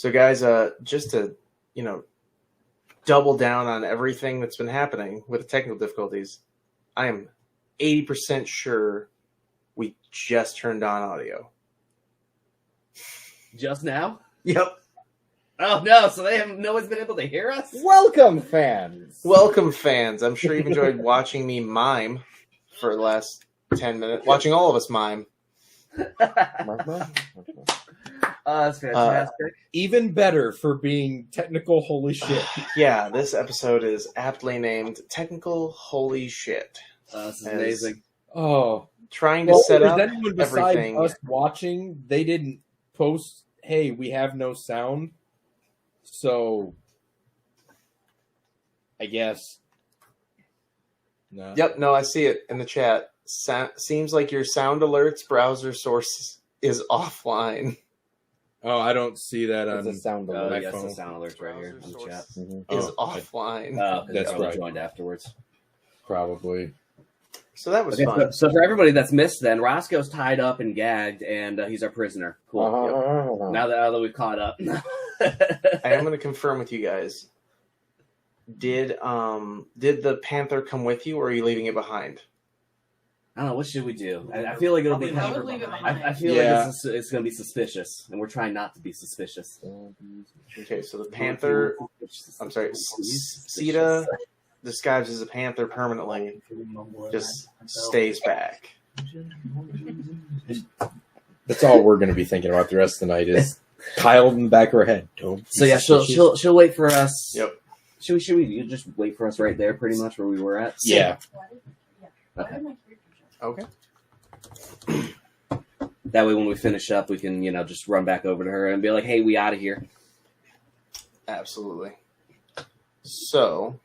So, guys, just to double down on everything that's been happening with the technical difficulties, I am 80% sure we just turned on audio. Just now? Yep. Oh no! So no one's been able to hear us. Welcome, fans. Welcome, fans. I'm sure you've enjoyed watching me mime for the last 10 minutes. Watching all of us mime. That's fantastic. Even better for being technical holy shit. Yeah, this episode is aptly named Technical Holy Shit. This is amazing. Oh. Trying to set up anyone besides everything. us watching, they didn't post, hey, we have no sound. So, I guess. No. Yep, no, I see it in the chat. Seems like your sound alerts browser source is offline. Oh, I don't see that on the sound alert. my Yes, phone. the sound alerts right here on the chat. Is offline. That's probably right. Joined afterwards. Probably. So that was Okay, fun. so for everybody that's missed, then Roscoe's tied up and gagged, and he's our prisoner. Cool. Yep. Now that we've caught up, I am going to confirm with you guys. Did the panther come with you, or are you leaving it behind? I don't know. What should we do? I feel like it'll be. I would leave it behind. I feel like it's going to be suspicious, and we're trying not to be suspicious. Okay, so the panther. I'm sorry, Sita disguised as a panther permanently. Just stays back. That's all we're going to be thinking about the rest of the night is piled in the back of our head. So yeah, she'll wait for us. Yep. Should we you just wait for us right there, pretty much where we were at? Yeah. Okay. That way, when we finish up, we can just run back over to her and be like, "Hey, we out of here." Absolutely. So,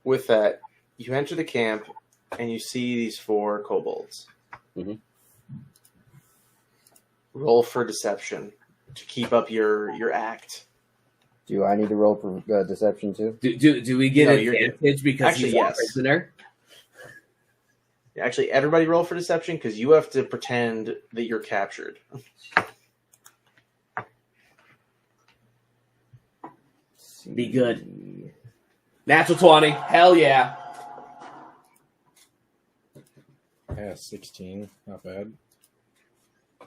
with that, you enter the camp and you see these 4 kobolds. Mhm. Roll for deception to keep up your act. Do I need to roll for deception too? Do we get No, an you're good. advantage because Actually, he's yes. a prisoner? Actually, everybody roll for deception because you have to pretend that you're captured. Be good. Natural 20. Hell yeah. Yeah, 16. Not bad.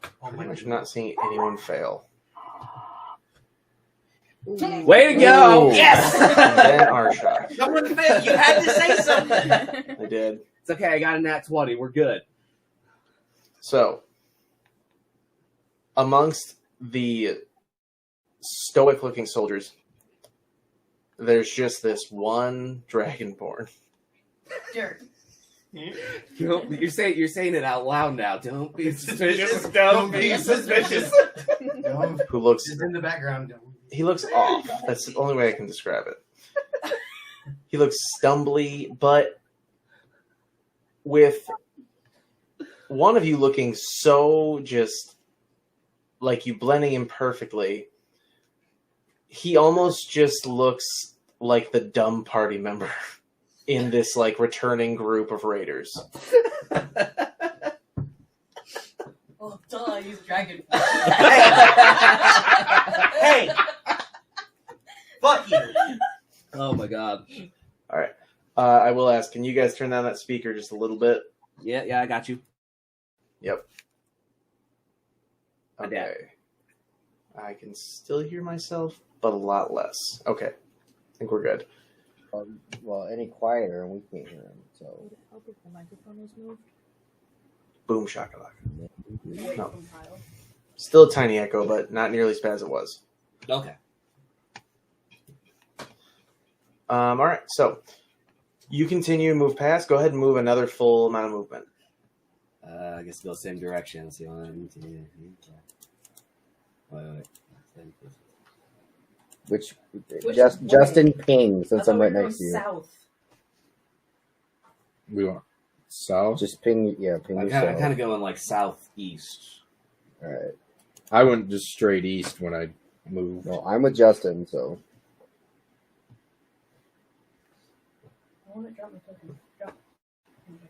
Pretty much not seeing anyone fail. Way to go! Ooh. Yes. And then Arshak. Someone failed. You had to say something. I did. It's okay. I got a nat 20. We're good. So, amongst the stoic-looking soldiers, there's just this one dragonborn. Dirt. You're saying it out loud now. Don't be suspicious. Don't be suspicious. Who looks Just in the background. he looks off. That's the only way I can describe it. He looks stumbly, but with one of you looking so just like you blending in perfectly, he almost just looks like the dumb party member in this like returning group of raiders. Oh, duh, he's dragon. Hey! Fuck you! Oh my god. All right. I will ask, can you guys turn down that speaker just a little bit? Yeah, I got you. Yep. I did. Okay. I can still hear myself, but a lot less. Okay. I think we're good. Well, any quieter and we can't hear him. So Help if the microphone was moved. Boom shakalaka. No. Still a tiny echo, but not nearly as bad as it was. Okay. All right. So you continue, move past. Go ahead and move another full amount of movement. I guess go the same direction. See what I mean? Wait. which Justin ping since I'm right next to you. South. We want south. Just ping, ping I'm yourself. kind of going like southeast. All right. I went just straight east when I moved. No, I'm with Justin, so. I want to drop my token. Drop. Okay.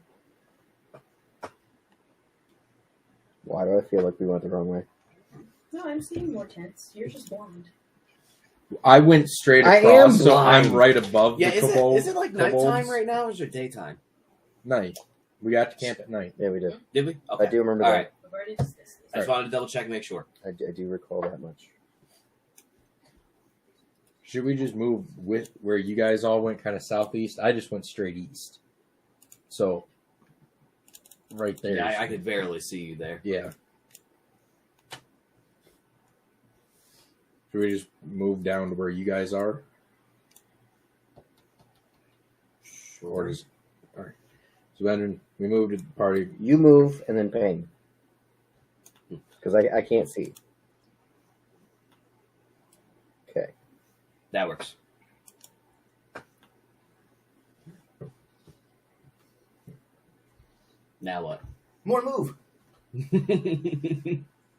Why do I feel like we went the wrong way? No, I'm seeing more tents. You're just blind. I went straight I across, am so blind. I'm right above Yeah, the is kobolds. it like kobolds. nighttime right now, or is it daytime? Night. We got to camp at night. Yeah, we did. Did we? Okay. I do remember All that. right. We've already discussed this. I just wanted to double check and make sure. I do recall that much. Should we just move with where you guys all went kind of southeast? I just went straight east. So, right there. Yeah, I could barely see you there. Yeah. Should we just move down to where you guys are? Or just, all right. So then we moved to the party. You move and then ping. Because I can't see. Okay. That works. Now what? More move.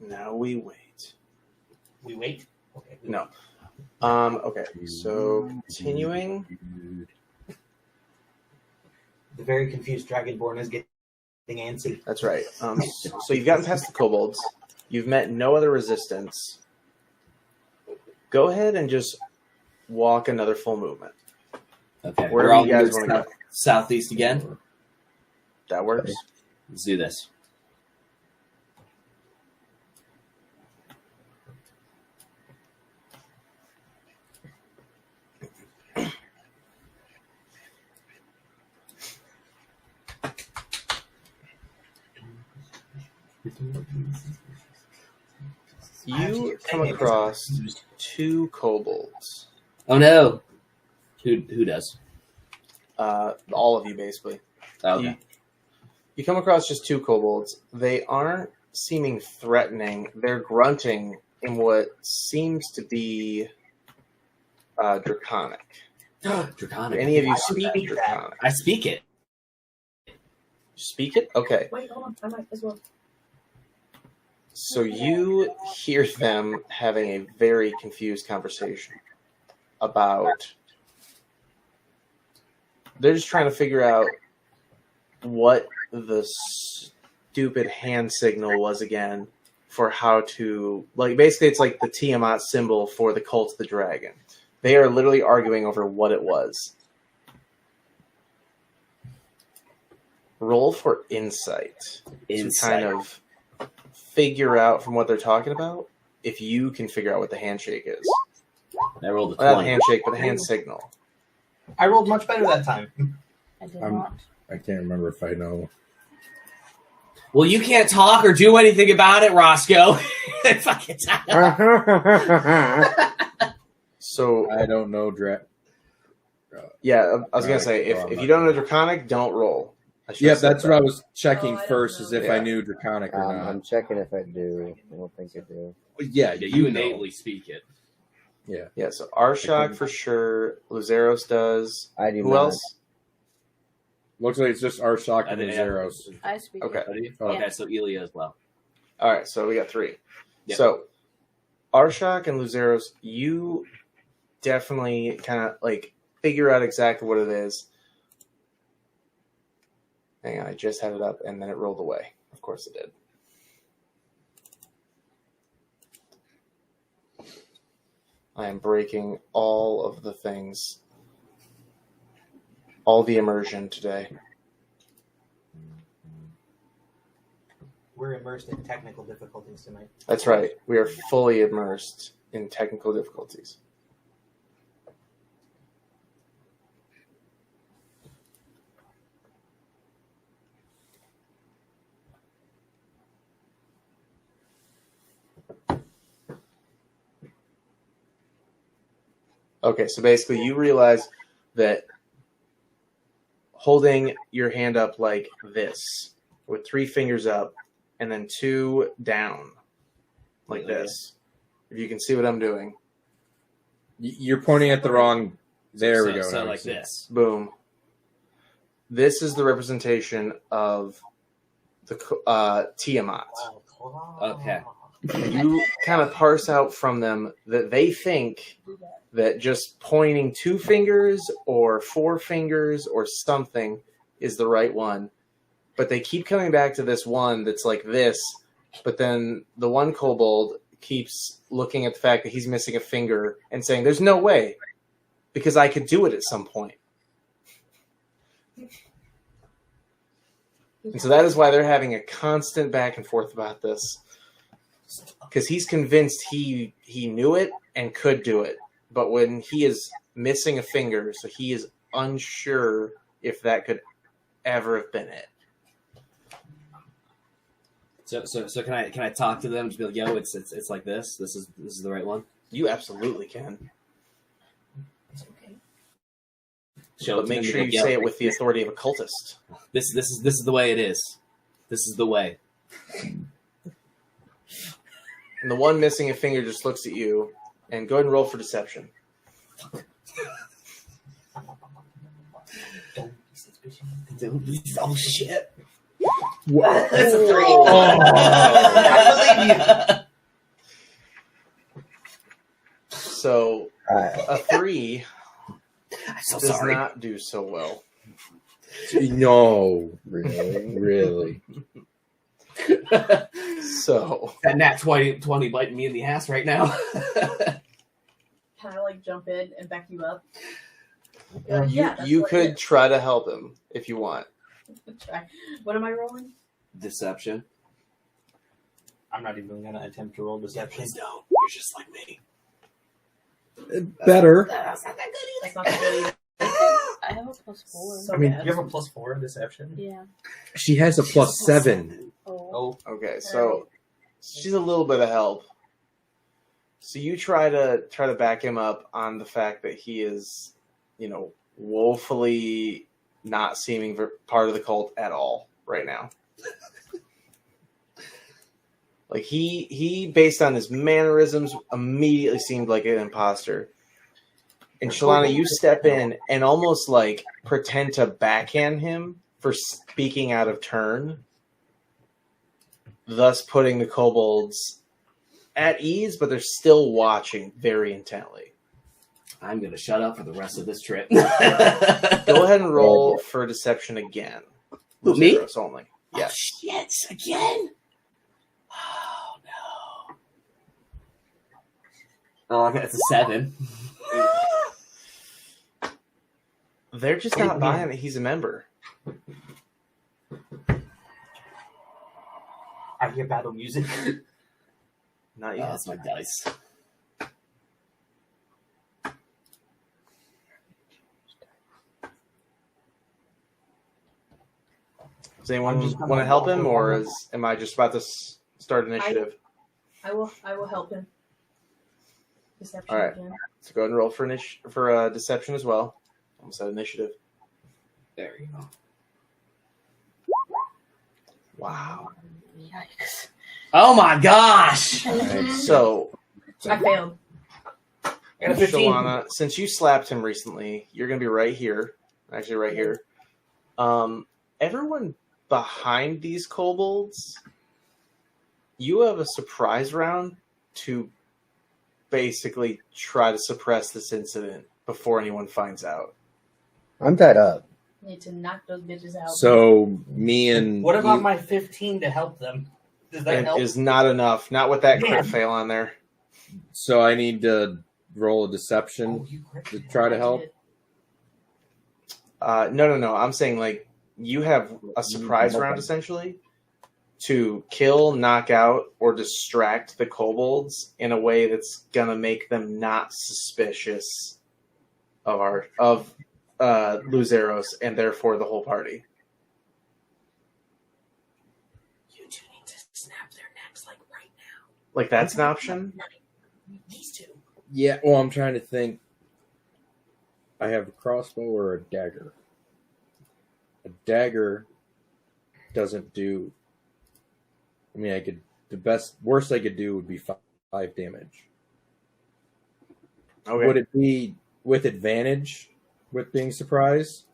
Now we wait. We wait. Okay. No. Okay. So continuing. The very confused Dragonborn is getting antsy. That's right. So you've gotten past the kobolds. You've met no other resistance. Go ahead and just walk another full movement. Okay. Where We're do all you guys moving want to go? southeast again. That works. Let's do this. You come across two kobolds. Oh no. Who does? All of you, basically. Okay. You come across just two kobolds. They aren't seeming threatening. They're grunting in what seems to be draconic. Draconic. Do any of you I speak speak that. draconic? I speak it. Speak it? Okay. Wait, hold on. I might as well. So you hear them having a very confused conversation about... They're just trying to figure out what the stupid hand signal was again for how to... Like, basically, it's like the Tiamat symbol for the Cult of the Dragon. They are literally arguing over what it was. Roll for insight. Insight. To kind of figure out from what they're talking about if you can figure out what the handshake is. I rolled a Well, not the 20. handshake, but the hand signal. I rolled much better that time. I did I'm- not. I can't remember if I know. Well, you can't talk or do anything about it, Roscoe. Fucking So, I don't know. yeah, I was going to say, if you don't know Draconic, don't roll. I should Yeah, have said that's that. what I was checking Oh, I don't first, know. is if Yeah. I knew Draconic or not. I'm checking if I do. I don't think I do. Yeah, Yeah, you you know. innately speak it. Yeah. Yeah, so Arshak for sure. Luzeros does. I do Who not. else? Looks like it's just Arshak I and think- Zeros. I speak. Okay. It. Oh. Okay, so Elia as well. All right, so we got three. Yep. So, Arshak and Luzeros, you definitely kind of like figure out exactly what it is. Hang on, I just had it up and then it rolled away. Of course it did. I am breaking all of the things, all the immersion today. We're immersed in technical difficulties tonight. That's right. We are fully immersed in technical difficulties. Okay, so basically you realize that holding your hand up like this, with 3 fingers up, and then 2 down, like this. If you can see what I'm doing. You're pointing at the wrong. There we go. So now like I see. this. Boom. This is the representation of the Tiamat. Okay. You kind of parse out from them that they think that just pointing 2 fingers or 4 fingers or something is the right one. But they keep coming back to this one that's like this. But then the one kobold keeps looking at the fact that he's missing a finger and saying, "There's no way, because I could do it at some point." And so that is why they're having a constant back and forth about this. Because he's convinced he knew it and could do it. But when he is missing a finger, so he is unsure if that could ever have been it. So can I talk to them to be like, yo, it's like this. This is the right one. You absolutely can. It's okay. Show But it to make them, sure be you like, say yo, it with the authority of a cultist. This is the way it is. This is the way. And the one missing a finger just looks at you. And go ahead and roll for deception. Oh shit! What? That's a 3. I So a 3 I'm so does sorry. not do so well. No, Really? really. So That nat 20 biting me in the ass right now. Can I like jump in and back you up? you could try to help him if you want. Try. What am I rolling? Deception. I'm not even going to attempt to roll deception. Please don't. You're just like me. Better. That's not that good That's not good either. I have a +4. So I mean, bad. You have a +4 in deception? Yeah. She has a +7. Oh. Oh, Okay, so she's a little bit of help. So you try to back him up on the fact that he is, woefully not seeming part of the cult at all right now. Like he based on his mannerisms immediately seemed like an imposter. And Shalana, you step in and almost like pretend to backhand him for speaking out of turn, thus putting the kobolds at ease, but they're still watching very intently. I'm gonna shut up for the rest of this trip. Go ahead and roll for deception again. Who, me? Zeros only. Yes. Oh, shit, again? Oh no. Oh, okay, it's a 7. They're just not buying that he's a member. I hear battle music. Not Oh, yet. that's my dice. Does anyone I'm just want to help him, or am I just about to start initiative? I will help him. Deception All right. again. So go ahead and roll for deception as well. Almost had initiative. There you go. Wow. Yikes. Oh my gosh! So, I failed. I got a 15. Shalana, since you slapped him recently, you're going to be right here. Actually, right here. Everyone behind these kobolds, you have a surprise round to basically try to suppress this incident before anyone finds out. I'm tied up. Need to knock those bitches out. So me and What about you- my 15 to help them? Does that It help? is not enough. Not with that crit Damn. fail on there. So I need to roll a deception Oh, you crit. to try to help. No. I'm saying like you have a surprise round essentially to kill, knock out, or distract the kobolds in a way that's gonna make them not suspicious of Luzeros and therefore the whole party. You two need to snap their necks like right now. Like that's an option. These two. Yeah, well, I'm trying to think. I have a crossbow or a dagger. A dagger doesn't do. I mean, worst I could do would be 5 damage. Okay. Would it be with advantage with being surprised?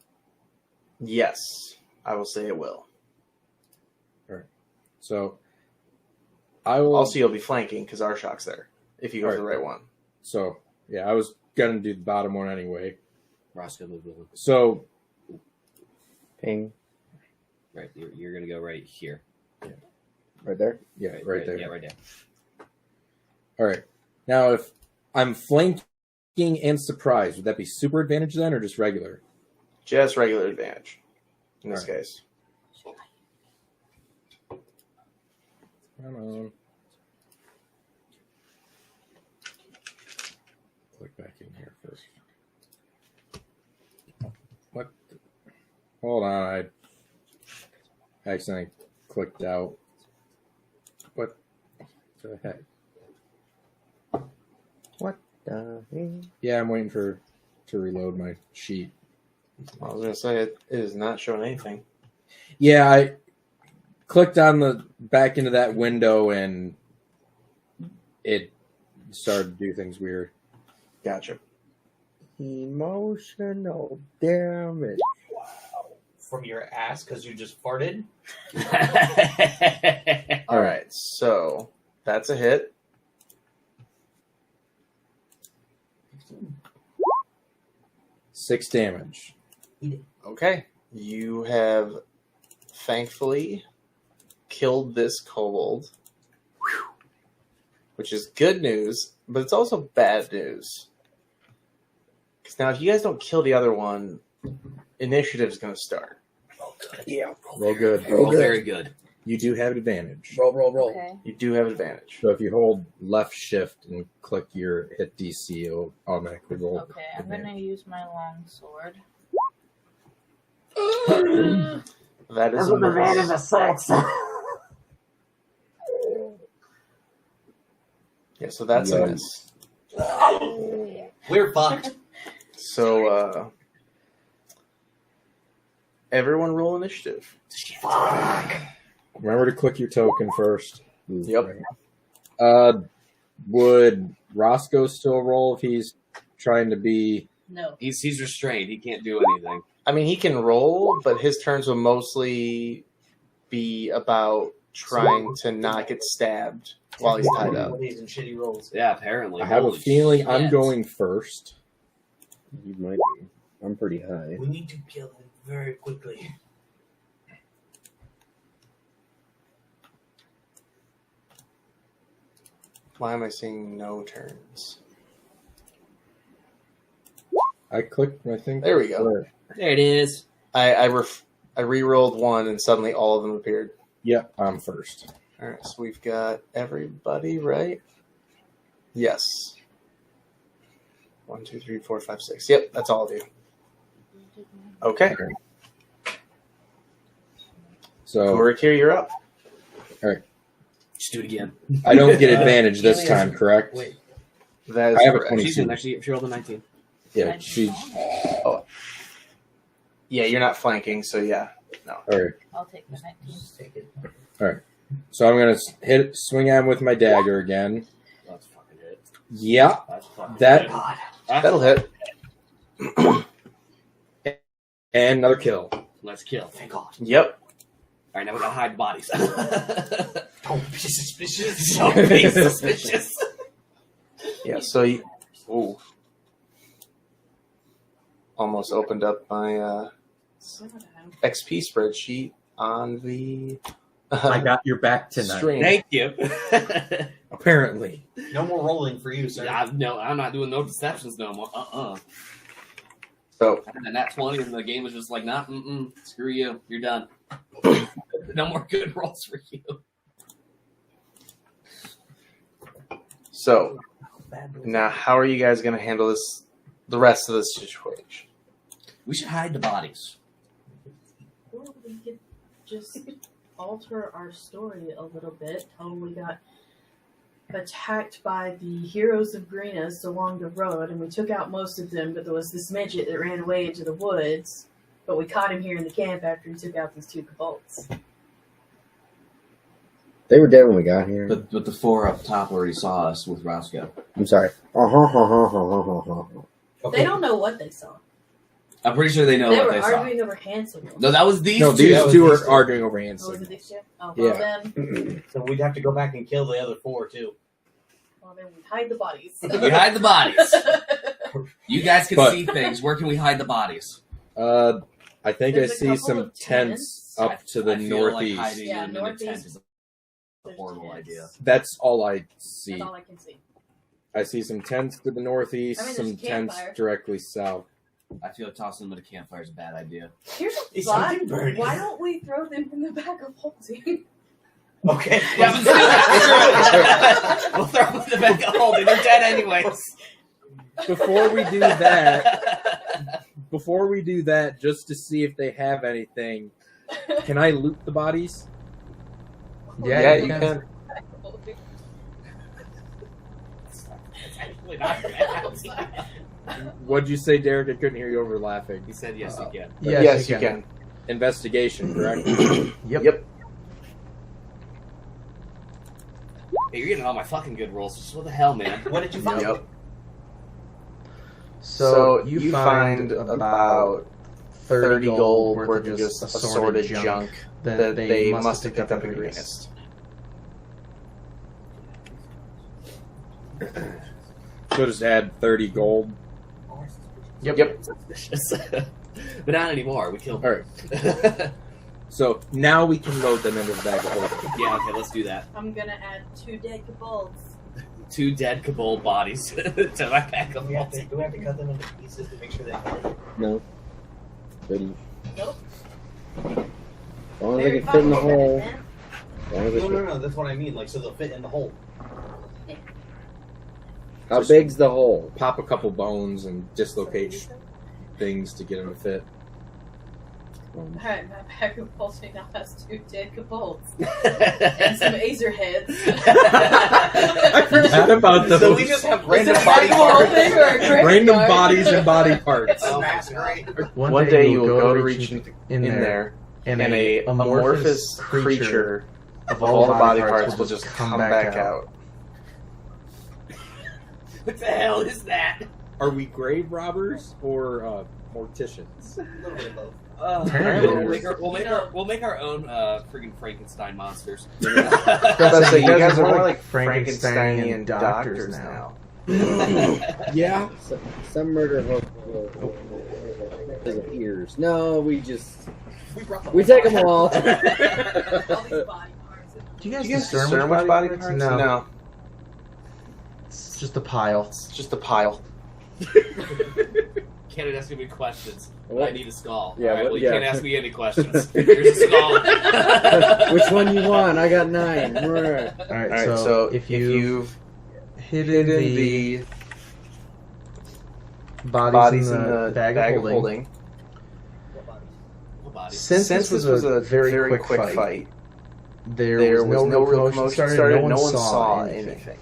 Yes, I will say it will. So I will. Also, you'll be flanking because Arshock's there if you go for the Alright. right one. So yeah, I was gonna do the bottom one anyway. Roscoe, move. So Ping. Right, you're gonna go right here. Right there. yeah, right there. Yeah, right there. All right. Now, if I'm flanking and surprised, would that be super advantage then, or just regular? Just regular advantage in this Alright. case. Come on. Click back in here first. What? Hold on, I accidentally clicked out. What the heck? What the hell? Yeah, I'm waiting to reload my sheet. I was gonna say it is not showing anything. Yeah, I clicked on the back into that window and it started to do things weird. Gotcha. Emotional damage. From your ass because you just farted. All right, so that's a hit. Six damage. Okay, you have thankfully killed this kobold, which is good news, but it's also bad news. Because now, if you guys don't kill the other one, initiative's going to start. Yeah. Roll good. Oh, very good. You do have advantage. Roll. Okay. You do have advantage. So if you hold left shift and click your hit DC, it'll automatically roll. Okay, I'm gonna use my long sword. That is a miss. a sex. Yeah, so that's a miss. We're fucked. So, everyone roll initiative. Remember to click your token first. Yep. Would Roscoe still roll if he's trying to be? No. He's restrained. He can't do anything. I mean, he can roll, but his turns will mostly be about trying to not get stabbed while he's tied up. And shitty rolls. Yeah, apparently. I have a Holy feeling I'm shit. going first. You might be. I'm pretty high. We need to kill him very quickly. Why am I seeing no turns? I clicked my thing. There we go. There it is. I re-rolled one, and suddenly all of them appeared. Yep, I'm first. All right, so we've got everybody, right? Yes. 1, 2, 3, 4, 5, 6. Yep, that's all of you. Okay. So Kurikir, you're up. Just do it again. I don't get advantage this time, correct? Wait. That is I have a correct. 20. She's in there. She rolled a 19. Yeah, she. Yeah, you're not flanking, so yeah. No. All right. I'll take the 19. Just take it. So I'm gonna swing at him with my dagger again. That's fucking it. Yeah, That's fucking that it. God. That'll hit. and another kill. Let's kill. Thank God. Yep. All right, now we gotta hide bodies. Don't be suspicious. Don't be suspicious. Yeah, so you... Ooh. Almost opened up my XP spreadsheet on the... I got your back tonight. Stream. Thank you. Apparently. No more rolling for you, sir. No, I'm not doing no deceptions no more. So, And then that 20 and the game was just like, nah, screw you. You're done. No more good rolls for you. so now how are you guys going to handle this, the rest of this situation? We should hide the bodies. Or we could just alter our story a little bit. Tell them we got attacked by the heroes of Greenest along the road, and we took out most of them, but there was this midget that ran away into the woods, but we caught him here in the camp after he took out these 2 kobolds. They were dead when we got here. But the 4 up top already saw us with Roscoe. I'm sorry. Okay. They don't know what they saw. I'm pretty sure they know They what were they saw. arguing over hand signals. No, that was these No, two. these That was two these are arguing over hand Oh, was it signals. these two? Oh, well Yeah. then, So we'd have to go back and kill the other 4 too. we hide the bodies. We hide the bodies. You guys can But- see things. Where can we hide the bodies? I think There's I a see couple some of tents up to the I feel northeast. Like hiding Yeah, in a tent northeast. is a horrible idea. That's all I see. That's all I can see. I see some tents to the northeast, I mean, some there's a tents campfire. directly south. I feel like tossing them in a campfire is a bad idea. Here's a Is thought. something burning? Why don't we throw them in the back of Halsey? Okay. Yeah, let's do that. We'll throw them in the back of holding. They're dead anyways. Before we do that, just to see if they have anything, can I loot the bodies? Yeah, you can. It's actually not bad. What'd you say, Derek? I couldn't hear you over laughing. He said yes, you can. Yes, you can. Investigation, correct? Yep. Hey, you're getting all my fucking good rolls. Just what the hell, man? What did you find? Yep. So you find about 30 gold worth of just assorted junk that they must have picked up in Greenest. So just add 30 gold. Yep. Suspicious. But not anymore. We killed All them. right. So now we can load them into the bag of holding. Yeah, okay, let's do that. I'm gonna add 2 dead kobolds. 2 dead Cabal bodies to my pack of Do we have holding. to cut them into pieces to make sure they fit? No. Couldn't. Nope. As long as they can fit in the hole. As long as they fit. No, that's what I mean. Like, so they'll fit in the hole. How big's the hole? Pop a couple bones and dislocate things to get them to fit. Alright, my pack of Halsey now has 2 dead kobolds. And some Azer heads. I forgot about those. So we just have random Is it a body bag of whole parts. thing or a graveyard? Random bodies and body parts. Oh, that's great. One day you will go to reach in there, and a amorphous creature of all the body parts will just come back out. What the hell is that? Are we grave robbers or morticians? A little bit of both. Apparently. We'll make our own friggin' Frankenstein monsters. So you guys are more like Frankensteinian doctors now. Yeah. Some murder hope disappears. No, we just we take them all. All these body parts. Do you guys discern which body parts? No. It's just a pile. It's just a pile. Can't ask me any questions. What? I need a skull. Yeah, Alright, what- well, you yeah. can't ask me any questions. Here's a skull. Which one you want? I got 9. Right. Alright, Alright, so if you've hidden the bodies, bodies in the bag of holding. What bodies? What body? Since this was a very quick fight, there was no real commotion started. No one saw anything.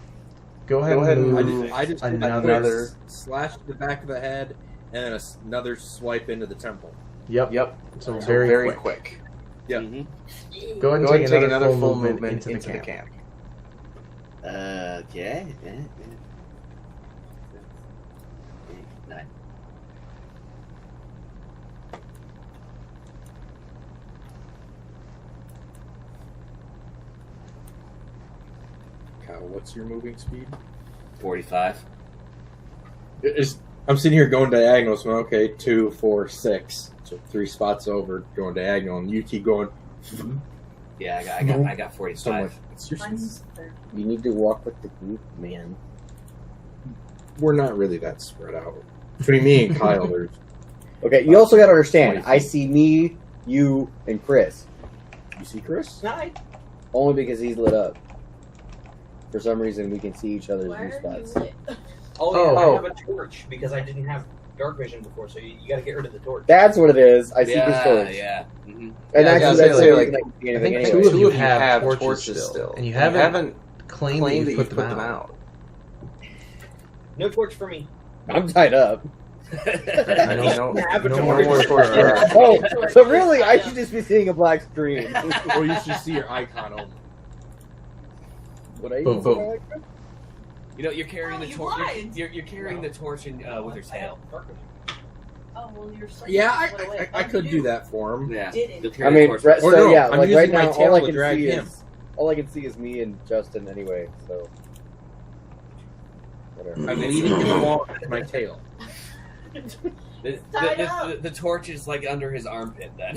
Go ahead and move I just another. slash to the back of the head and then another swipe into the temple. Yep. So So very quick. quick. Yeah. Mm-hmm. Go ahead and Go ahead take and take another another full full movement movement into the camp. Okay. Nine. Kyle, what's your moving speed? 45. I'm sitting here going diagonal, so okay, 2, 4, 6. So 3 spots over, going diagonal, and you keep going. Yeah, I got 45. So much. It's your, Mine's 30. You need to walk with the group, man. we're not really that spread out. Between me and Kyle, there's Okay, you also got to understand. 20. I see me, you, and Chris. you see Chris? Nine. Only because he's lit up. For some reason, we can see each other's Why view are you spots. lit? Oh, yeah, Oh. I have a torch because I didn't have dark vision before, so you got to get rid of the torch. That's what it is. I see his torch. Yeah. Mm-hmm. And Yeah, I actually, was that's gonna say, the like, reason I can see I anything think anyway. two of you have torches still, and you haven't claimed that Claim you put them out. No torch for me. I'm tied up. No more more torches. torches. Oh, so really, I should just be seeing a black screen. Or you should see your icon only. Would I Boom, even boom. see like that? You know, you're carrying Oh, the you torch. lied. You're carrying the torch in, with your tail. Oh, well, you're so Yeah, I could do that for him. Yeah. Didn't. You'll I carry mean, the torch. right, Or so no, yeah, I'm like using right my now, tail all I to can drag see him. is me and Justin anyway. So whatever. I'm leading him along with my tail. Tied up. The torch is like under his armpit then.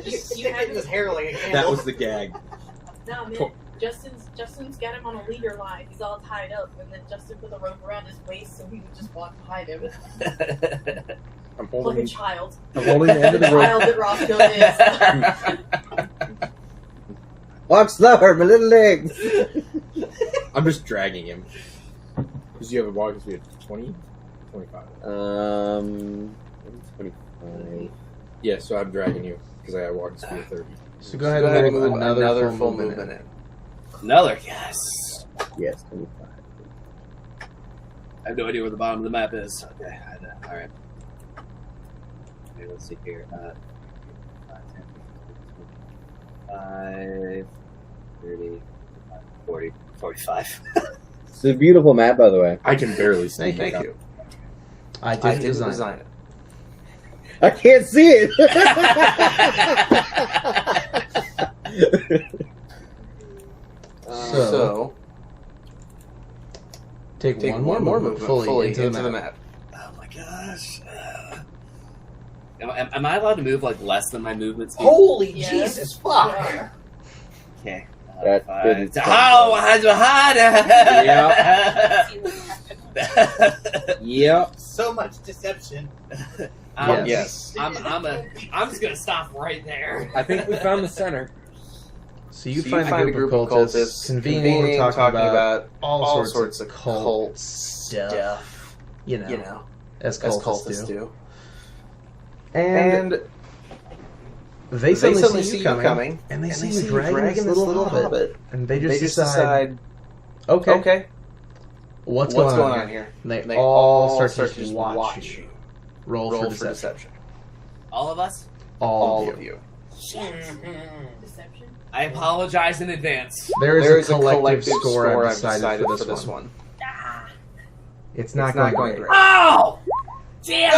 Just stick it in his hair like a candle. That was the gag. No, man. Justin's got him on a leader line. He's all tied up, and then Justin put the rope around his waist so he would just walk behind him I'm like a holding. child. I'm holding the end of the Child rope. that Roscoe is. Walk slower, my little legs. I'm just dragging him. Because you have a walking speed of 20, 25. 25. Yeah, so I'm dragging you because I have a walking speed of 30. So go ahead and move another full movement in. Another, yes. Yes, 25. I have no idea where the bottom of the map is. Okay, all right. Okay, let's see here. 5, 30, 40, 45. It's a beautiful map, by the way. I can barely see. Thank you. I I didn't didn't design design it. it. I can't see it. So, take one more movement fully into the map. Oh my gosh. Am I allowed to move like less than my movement speed? Holy Yes. Jesus, fuck! Okay. That Fine. didn't Oh, Yep. So much deception. Yes. I'm just gonna stop right there. I think we found the center. So you find a group of cultists convening talking about all sorts of cult stuff. You know, as cultists do. And they suddenly see you coming, and they see you dragging this little hobbit. And they just decide, okay, what's going on here? And they all start to just watch you. Roll for deception. All of us? All of you. Deception. I apologize in advance. There is a collective score I've decided for this one. It's not going great. Oh! Damn it!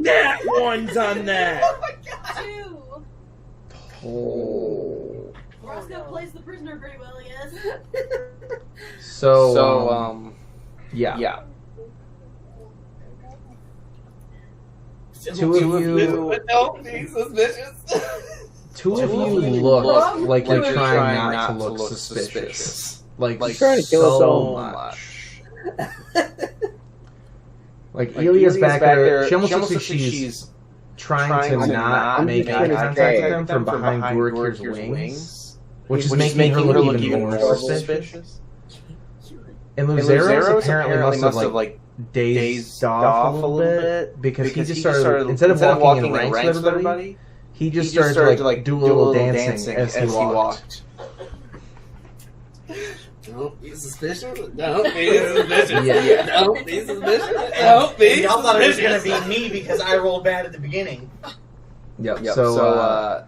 That one's on that. Two. Oh. Roscoe plays the prisoner very well, yes. So, yeah. Two of you look like you're trying not to look suspicious. Like trying to kill us so all. much. Like Elia's back there. She almost looks like she's trying to not make eye contact with them from behind Gurukir's wings, which is making her look even more suspicious. And Luzeros apparently must have like dazed off a little bit because he just started, instead of walking in ranks with everybody, he just started to like do a little dancing as he walked. Don't be suspicious. Don't be suspicious. Yeah. Don't be suspicious. Don't be And y'all thought it was suspicious. gonna be me because I rolled bad at the beginning. Yep. So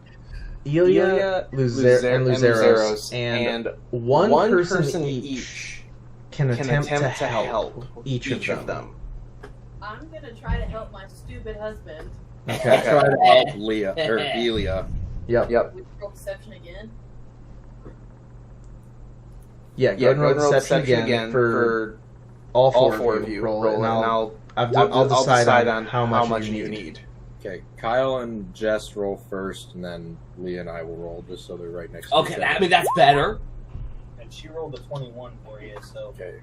Elia, Luzeros, and one person each can attempt to help each of them. I'm gonna try to help my stupid husband. Okay. Try to help Leah or Elia. Yep. With roll deception again. Yeah. Go ahead and roll deception again for all four of you. Roll it, and I'll decide on how much you need. Okay, Kyle and Jess roll first, and then Leah and I will roll just so they're right next to Okay, each other. I mean, that's better. And she rolled a 21 for you, so. Okay.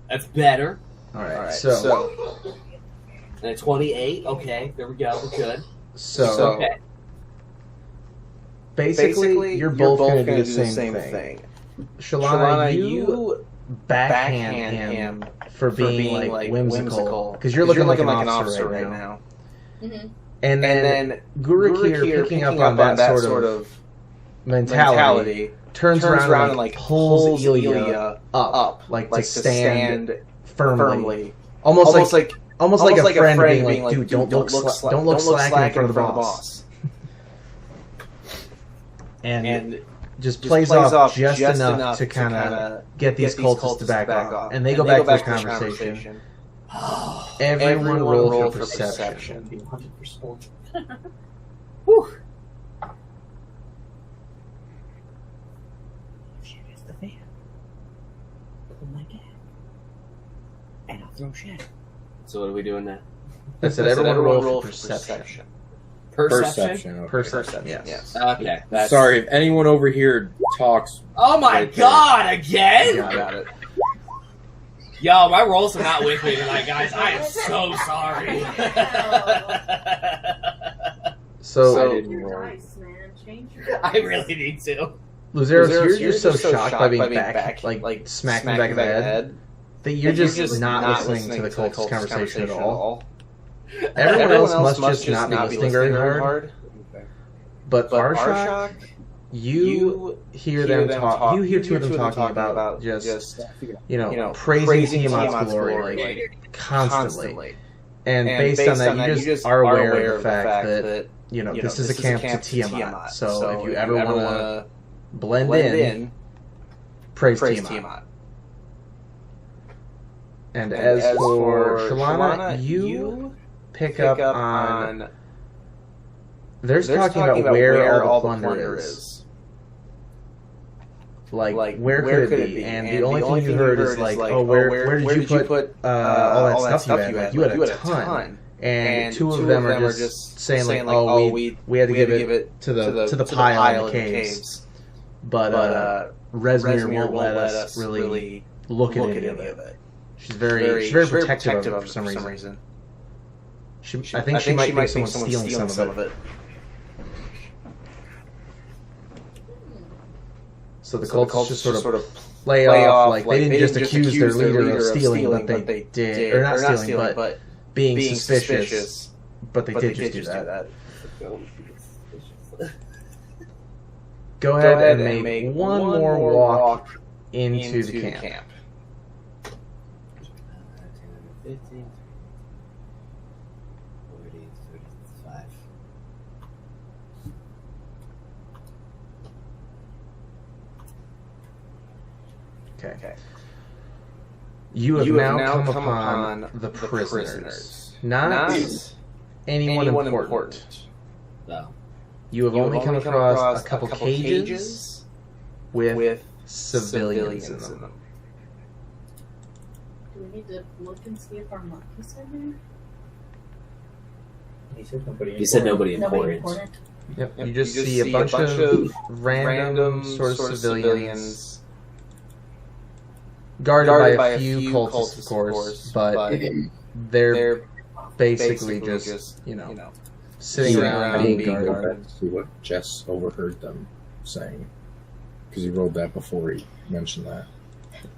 That's better. All right. So And a 28. Okay, there we go. We're good. okay. Basically, you're both going to do the same thing. Shalana, you backhand him for being like whimsical because you're looking like an officer right now. Mm-hmm. And then Gurukir, picking up on that sort of mentality, turns around and like pulls Elia up, like to stand firmly, almost like a friend being like, "Dude, don't look slacking in front of the boss." And just plays off just enough to kind of get these cultists to back off, and they go back to their conversation. Everyone roll for perception. 100%. Whew. Shit is the fan. Open my gap. And I'll throw shit. So what are we doing now? I said everyone roll for perception. Perception? Okay. Perception. Yes. Yes. Okay. That's... Sorry, if anyone over here talks. Oh my right there. god, again? Yeah, I got it. Yo, my rolls are not with me tonight, guys. I am so sorry. So, I didn't roll. Nice, man. Change your I really need to. Luzeros, you're just so shocked by being back, like smacked in the back of the head, that you're just not listening to the cult's conversation at all. Everyone else must just not be listening very hard. But Arshak, you hear them talk. You hear two of them talking about just praising Tiamat's glory like constantly. And based on that, you just are aware of the fact that this is a camp to Tiamat. So if you ever want to blend in, praise Tiamat. And as for Shalana, you pick up on. There's talking about where all the plunder is. Like where could it be? And the only thing you heard is like, oh, where did you put all that stuff you had? Like, you had a ton. And two of them are just saying like, oh, we had to give it to the pile in the caves. But Resmir won't let us really look at any of it. She's very protective of it for some reason. I think she might think someone's stealing some of it. So the cults just sort of play off like they didn't just accuse their leader of stealing, but they did, or not stealing, but being suspicious. But they did just do that. Go ahead and make one more walk into the camp. 15, 40, 35. Okay. You have now come upon the prisoners. Not anyone important. No. You have only come across a couple cages with civilians in them. Do we need to look and see if our monkeys are there? He said nobody important. Yep. You just see a bunch of random sort of civilians. Guarded by a few cultists, of course, but they're basically just sitting around being guarded. See what Jess overheard them saying, because he rolled that before he mentioned that.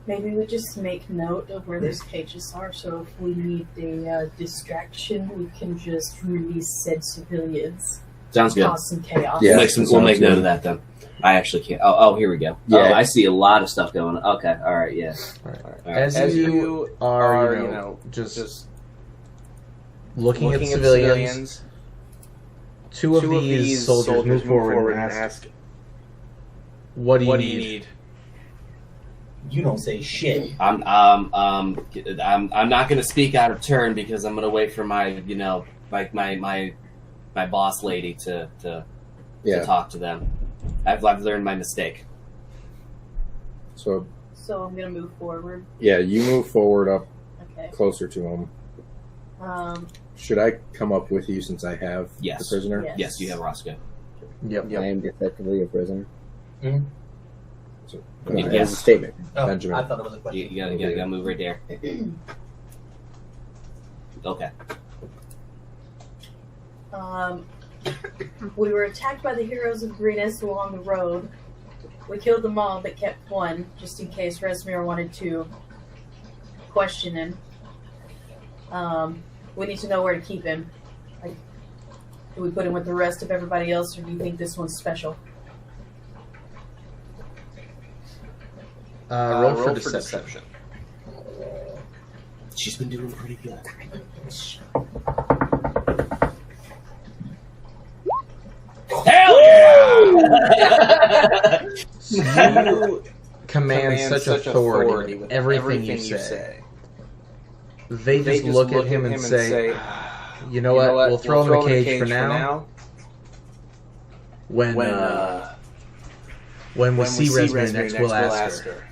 Maybe we just make note of where those cages are, so if we need a distraction, we can just release said civilians. Sounds good. Cause some chaos. Yeah, we'll make note of that then. I actually can't. Oh, here we go. Yeah. Oh, I see a lot of stuff going on. Okay, all right, yeah. All right. All right. As you are, just looking at civilians, two of these soldiers move forward and ask, "What do you need?" You don't say shit. I'm not going to speak out of turn because I'm going to wait for my my boss lady to talk to them. I've learned my mistake. So I'm gonna move forward. yeah, you move forward up Okay. closer to him. Should I come up with you since I have the prisoner? Yes. Yes, you have Roscoe. Yep. I am effectively a prisoner. So, Yeah. As a statement. Oh, Benjamin. I thought it was a question. You gotta move right there. Okay. We were attacked by the heroes of Greenest along the road. We killed them all, but kept one, just in case Resmir wanted to question him. We need to know where to keep him. Like, do we put him with the rest of everybody else, or do you think this one's special? Roll for deception. She's been doing pretty good. Hell yeah! You command such authority with everything you say. They just look at him and say, "You know what? We'll throw him in the cage for now. When we see Resmir next, we'll ask her."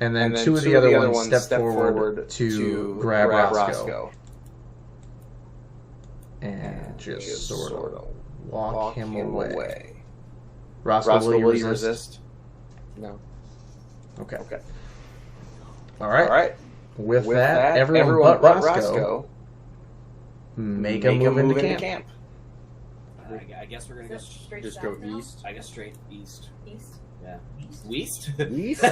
And then two of the other ones step forward to grab Roscoe. and just sort of walk him away. Roscoe, will you resist? No. Okay. All right. With that, everyone but Roscoe, make a move into camp. I guess we're gonna go Straight Just south go now? east. I guess straight east. East? Yeah. East? East? East?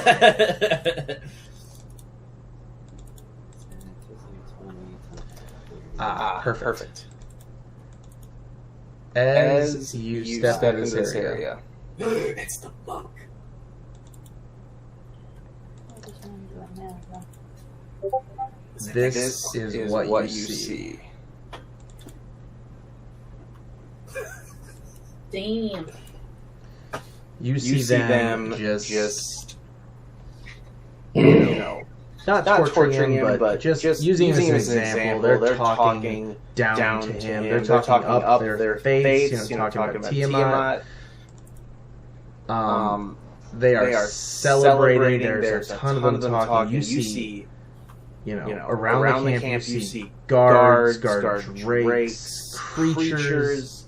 Perfect. As you step into this area, It's the monk. What does one do now? this is what you see. Damn. You see them just not torturing him, but just using him as an example. They're talking down to him. They're talking up their face, talking about Tiamat. They are celebrating. There's a ton of them talking. You see, around the camp, you see guards, guard drakes, creatures,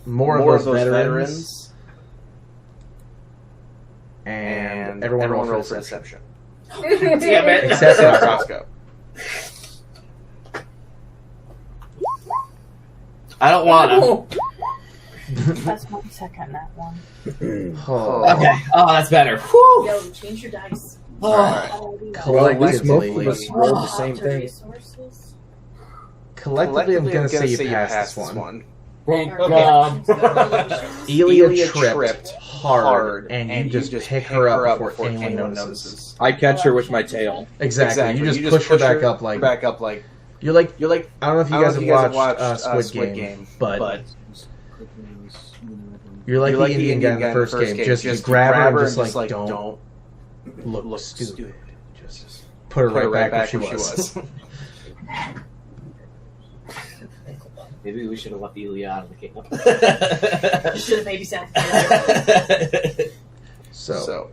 more of those veterans, and everyone roll for deception. Damn it. Except Roscoe. I don't wanna. That's my second that one. Okay. Oh, that's better. Whew. Yo, change your dice. Oh. Well, at least most of Collectively, us rolled the same Alter thing. resources. Collectively, I'm gonna say you passed this one. Thank Or God. calculations. Elia tripped hard, and you just pick her up before anyone notices. I catch her with my tail. Exactly. You just push her back up like you're like. I don't know if you guys have watched Squid Game, but you're like the Indian guy in the first game. Just you grab her and just like don't look stupid. Just put her right back where she was. Maybe we should have left Elia out of the camp. You should have babysat together. So,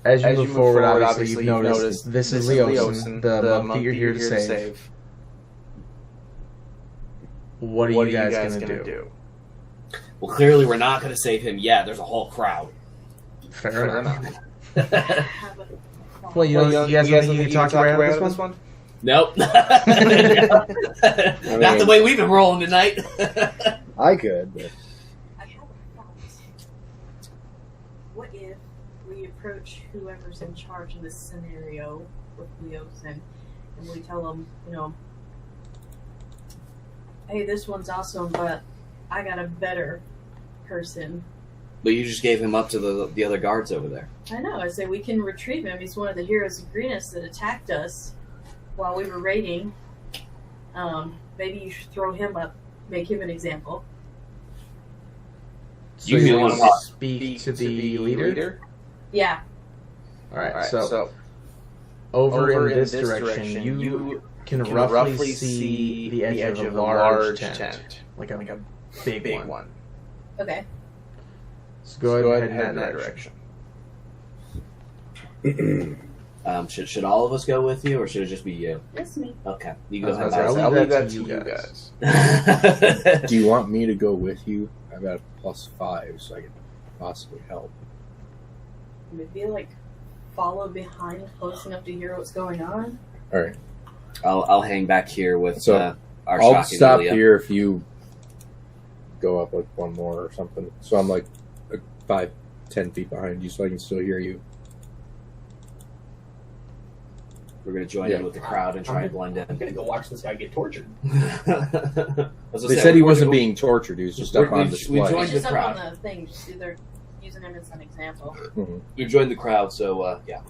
as you move forward, obviously you've noticed this is Leosin, the monk that you're here to save. What are you guys gonna do? Well, clearly we're not going to save him yet. There's a whole crowd. Fair enough. Have a- Well, you guys want to talk right out of this one? Nope. Not the way we've been rolling tonight. I could, but I have a thought. What if we approach whoever's in charge in this scenario with Leosin and we tell them, hey, this one's awesome, but I got a better person. But you just gave him up to the other guards over there. I know. I say we can retrieve him. He's one of the heroes of Greenest that attacked us while we were raiding. Maybe you should throw him up, make him an example. So you want to speak to the leader? Yeah. All right. So over in this direction, you can roughly see the edge of a large tent, like a big one. Okay. So go ahead and head in that direction. Should all of us go with you, or should it just be you? That's me. Okay, you go ahead. I'll leave that to you guys. do you want me to go with you? I've got a +5, so I can possibly help. Maybe follow behind close enough to hear what's going on. All right. I'll hang back here with So, our I'll shocking stop Elia. here if you go up one more or something. So I'm 5-10 feet behind you, so I can still hear you. We're gonna join in with the crowd and try and blend in. I'm gonna go watch this guy get tortured. They said he wasn't being tortured; he was just up on display. we joined He's just the up crowd. on the thing. Just they're using him as an example. Mhm. You joined the crowd, so yeah.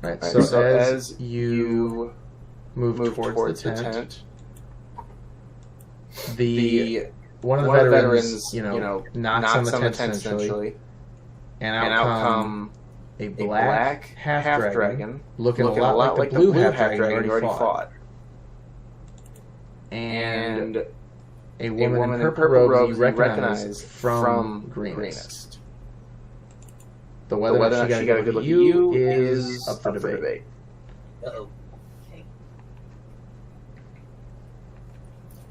Right. So as you move towards the tent, one of the veterans, knocks on the tent essentially, and out come a black half dragon, looking a lot like the blue half dragon you already fought, and a woman in purple robes you recognize from Greenest. The whether or not she got a good look at you is up for debate. Uh-oh. Okay.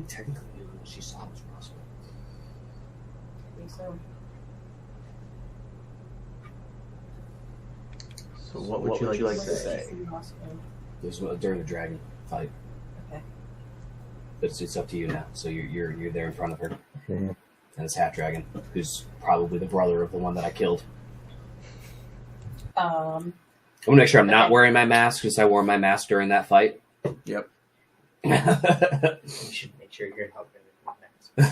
technically, she saw was Roscoe. I think so. So what would you like to say? This was during the dragon fight. Okay. But it's up to you now. So you're there in front of her. Mhm. And it's Hat Dragon, who's probably the brother of the one that I killed. I'm gonna make sure I'm not wearing my mask because I wore my mask during that fight. Yep. You should make sure you're helping with your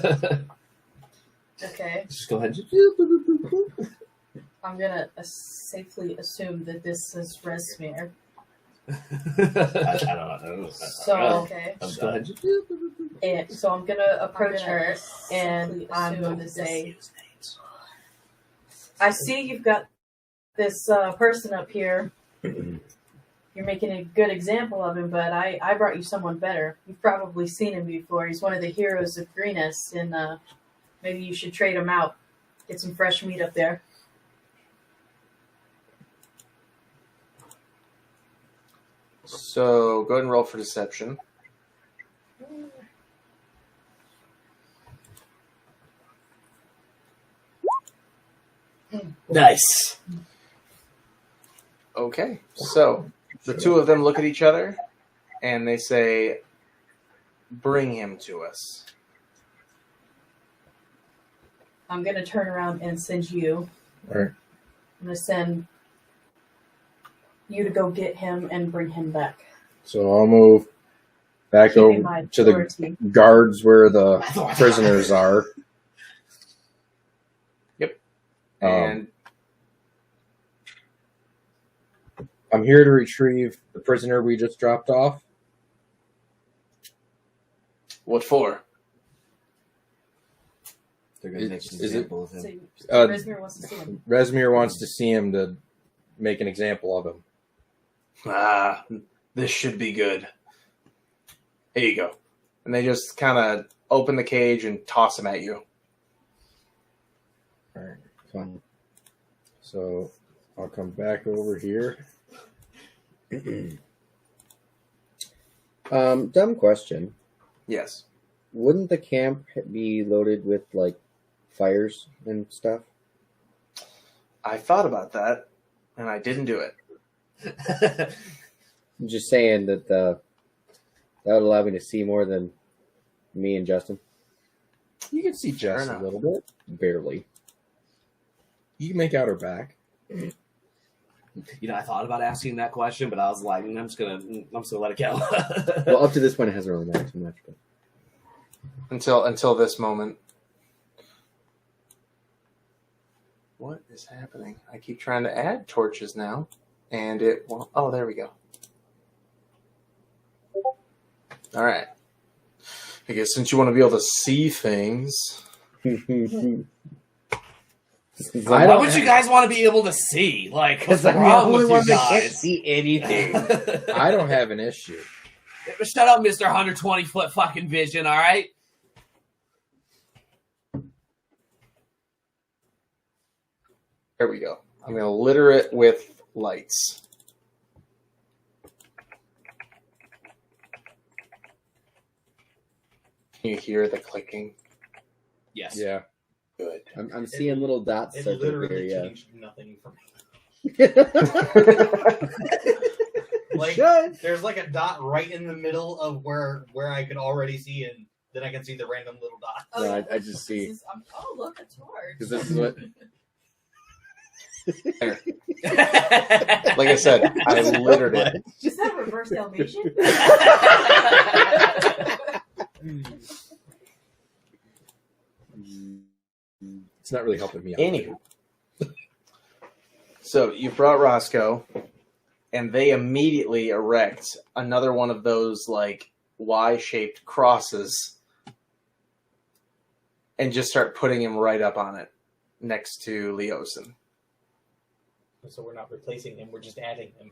mask. Okay. Just go ahead. I'm gonna safely assume that this is Resmere. I don't know. So okay. Just go ahead. And so I'm gonna approach her and I'm going to say, I see you've got this person up here. You're making a good example of him, but I brought you someone better. You've probably seen him before. He's one of the heroes of Greenus, and maybe you should trade him out. Get some fresh meat up there. So go ahead and roll for deception. Nice. Okay, so the two of them look at each other and they say, "Bring him to us." I'm gonna turn around and send you. All right. I'm gonna send you to go get him and bring him back. So I'll move back Keeping my over to the authority. guards where the prisoners are. Yep. Um, And I'm here to retrieve the prisoner we just dropped off. what for? They're gonna make an Is it- example of him. So Uh, Resmere wants to see him. Resmere wants to see him to make an example of him. Ah, this should be good. Here you go. And they just kind of open the cage and toss him at you. All right, fine. So I'll come back over here. Dumb question. Yes. Wouldn't the camp be loaded with like fires and stuff? I thought about that, and I didn't do it. I'm just saying that that would allow me to see more than me and Justin. You can see Jess Fair a enough. little bit. Barely. You can make out her back. You know, I thought about asking that question, but I was like, I'm just gonna let it go. Well, up to this point, it hasn't really mattered too much. But Until this moment. What is happening? I keep trying to add torches now, and it won't. Oh, there we go. All right. I guess since you want to be able to see things, Why would you guys want to be able to see? Like, what's wrong with you guys? see anything. I don't have an issue. Shut up, Mr. 120-foot fucking vision, all right? there we go. I'm going to litter it with lights. Can you hear the clicking? Yes. Yeah. Good. I'm seeing little dots It start to appear. literally Yeah. changed nothing for me. It Like, should. there's like a dot right in the middle of where I could already see, and then I can see the random little dot. Oh, No, yeah, I just see oh, look, a torch. because this is what. Like I said, I littered it. Is that reverse Dalmatian? It's not really helping me out. Anywho. So you brought Roscoe, and they immediately erect another one of those like Y-shaped crosses and just start putting him right up on it next to Leosin. So we're not replacing him; we're just adding him.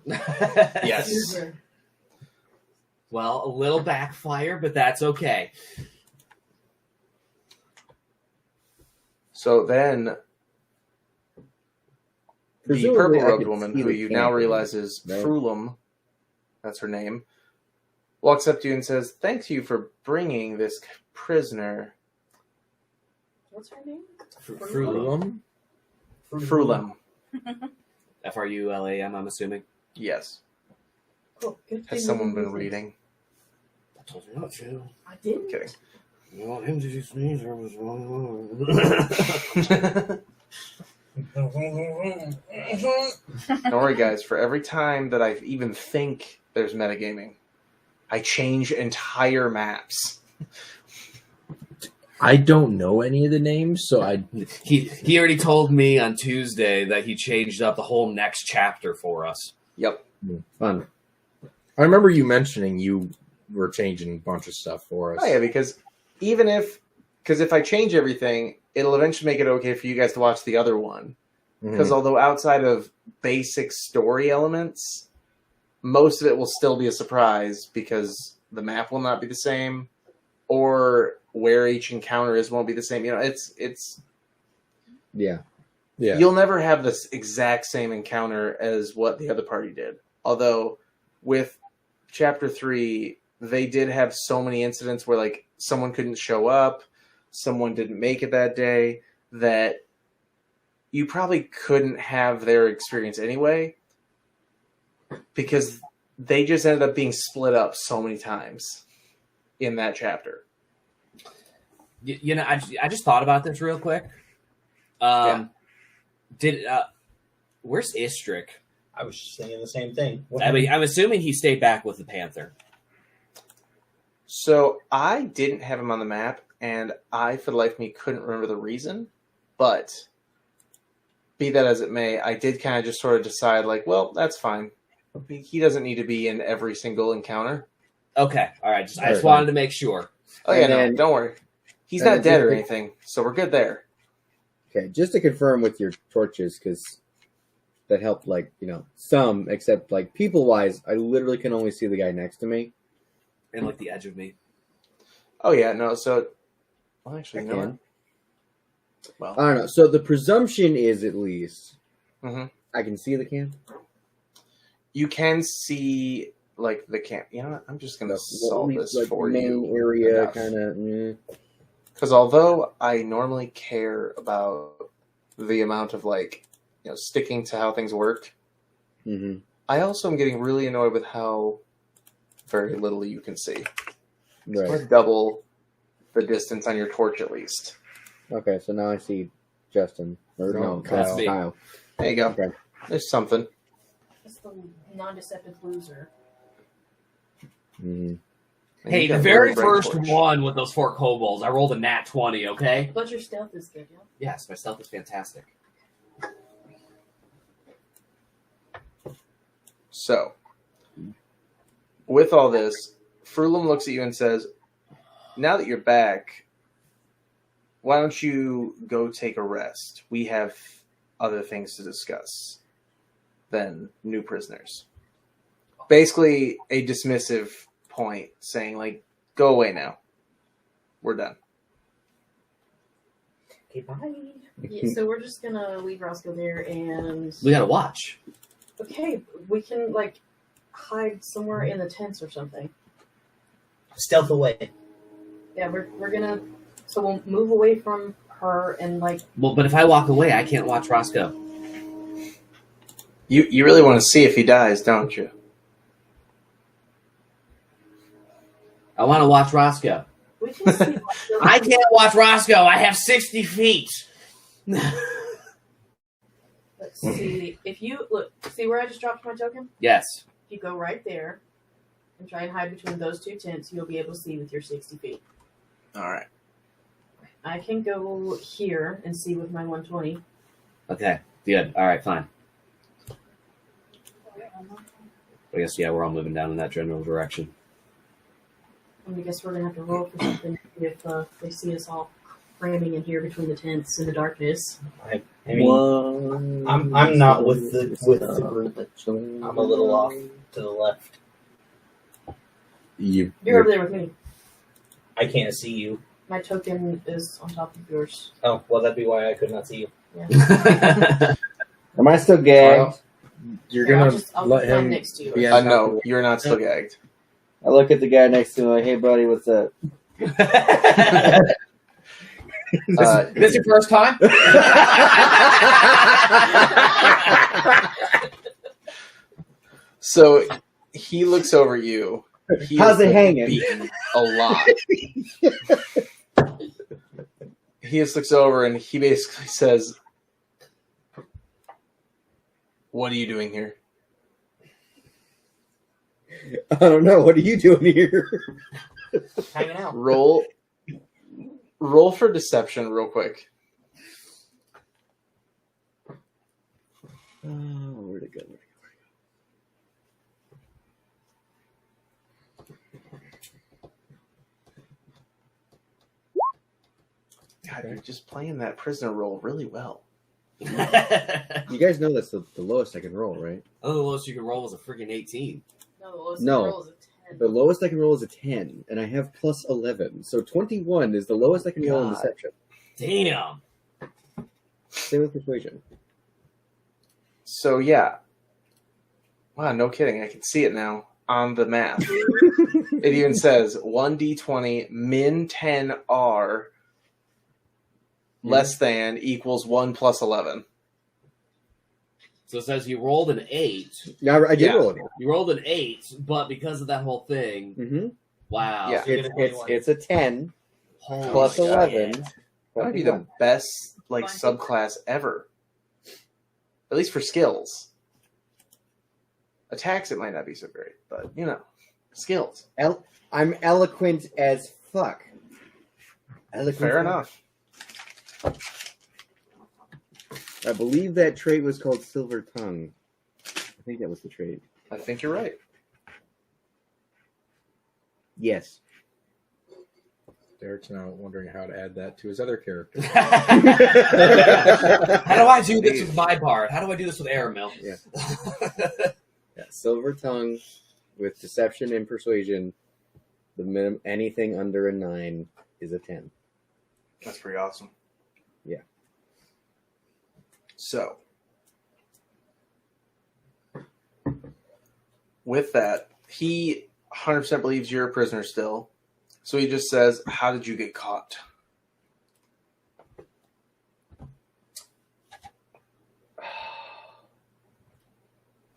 Yes. Well, a little backfire, but that's okay. So then the Presumably, purple I robed could woman, see who the you now camp, realize is right? Frulum, that's her name, walks up to you and says, "Thank you for bringing this prisoner." What's her name? Frulam. Frulam. Frulam, I'm assuming. Yes. Cool. Good Has thing someone we been didn't- reading? I told you not to. I didn't. Kidding. You want him to do sneeze or was wrong? Don't worry, guys. For every time that I even think there's metagaming, I change entire maps. I don't know any of the names, so I He already told me on Tuesday that he changed up the whole next chapter for us. Yep. Fun. I remember you mentioning you were changing a bunch of stuff for us. Oh yeah, because if I change everything, it'll eventually make it okay for you guys to watch the other one. Because although outside of basic story elements, most of it will still be a surprise because the map will not be the same, or where each encounter is won't be the same. You know, it's Yeah. Yeah. You'll never have this exact same encounter as what the other party did. Although with Chapter 3, they did have so many incidents where like someone couldn't show up, someone didn't make it that day, that you probably couldn't have their experience anyway, because they just ended up being split up so many times in that chapter. You know, I just thought about this real quick. Where's Istrick? I was just thinking the same thing. I mean, I'm assuming he stayed back with the Panther. So I didn't have him on the map, and I, for the life of me, couldn't remember the reason. But be that as it may, I did kind of just sort of decide, like, well, that's fine. He doesn't need to be in every single encounter. Okay, all right. I just wanted to make sure. Oh yeah, And then- no, don't worry. He's and not then dead or just- anything, so we're good there. Okay, just to confirm with your torches, because that helped, like, you know, some, except, like, people-wise, I literally can only see the guy next to me. And like the edge of me. Oh yeah, no. So, well, actually, I you know can. what? I don't know. So the presumption is, at least, Mhm. I can see the can. You can see like the camp. You know what? I'm just gonna solve this like, for main you. area, kind of. Because although I normally care about the amount of like, you know, sticking to how things work, Mm-hmm. I also am getting really annoyed with how very little you can see. Right. Or double the distance on your torch at least. Okay, so now I see Justin. Or no, Kyle. Kyle. There you go. Okay. There's something. That's the non-deceptive loser. Mm-hmm. And Hey, you the got very really bright first torch. one with those 4 kobolds, I rolled a nat 20, okay? But your stealth is good, yeah? Yes, my stealth is fantastic. So, with all this, Frulam looks at you and says, now that you're back, why don't you go take a rest? We have other things to discuss than new prisoners. Basically, a dismissive point, saying, like, go away now. We're done. Okay, bye. Yeah, so we're just gonna leave Roscoe there and... We gotta watch. Okay, we can, like, hide somewhere in the tents or something. Stealth away. Yeah, we're gonna... So we'll move away from her and, like... Well, but if I walk away, I can't watch Roscoe. You really want to see if he dies, don't you? I want to watch Roscoe. We can see... I can't watch Roscoe. I have 60 feet. Let's see. If you... Look, see where I just dropped my token? Yes. If you go right there and try and hide between those 2 tents, you'll be able to see with your 60 feet. All right. I can go here and see with my 120. Okay. Good. All right. Fine. I guess, yeah, we're all moving down in that general direction. And I guess we're gonna have to roll for something if they see us all cramming in here between the tents in the darkness. I mean, I'm not with the group. I'm a little off to the left. You're over there with me. I can't see you. My token is on top of yours. Oh, well, that'd be why I could not see you. Yeah. Am I still gagged? You're Here, gonna I'll let stand him. next to you. be on top No, of you're not still gagged. I look at the guy next to me like, "Hey, buddy, what's up?" This your first time? So he looks over you. He How's has it been hanging? beaten a lot. He just looks over and he basically says, "What are you doing here?" I don't know. What are you doing here? Hanging out. Roll for deception real quick. Where'd it go? God, you're just playing that prisoner role really well. You guys know that's the lowest I can roll, right? Oh, the lowest you can roll was a freaking 18. No, the lowest No. roll is a 10. The lowest I can roll is a 10, and I have plus 11. So 21 is the lowest I can roll in God. deception. Damn. Same with persuasion. So yeah. Wow, no kidding. I can see it now on the map. It even says 1d20 min 10r less than equals 1 plus 11. So it says you rolled an 8. Yeah, I did Yeah. roll it. You rolled an 8, but because of that whole thing, Mm-hmm. wow. Yeah. So you get a 21. It's a 10 Holy plus shit. 11. That might be the best like subclass ever. At least for skills. Attacks it might not be so great, but you know, skills. I'm eloquent as fuck. Eloquent Fair as- enough. I believe that trait was called Silver Tongue. I think that was the trait. I think you're right. Yes. Derek's now wondering how to add that to his other character. How do I do this with my bard? How do I do this with Aramil? Yeah. Yeah, Silver Tongue with deception and persuasion. The minimum anything under a 9 is a 10. That's pretty awesome. Yeah. So, with that, he 100% believes you're a prisoner still. So he just says, "How did you get caught?"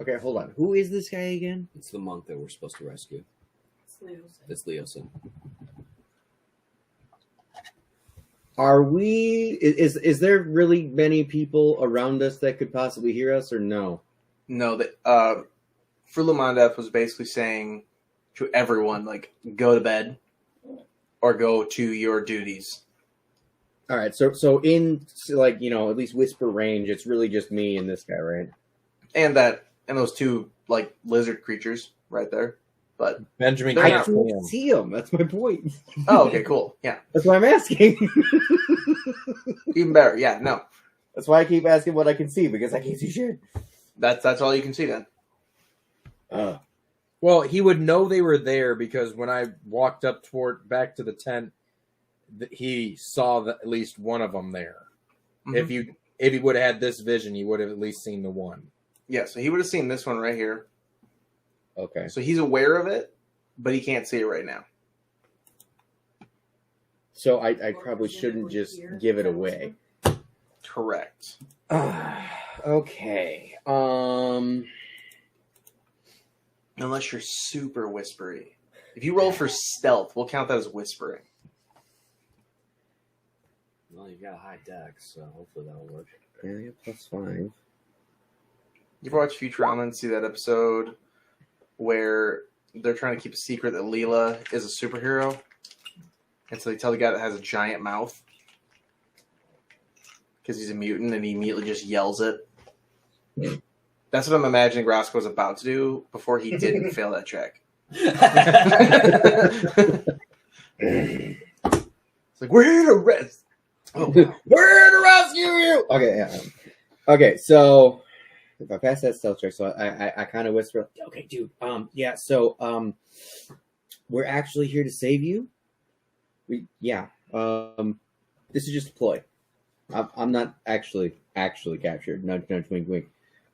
Okay, hold on. Who is this guy again? It's the monk that we're supposed to rescue. It's Leosin. Are we? Is there really many people around us that could possibly hear us, or no? No, that Frulamandeth was basically saying to everyone, like, go to bed or go to your duties. All right, so in like at least whisper range, it's really just me and this guy, right? And those two like lizard creatures right there. But Benjamin They're I can't not- can't see him. That's my point. oh, okay, cool. Yeah, That's why I'm asking. even better. Yeah, no, That's why I keep asking what I can see because I can't see shit. that's all you can see then. Well, he would know they were there because when I walked up back to the tent, he saw at least one of them there. Mhm. If he would have had this vision, he would have at least seen the one. Yeah, so he would have seen this one right here. Okay. So he's aware of it, but he can't see it right now. So I probably shouldn't just give it away. Correct. Okay. Unless you're super whispery. If you roll for stealth, we'll count that as whispering. Well, you've got a high dex, so hopefully that'll work. Yeah, +5. You ever watch Futurama and see that episode where they're trying to keep a secret that Leela is a superhero? And so they tell the guy that has a giant mouth because he's a mutant and he immediately just yells it. That's what I'm imagining Roscoe was about to do before he didn't fail that check. It's like, we're here to rest. Oh, wow. We're here to rescue you. Okay, yeah. Okay, so if I pass that stealth check, so I kind of whisper, okay, dude, yeah, so we're actually here to save you. This is just a ploy. I'm not actually captured. Nudge, nudge, wink, wink.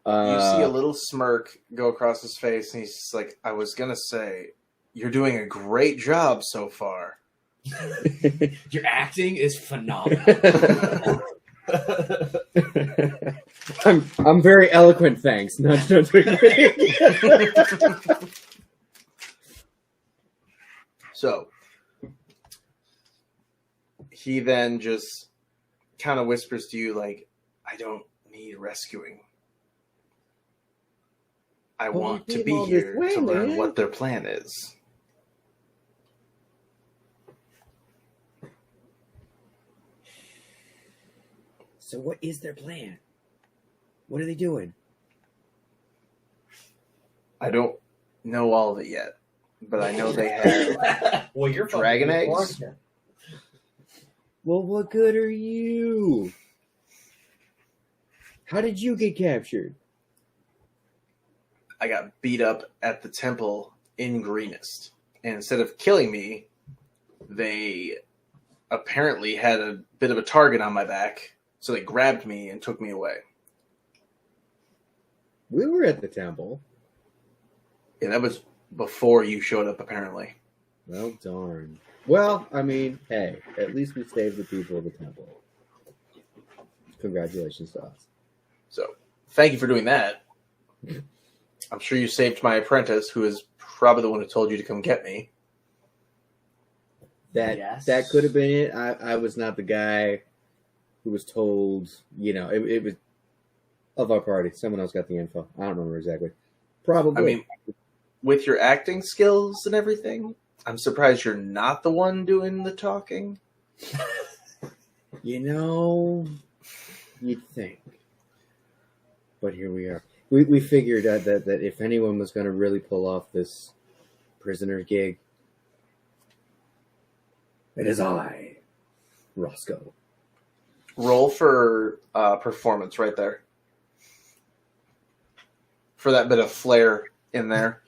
You see a little smirk go across his face, and he's just like, I was going to say, You're doing a great job so far. Your acting is phenomenal. I'm very eloquent, thanks. No. So he then just kind of whispers to you, like, I don't need rescuing. I want to be here to learn what their plan is. So what is their plan? What are they doing? I don't know all of it yet, but I know they have Well, you're dragon fucking eggs. Well, what good are you? How did you get captured? I got beat up at the temple in Greenest. And instead of killing me, they apparently had a bit of a target on my back. So they grabbed me and took me away. We were at the temple. Yeah, that was before you showed up, apparently. Well, darn. Well, I mean, hey, at least we saved the people of the temple. Congratulations to us. So, thank you for doing that. I'm sure you saved my apprentice, who is probably the one who told you to come get me. That could have been it. I was not the guy who was told, it was of our party. Someone else got the info. I don't remember exactly. Probably. I mean, with your acting skills and everything, I'm surprised you're not the one doing the talking. You'd think. But here we are. We figured out that if anyone was going to really pull off this prisoner gig, it is I, Roscoe. Roll for performance right there. For that bit of flair in there.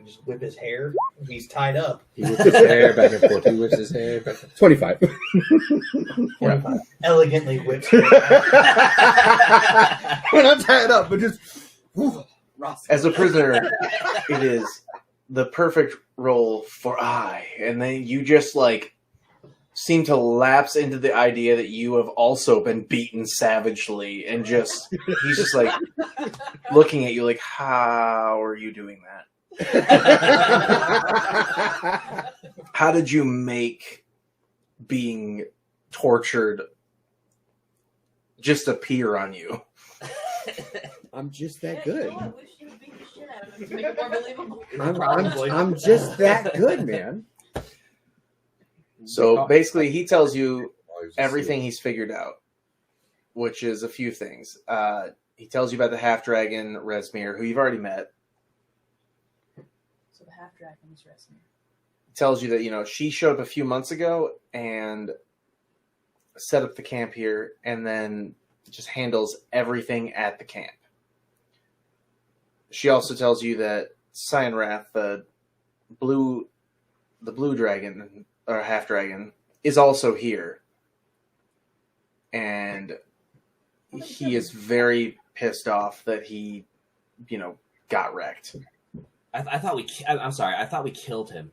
Just whip his hair. He's tied up. He whips his hair back and forth. He whips his hair back and forth. 25. 25. Elegantly whips hair. When I'm tied up, but just... As a prisoner, it is the perfect role for I. And then you just, seem to lapse into the idea that you have also been beaten savagely. And he's just, looking at you like, how are you doing that? How did you make being tortured just appear on you? I'm just that good. I wish you would beat the shit out of him to make it more believable. I'm just that good, man. So basically, he tells you everything he's figured out, which is a few things. He tells you about the half-dragon, Resmir, who you've already met. So the half-dragon is Resmir. He tells you that, she showed up a few months ago and set up the camp here, and then just handles everything at the camp. She also tells you that Cyanrath, the blue dragon, or half-dragon, is also here. And he is very pissed off that he, got wrecked. I'm sorry. I thought we killed him.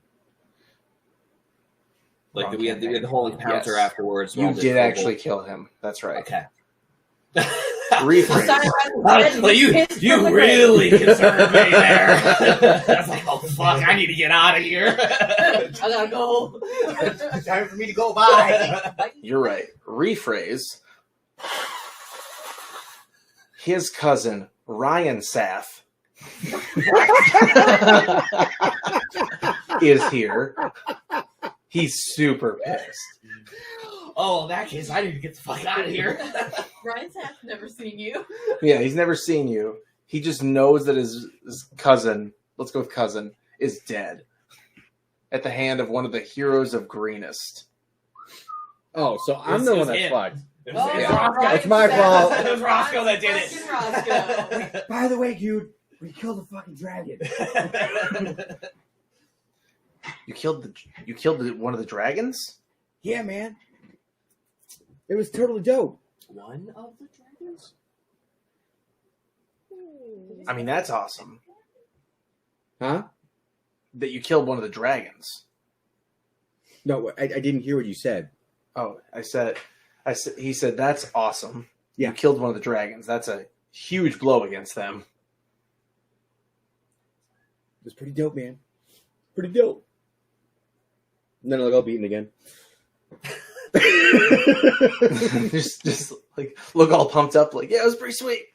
We had the whole encounter afterwards. You did actually kill him. That's right. Okay. Rephrase. Well, you really concerned me there. I was like, oh fuck, I need to get out of here. I gotta go. It's time for me to go. Bye. You're right. Rephrase. His cousin, Ryan Sath, is here. He's super pissed. Oh, in that case, I need to get the fuck out of here. Ryan's half never seen you. Yeah, he's never seen you. He just knows that his cousin, let's go with cousin, is dead. At the hand of one of the heroes of Greenest. Oh, so I'm the one that's fucked. It Oh, was yeah. Roscoe. It's my fault. It was Roscoe that did it. Fucking Roscoe. By the way, dude, we killed a fucking dragon. You killed one of the dragons? Yeah, man. It was totally dope. One of the dragons? I mean, that's awesome. Huh? that you killed one of the dragons. No, I didn't hear what you said. Oh, he said, that's awesome. Yeah. You killed one of the dragons. That's a huge blow against them. It was pretty dope, man. Pretty dope. And then I'll go beaten again. just like look all pumped up, like, yeah, it was pretty sweet.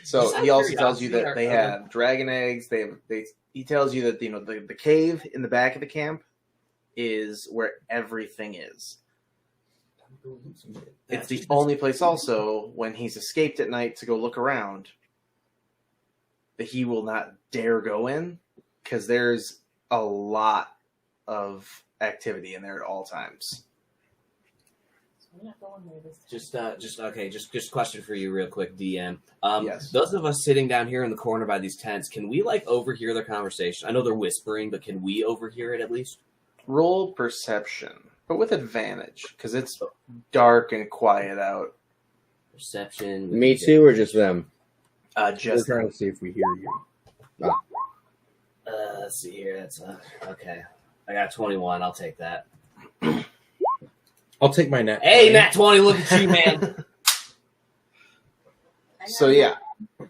So he also tells you that they have dragon eggs. He tells you that the cave in the back of the camp is where everything is. It's the only place also when he's escaped at night to go look around that he will not dare go in, because there's a lot of activity in there at all times. We're not going there this time. Just question for you real quick, DM. Yes. Those of us sitting down here in the corner by these tents, can we overhear their conversation? I know they're whispering, but can we overhear it at least? Roll perception, but with advantage, because it's dark and quiet out. Perception. Me too, or just them? Just We're trying to see if we hear you. Let's see here. That's okay. I got 21. I'll take that. I'll take my net. Hey, Nat 20, look at you, man. So yeah, we're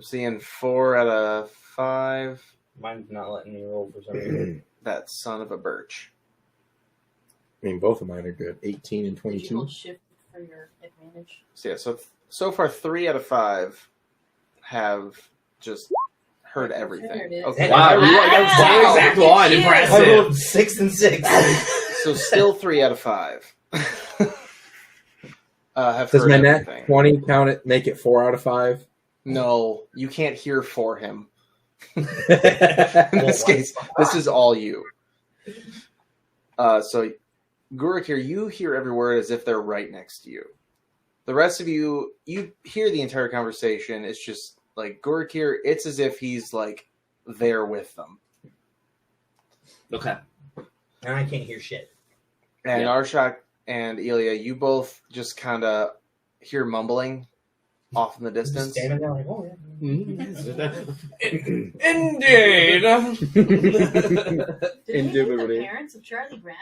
seeing 4 out of 5. Mine's not letting me roll for some reason. That son of a birch. I mean, both of mine are good. 18 and Did you 22. hold shift for your advantage? So yeah, so far 3 out of 5 have just heard There everything. it is. Okay. Wow, you got the same exact one. I Impressive. rolled 6 and 6. So still 3 out of 5 have Does heard my everything. net 20 count it, make it 4 out of 5? No, you can't hear for him. In this case, this is all you. So, Gurukir, you hear every word as if they're right next to you. The rest of you hear the entire conversation. It's just like Gurukir, it's as if he's like there with them. Okay. And I can't hear shit. And Yeah. Arshak and Ilya, you both just kind of hear mumbling off in the Just distance. standing there like, oh, yeah. Indeed. Did they meet Indubitably. the parents of Charlie Brown?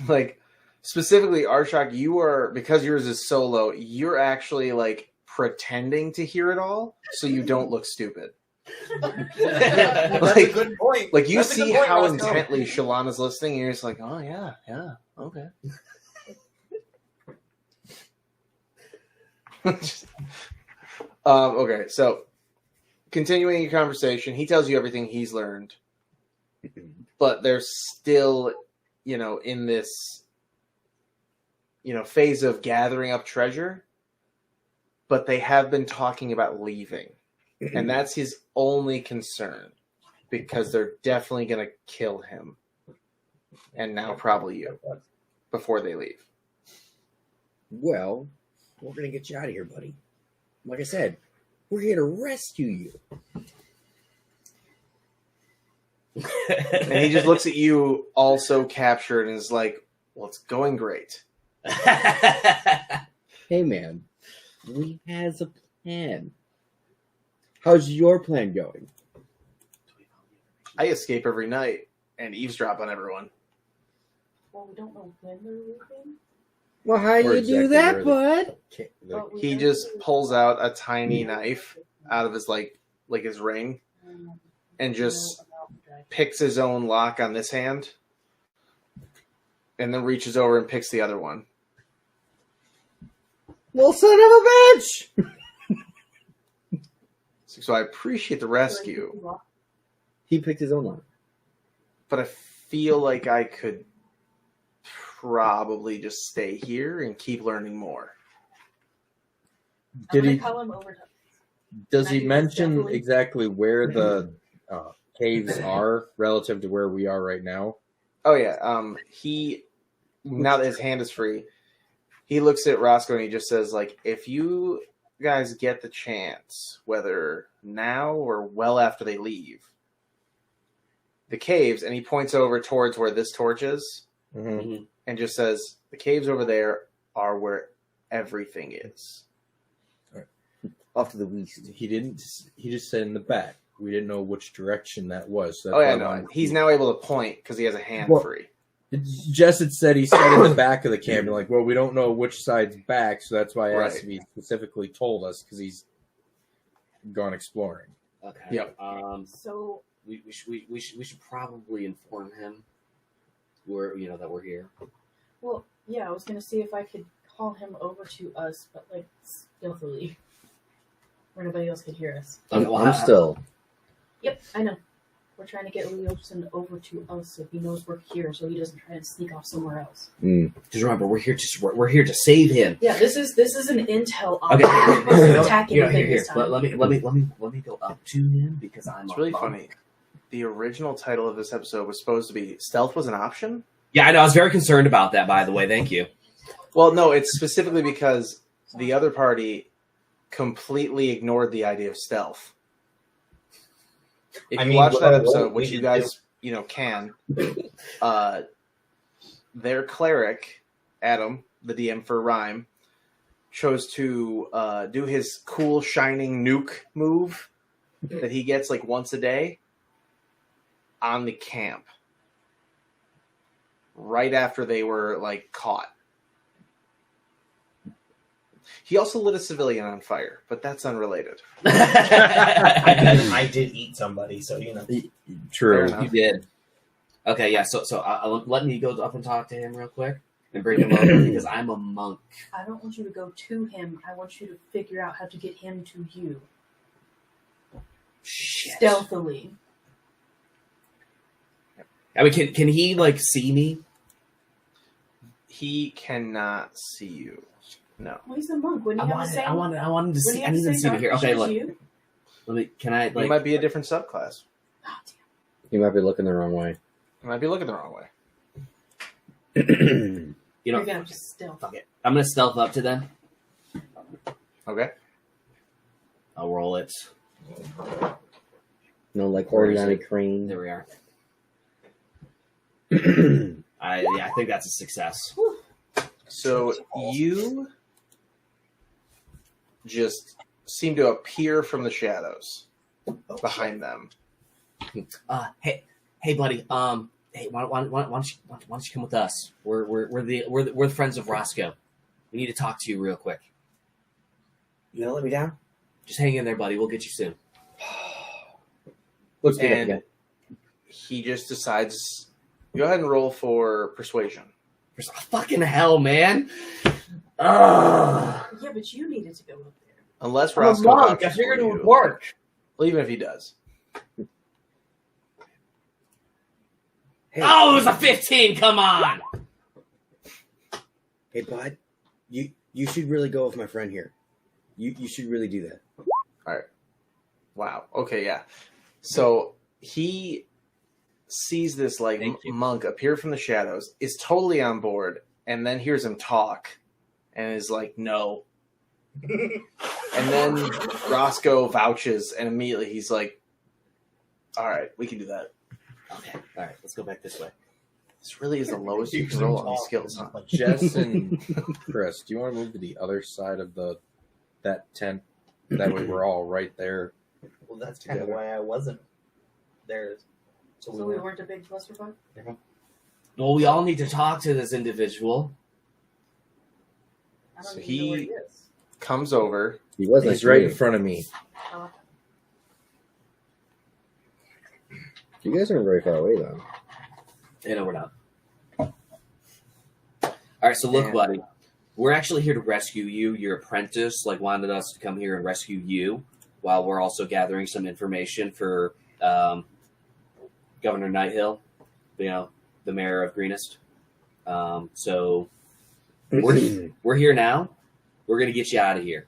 Like, specifically, Arshak, you are, because yours is solo, you're actually like pretending to hear it all so you don't look stupid. That's a good point. Like, you That's a good see point, how Roscoe. intently Shalana's listening, and you're just like, oh, yeah, okay. Okay, so continuing your conversation, he tells you everything he's learned, but they're still, in this, phase of gathering up treasure, but they have been talking about leaving, and that's his only concern, because they're definitely going to kill him, and now probably you, before they leave. Well, we're going to get you out of here, buddy. Like I said, we're here to rescue you. And he just looks at you, also captured, and is like, well, it's going great. Hey, man, we has a plan. How's your plan going? I escape every night and eavesdrop on everyone. Well, we don't know when they're leaving. Well, how do Or you do exactly that, where bud? But we He know just who- pulls out a tiny knife out of his like his ring and just know about the dragon. picks his own lock on this hand and then reaches over and picks the other one. Well, son of a bitch! So I appreciate the rescue, He picked his own lock. but I feel like I could probably just stay here and keep learning more. Did I'm he? gonna call him over to Does he Maybe mention definitely- exactly where the caves are relative to where we are right now? Oh yeah, he now that his hand is free, he looks at Roscoe and he just says, like, if you guys get the chance, whether now or well after they leave, the caves, and he points over towards where this torch is, Mm-hmm. and just says, the caves over there are where everything is. Off to the west. He didn't. He just said in the back. We didn't know which direction that was. So that's Oh yeah, why I no. wanted He's to- now able to point because he has a hand Well- free. Jess had said he said in the back of the camp. Like, well, we don't know which side's back, so that's why I asked Right. if he specifically told us because he's gone exploring. Okay. Yep. So We should probably inform him that we're here. well, yeah, I was gonna see if I could call him over to us, but like stealthily, where nobody else could hear us. Okay, well, I'm still. Yep, I know. We're trying to get Leosin over to us so he knows we're here, so he doesn't try and sneak off somewhere else. Just remember, we're here to save him. Yeah, this is an intel Okay, op. We're supposed to attack anything this time. Let me go up to him because I'm. It's really a monk. funny. The original title of this episode was supposed to be "Stealth was an option." Yeah, I know. I was very concerned about that. By the way, thank you. Well, no, it's specifically because the other party completely ignored the idea of stealth. If I you mean, watch that what episode, we which you did guys, can, their cleric, Adam, the DM for Rhyme, chose to do his cool shining nuke move that he gets like once a day on the camp right after they were like caught. He also lit a civilian on fire, but that's unrelated. I did eat somebody, so you know. True. Fair You did. Okay, yeah. So let me go up and talk to him real quick and bring him over because I'm a monk. I don't want you to go to him. I want you to figure out how to get him to you. Shit. Stealthily. I mean, can he like see me? He cannot see you. No. Well, he's a monk. Wouldn't he have the same? I want him to wouldn't see. he I have need the him to same see me here. dark Okay, vision as look. you? Let me. Can I He like? might be a different subclass. Oh, You might be looking the wrong way. He might be looking the wrong way. You damn. You're know, gonna just stealth. fuck it. I'm gonna stealth up to them. Okay. I'll roll it. No, like Where is Oriana it? Crane. There we are. I think that's a success. So you just seem to appear from the shadows behind them. Hey, buddy. Hey, why don't you come with us? We're the friends of Roscoe. We need to talk to you real quick. You gonna let me down? Just hang in there, buddy. We'll get you soon. Let's get it And again. he just decides, go ahead and roll for persuasion. Fucking hell, man. Ugh. Yeah, but you needed to go up there. Unless I'm a Roscoe monk. I vouches figured for it you. would work. Well, even if he does. Hey, Oh, it was a 15. Come on. hey, bud. You should really go with my friend here. You should really do that. Wow. Okay, yeah. So he sees this like Thank you. monk appear from the shadows, is totally on board, and then hears him talk, and is like, "No." And then Roscoe vouches, and immediately he's like, "All right, we can do that." Okay. All right. Let's go back this way. This really is the lowest you can roll on these skills, huh? Jess and Chris, do you want to move to the other side of that tent? That way we're all right there. Well, that's kind of Together. why I wasn't there. So we weren't a big clusterfuck? Well, we all need to talk to this individual. I don't So even know where he- he is. Comes over. He was He's right in front of me. Oh, You guys aren't very far away, though. You know, we're not. All right. So look, And- buddy. We're actually here to rescue you. Your apprentice wanted us to come here and rescue you, while we're also gathering some information for Governor Nighthill, the mayor of Greenest. So we're here now. We're gonna get you out of here.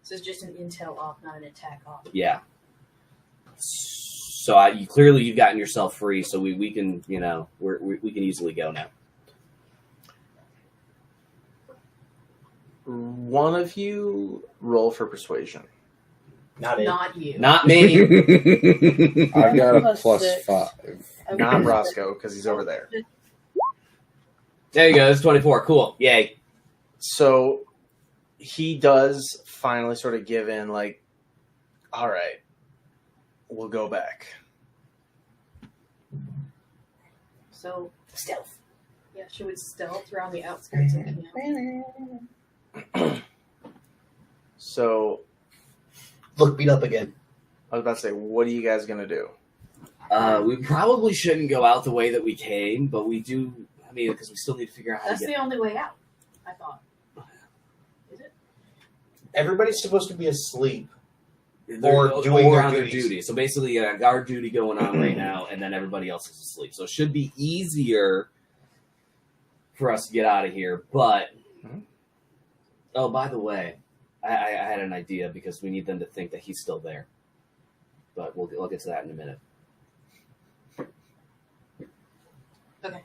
This is just an intel op, not an attack op. Yeah. So you've gotten yourself free. So we can we can easily go now. One of you roll for persuasion. Not it. Not you. Not me. I've got a Plus plus six. 5. Okay. Not Roscoe, because he's over there. There you go. It's 24. Cool. Yay. So he does finally sort of give in, like, all right, we'll go back. So stealth. Yeah, should we stealth around the outskirts of camp? So Look beat up again. I was about to say, what are you guys gonna do? We probably shouldn't go out the way that we came, but we do. I mean, because we still need to figure out how That's to the get. only way out, I thought. Is it? Everybody's supposed to be asleep. They're Or doing their on their duties. duty. So basically, guard duty going on right now, and then everybody else is asleep. So it should be easier for us to get out of here. But oh, by the way, I had an idea because we need them to think that he's still there. But we'll get to that in a minute. Okay.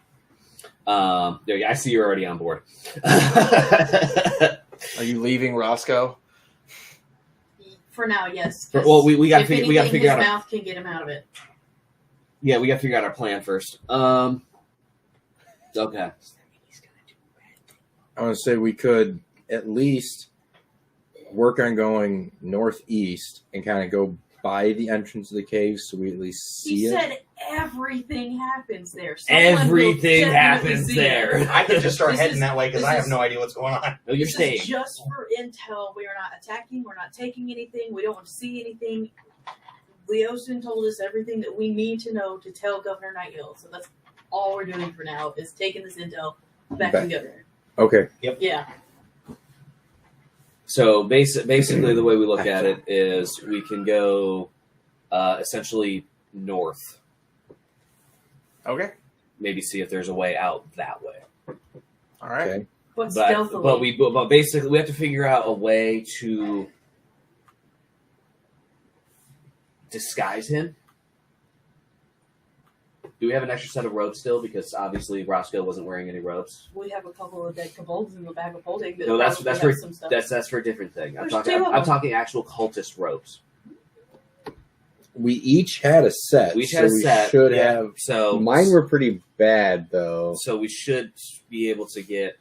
There you go. I see you're already on board. Are you leaving Roscoe? For now, yes. Well, we got to figure his out. mouth can get him out of it. Yeah, we got to figure out our plan first. Okay. I want to say we could at least work on going northeast and kind of go by the entrance of the cave so we at least see He it. said everything happens there. Everything happens there. I can just start This heading is- that way because this I have is- no idea what's going on. No, you're This staying. is just for intel. We are not attacking. We're not taking anything. We don't want to see anything. Leosin told us everything that we need to know to tell Governor Nightingale. So that's all we're doing for now is taking this intel back to the governor. Okay. Yeah. So basically, the way we look at it is we can go essentially north. Okay. Maybe see if there's a way out that way. All right. Okay. But stealthily. But basically, we have to figure out a way to disguise him. Do we have an extra set of ropes still? Because obviously Roscoe wasn't wearing any ropes. We have a couple of dead kobolds in the bag of holding. No, that's for some stuff. that's for a different thing. I'm There's two of I'm them. talking actual cultist ropes. We each had a set. We each so had a we set. should yeah. have. So Mine were pretty bad though. So we should be able to get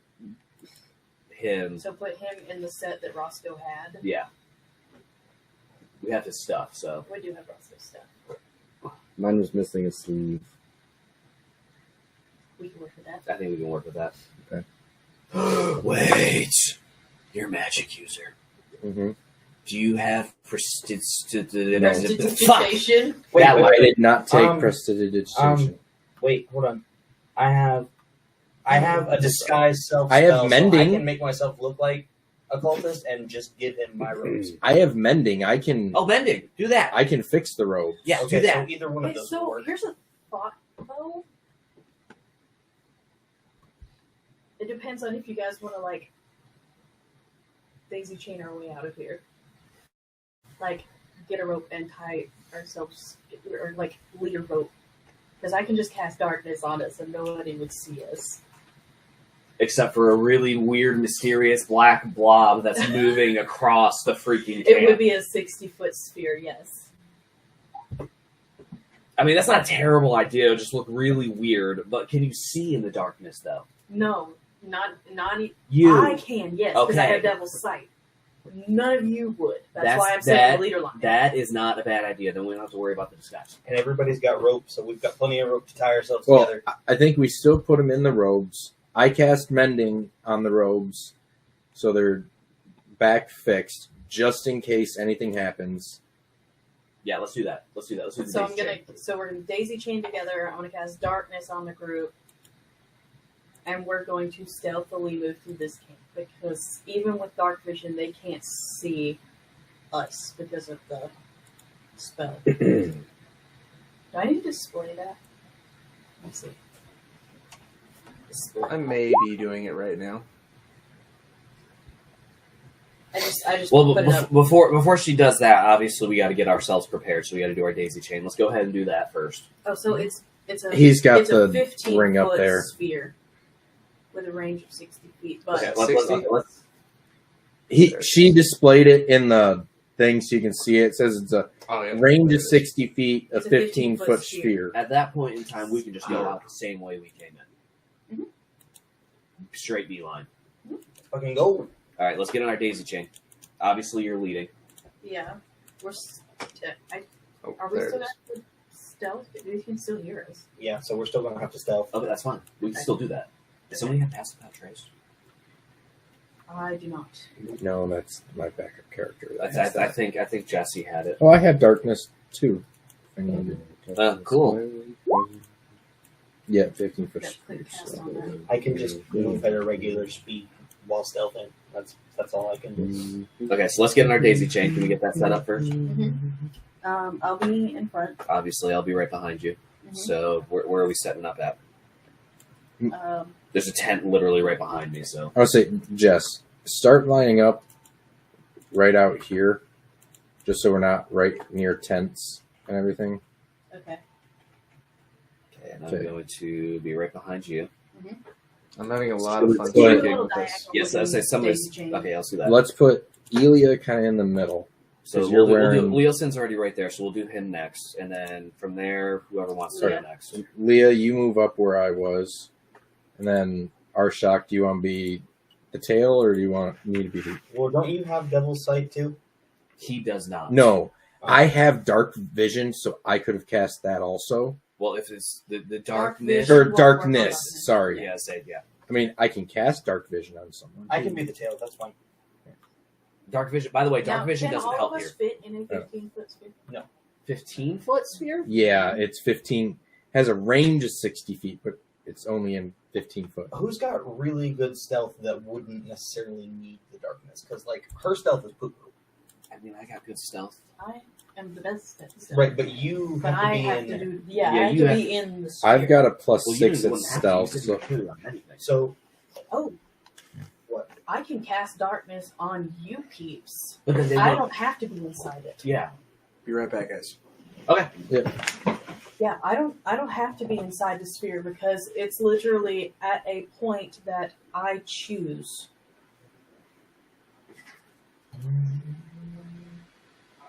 him. So put him in the set that Roscoe had. Yeah. We have his stuff, so. We do have Roscoe's stuff. Mine was missing a sleeve. We can work with that. I think we can work with that. Okay. Wait. You're a magic user. Mm-hmm. Do you have Prestidigitation. Wait, That wait, way. I wait. did not take Um, prestidigitation. Wait, hold on. I have a disguise self. I have spell, so mending. I can make myself look like a cultist and just give him my robes. I have mending. I can. Oh, bending. Do that. I can fix the robe. Yeah, Okay, do so that. either one of Okay, those so will work. here's a thought, though. It depends on if you guys want to, like, daisy chain our way out of here. Like, get a rope and tie ourselves, or, like, lead a rope. Because I can just cast darkness on us and nobody would see us. Except for a really weird, mysterious black blob that's moving across the freaking It camp. would be a 60-foot sphere, yes. I mean, that's not a terrible idea. It'll just look really weird. But can you see in the darkness, though? No, not You. I can, yes, because I Okay. have devil's sight. None of you would. That's why I'm saying that, the leader line. That is not a bad idea. Then we don't have to worry about the disguise. And everybody's got rope, so we've got plenty of rope to tie ourselves Well, together. I think we still put them in the robes. I cast mending on the robes, so they're back fixed, just in case anything happens. Yeah, let's do that. Let's do that. Let's do the So daisy chain. we're gonna daisy chain together. I'm gonna cast darkness on the group, and we're going to stealthily move through this camp because even with dark vision, they can't see us because of the spell. Do I need to display that? Let me see. Display. I may be doing it right now. I just Well, put it up. before she does that, obviously we got to get ourselves prepared. So we got to do our daisy chain. Let's go ahead and do that first. Oh, so it's a He's got it's a the 15 ring up foot there. sphere with a range of 60 feet. But Okay, 60? let's She displayed it in the thing so you can see it. It says it's a Oh, yeah. range of 60 feet, a It's a 15-foot 15-foot sphere. at that point in time we can just go out the same way we came in. Mhm. Straight beeline. Fucking go. All right, let's get on our daisy chain. Obviously, you're leading. Yeah. We're. Oh, Are we there still it is. at the stealth? You can still hear us. Yeah, so we're still gonna have to stealth. Oh, but that's fine. We can still do that. Does somebody have pass without trace? I do not. No, that's my backup character. I think Jesse had it. Oh, I have darkness too. I needed Cool. Yeah, 15 foot. Yeah, quick cast on that. I can just move at a regular speed while stealthing. That's all I can do. Okay, so let's get on our daisy chain. Can we get that set up first? I'll be in front. Obviously, I'll be right behind you. So where are we setting up at? There's a tent literally right behind me. So I would say, Jess, start lining up right out here, just so we're not right near tents and everything. Okay. okay, and I'm going to be right behind you. I'm having a lot of fun Do a shaking with this. Yes, I'll say somebody's. Okay, I'll see that. Let's put Elia kind of in the middle. So you're we'll do wearing Leosin's already right there, so we'll do him next, and then from there, whoever wants to go next. Leah. You move up where I was, and then Arshak. Do you want to be the tail, or do you want me to be the? Well, don't you have Devil's Sight too? He does not. No, I have dark vision, so I could have cast that also. Well, if it's the darkness Or darkness. Sorry. Yeah, say yeah. I mean, I can cast dark vision on someone. I can be the tail. That's fine. Dark vision. By the way, dark Now, vision can doesn't all help of us here. fit in a 15-foot sphere? 15-foot sphere? Yeah, it's 15. Has a range of 60 feet, but it's only in 15 foot. Who's got really good stealth that wouldn't necessarily need the darkness? Because like her stealth is poo poo. I mean, I got good stealth. I am the best at stealth. Right, but you But have to I be have in to there. do. Yeah, I have you to have be in the sphere. I've got a plus Well, 6 at wouldn't have to. stealth. You So could do it on anything. So Oh. What? I can cast darkness on you peeps. But then they I won't- don't have to be inside it. Yeah. Be right back, guys. Yeah, I don't have to be inside the sphere because it's literally at a point that I choose.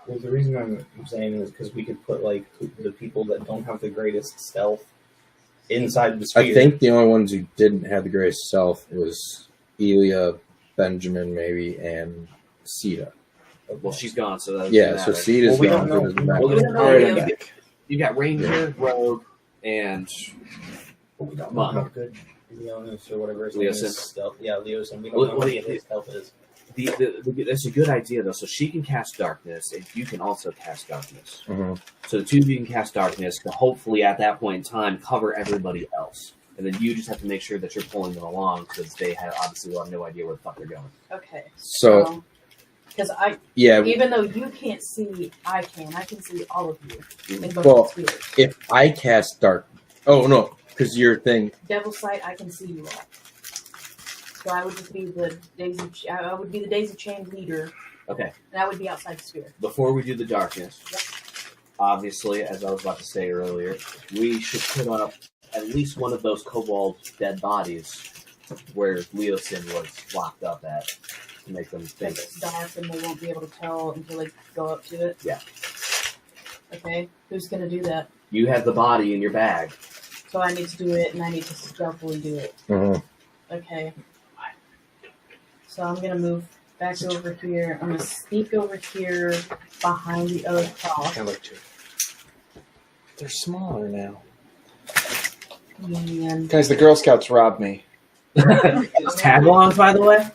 Well, the reason I'm saying is because we could put like the people that don't have the greatest stealth inside the sphere. I think the only ones who didn't have the greatest stealth was Elia, Benjamin, maybe, and Sita. Well, she's gone, so that's Yeah, so Sita's Well, we gone. don't so it doesn't know. matter. Well, We don't know All right, I'm Leo. back. You got Ranger, Rogue, and We don't know Mom. how good Leonis or whatever his Leosin. name is stealth. Yeah, Leosin. We don't Well, know what his stealth is. that's a good idea though. So she can cast darkness, and you can also cast darkness. Mhm. So the two of you can cast darkness to hopefully at that point in time cover everybody else, and then you just have to make sure that you're pulling them along because they have obviously will have no idea where the fuck they're going. Okay. So, because I, yeah, even though you can't see, I can. I can see all of you in both Well, spheres. if I cast dark... Oh, no, because your thing... Devil's Sight, I can see you all. So I would just be the daisy. I would be the daisy chain leader, Okay. and I would be outside the sphere. Before we do the darkness, obviously, as I was about to say earlier, we should put up at least one of those kobold dead bodies where Leosin was locked up at to make them think. Because it's dark and they won't be able to tell until they go up to it. Yeah. Okay, who's gonna do that? You have the body in your bag. So I need to do it, and I need to stealthily do it. Mhm. Okay. So I'm gonna move back over here. I'm gonna sneak over here behind the other cross. I look too. They're smaller now. And Guys, the Girl Scouts robbed me. Tag-alongs, by the way?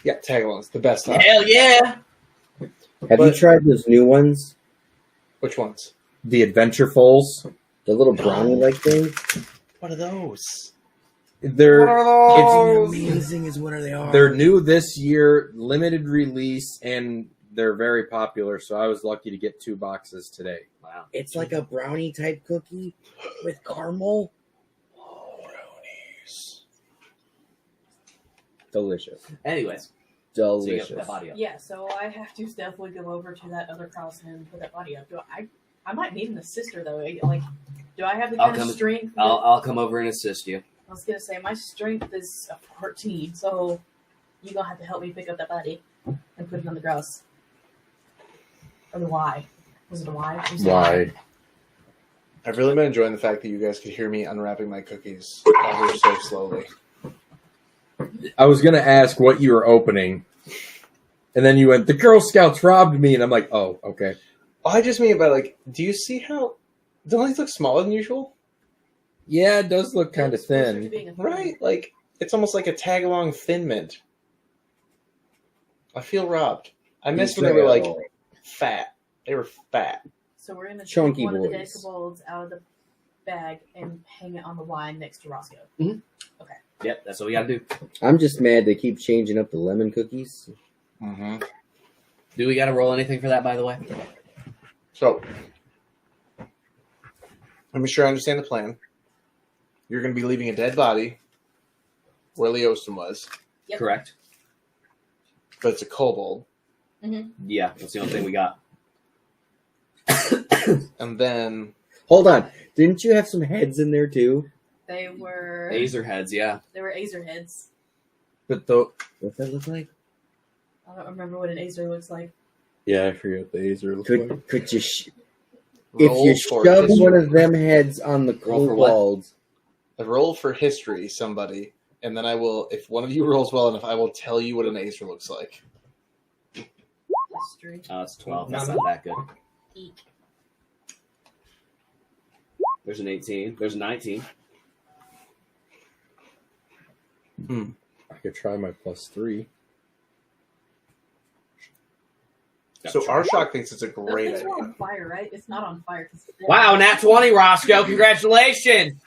Yeah, tag-alongs, the best. Hell yeah! Have you tried those new ones? Which ones? The Adventurefuls. The little brownie-like thing? What are those? They're... What are those? Amazing is what they are. They're new this year, limited release, and they're very popular, so I was lucky to get 2 boxes today. Wow. It's like a brownie type cookie with caramel. Delicious. Anyways, so you Delicious. got that body up. yeah, so I have to stealthily go over to that other cross and put that body up. I might need an assister though. Like, do I have the I'll kind come- of strength? that- I'll come over and assist you. I was gonna say my strength is a 14, so you're gonna have to help me pick up that body and put it on the grouse. Or the Y. Was it a Y? It was a Why? I've really been enjoying the fact that you guys could hear me unwrapping my cookies ever so slowly. I was gonna ask what you were opening, and then you went, "The Girl Scouts robbed me," and I'm like, "Oh, okay." I just mean by like, do you see how? Don't these look smaller than usual? Yeah, it does look kind of It's closer to thin. being a thing. Right? Like it's almost like a tag along Thin Mint. I feel robbed. I miss when they were like fat. They were fat. So we're gonna take Chunky one of the boys. dead kobolds out of the bag and hang it on the line next to Roscoe. Yep, that's what we gotta do. I'm just mad they keep changing up the lemon cookies. Mm-hmm. Do we gotta roll anything for that, by the way? So, let me sure I understand the plan. You're going to be leaving a dead body where Leostin was, Yep. Correct. but it's a kobold. Yeah, that's the only thing we got. And then, Hold on, didn't you have some heads in there too? They were Azer heads, yeah. they were Azer heads. But the What's that look like? I don't remember what an Azer looks like. yeah, I forget what the Azer looks like. Could you roll if you for shove history. one of them heads on the Roll for what? kobolds? Roll for history, somebody. And then I will, if one of you rolls well enough, I will tell you what an Acer looks like. History. It's 12. That's not that good. Eek. There's an 18. There's a 19. I could try my +3. So Arshock thinks it's a Those great things were idea. on fire, right? It's not on fire. 'Cause it's dead. Wow, nat 20, Roscoe. Congratulations.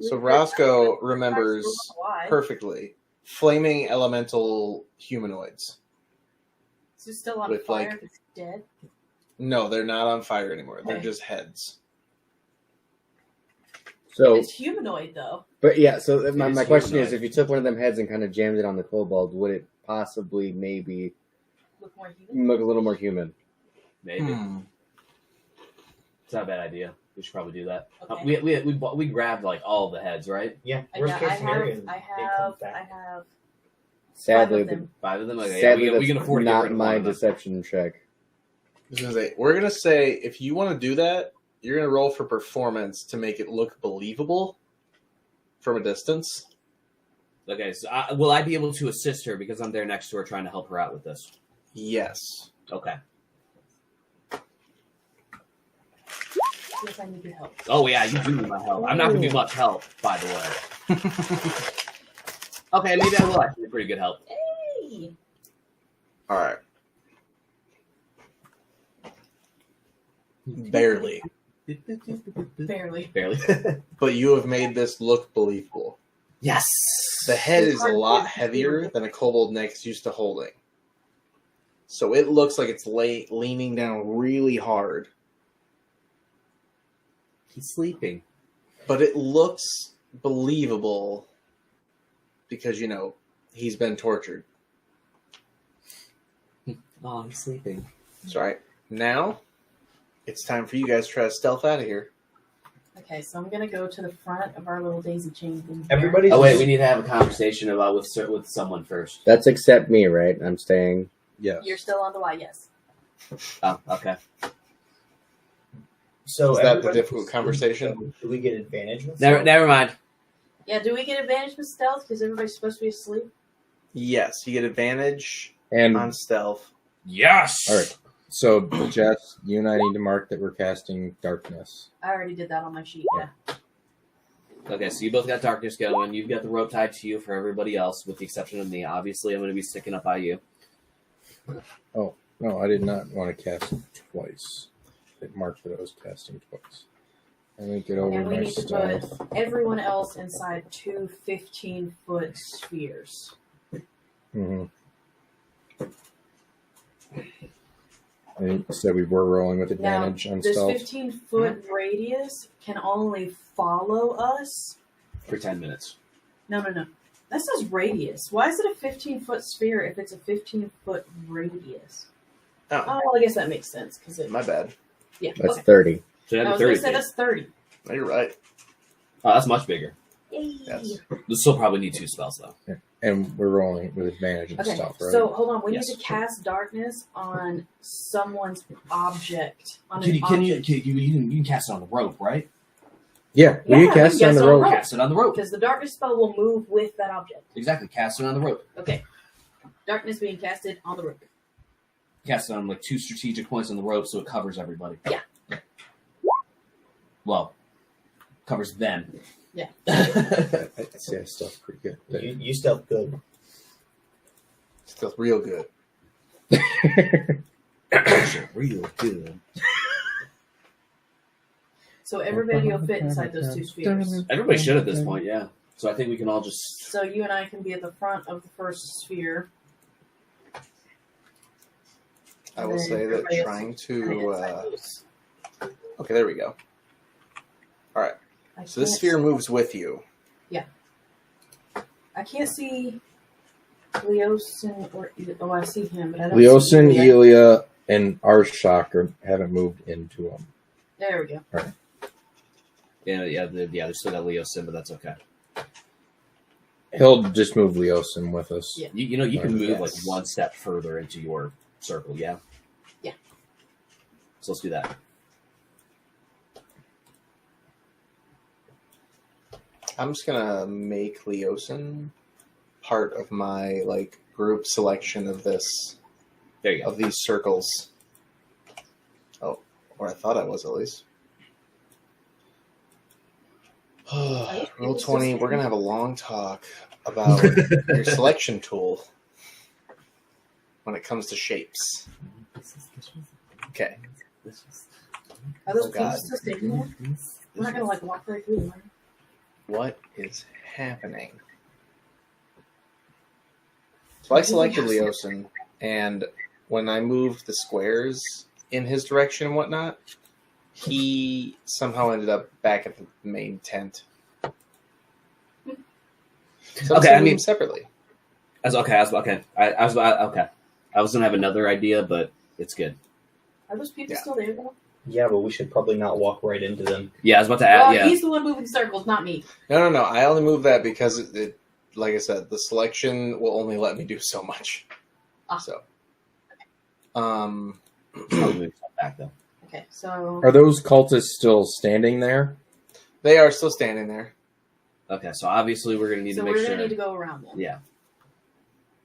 So Roscoe remembers Why? perfectly flaming elemental humanoids. Is it still on with, fire like- if it's dead? No, they're not on fire anymore. They're Okay. just heads. So, It's humanoid though. but yeah, so my is question humanoid. is, if you took one of them heads and kind of jammed it on the kobold, would it possibly maybe Look more human. look a little more human? Maybe. It's not a bad idea. We should probably do that. Okay. We grabbed like all the heads, right? Yeah. I Worst case scenario, have, they I come have, back. I have. Sadly, Five of them. 5 of them. Okay, sadly, we can that's afford to get rid not of my one of them. deception check. I was gonna say, we're gonna say if you want to do that, you're gonna roll for performance to make it look believable from a distance. Okay, so will I be able to assist her because I'm there next to her trying to help her out with this? Yes. Okay. Yes, I need your help. Oh yeah, you do need my help. I'm not gonna be much help, by the way. Okay, maybe I will actually be pretty good help. Hey. All right. Barely, Barely. Barely. but you have made this look believable. Yes. The head is a lot heavier than a kobold neck's used to holding, so it looks like it's leaning down really hard. He's sleeping. But it looks believable because, he's been tortured. Oh, he's sleeping. That's right. Now, it's time for you guys to try to stealth out of here. Okay, so I'm gonna go to the front of our little daisy chain thing. here. Everybody's Oh wait, we need to have a conversation about with someone first. That's except me, right? I'm staying. Yes. You're still on the Y, yes. Oh, okay. So Is that the everybody's difficult asleep, conversation? so do we get advantage with Never mind. Yeah, do we get advantage with stealth because everybody's supposed to be asleep? Yes, you get advantage And on stealth. Yes. all right. So, Jess, you and I need to mark that we're casting darkness. I already did that on my sheet. Yeah. Okay, so you both got darkness going. You've got the rope tied to you for everybody else, with the exception of me. Obviously, I'm going to be sticking up by you. No, I did not want to cast twice. It marked that I was casting twice. Let me get over And we my need to stealth. put everyone else inside two 15-foot spheres. Mm-hmm. You said we were rolling with Now, advantage on this stealth. 15-foot radius can only follow us. For 10 minutes. No. That says radius. Why is it a 15-foot sphere if it's a 15-foot radius? Oh, Oh, well, I guess that makes sense because it. my bad. Yeah. That's Okay. 30. So I that'd was be going 30 to say feet. that's 30. No, you're right. Oh, that's much bigger. Yay. Yes. You'll still probably need 2 spells, though. And we're rolling with advantage and Okay, stealth, right? so hold on. We Yes. need to cast darkness on someone's object. On Can an you object. can cast it on the rope, right? Yeah, we can cast it on the rope. Cast it on the rope. Because the darkness spell will move with that object. Exactly. Cast it on the rope. Okay. Darkness being casted on the rope. Cast it on like 2 strategic points on the rope so it covers everybody. Yeah. Well, covers them. Yeah. I see I stealth pretty good. You stealth good. Stealth real good. Real good. So everybody will fit inside those 2 spheres. Everybody should at this point, yeah. So I think we can all just... So you and I can be at the front of the first sphere. I will say that trying to... Okay, there we go. Alright. So this sphere moves with you. Yeah. I can't see Leosin or... Oh, I see him, but I don't Leosin, see him. Elia, and Arshak haven't moved into them. There we go. All right. Yeah, they still got Leo Sim, but that's okay. He'll just move Leosin with us. Yeah. You can move Yes. like 1 step further into your circle, yeah? Yeah. So let's do that. I'm just gonna make Leosin part of my like group selection of this There you go. of these circles. Oh, or I thought I was at least. Roll 20. We're gonna have a long talk about your selection tool when it comes to shapes. Okay. Are those Oh, God. pieces still standing there? We're not gonna like walk right through them, right? What is happening? So I selected Leosin, and when I moved the squares in his direction and whatnot, he somehow ended up back at the main tent. So Okay, I I mean- mean separately. I was gonna have another idea, but it's good. Are those people Yeah. still there though? Yeah, but we should probably not walk right into them. Yeah, I was about to add. Well, Yeah, he's the one moving circles, not me. No. I only moved that because it, like I said, the selection will only let me do so much. Ah. So, I'll move stuff back though. Okay, so Are those cultists still standing there? they are still standing there. Okay, so obviously we're gonna need to make we're sure. gonna need to go around them. Yeah,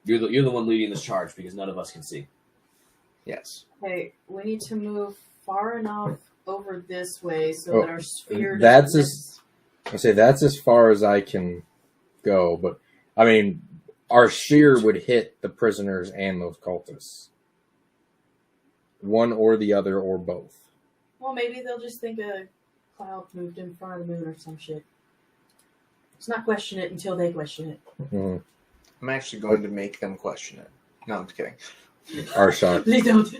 you're the one leading this charge because none of us can see. Yes. Okay, we need to move far enough over this way so Oh, that our sphere. that's doesn't as- I say that's as far as I can go, but I mean, our sphere would hit the prisoners and those cultists. One or the other, or both. Well, maybe they'll just think a cloud moved in front of the moon or some shit. Let's not question it until they question it. Mm. I'm actually going to make them question it. No, I'm just kidding. Arshak. They don't.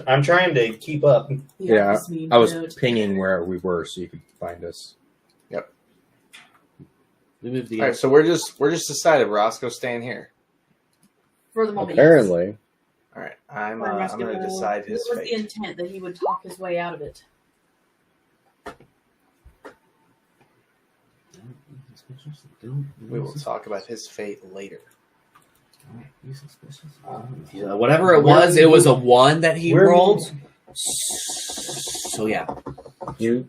I'm trying to keep up. Yeah, this mean I was don't. pinging where we were so you could find us. We moved the. All right, so we're just decided Roscoe's staying here. For the moment. Apparently. All right, I'm Yes. I'm going to decide his What was the fate. intent that he would talk his way out of it? We will talk about his fate later. Whatever it was a 1 that he Where- rolled. So yeah, You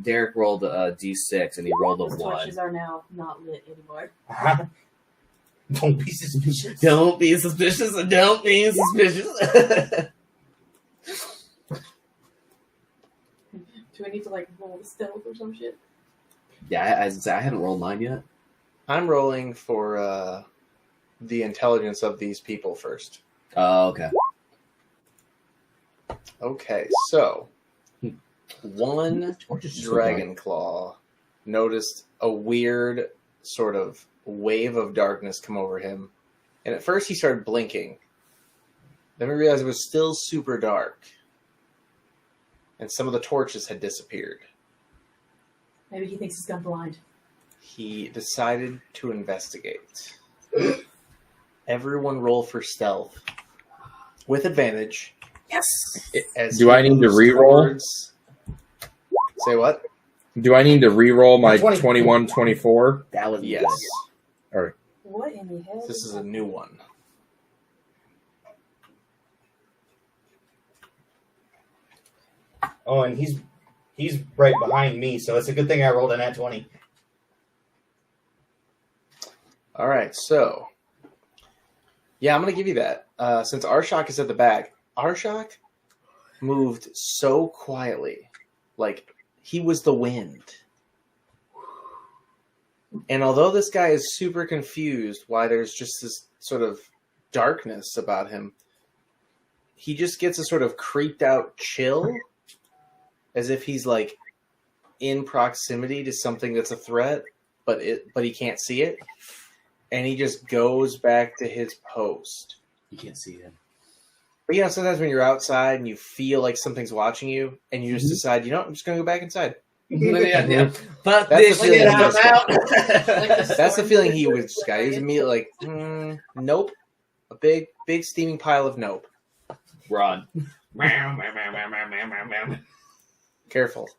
Derek rolled a d6 and he rolled a His 1. torches are now not lit anymore. Don't be suspicious. Don't be suspicious and don't be suspicious. Do I need to like roll the stealth or some shit? Yeah, I haven't rolled mine yet. I'm rolling for the intelligence of these people first. Oh, okay. Okay, so one dragon claw noticed a weird sort of wave of darkness come over him, and at first he started blinking. Then we realized it was still super dark, and some of the torches had disappeared. Maybe he thinks he's gone blind. He decided to investigate. Everyone roll for stealth with advantage. Yes. As Do he I need to moves re-roll? towards- Say what? do I need to re-roll my 20. 21, 24? That was Yes. What in the hell? This is a new one. Oh, and he's He's right behind me, so it's a good thing I rolled a nat 20. All right, so yeah, I'm gonna give you that. Since Arshak is at the back, Arshak moved so quietly, like he was the wind. And although this guy is super confused why there's just this sort of darkness about him, he just gets a sort of creeped out chill, as if he's like in proximity to something that's a threat, but he can't see it. And he just goes back to his post. You can't see him. But you know, sometimes when you're outside and you feel like something's watching you, and you just decide, you know, I'm just going to go back inside. Yeah. Fuck That's this the feeling shit, he I'm was out. That's the feeling he was just got. He was immediately like, nope. A big steaming pile of nope. Run. Careful.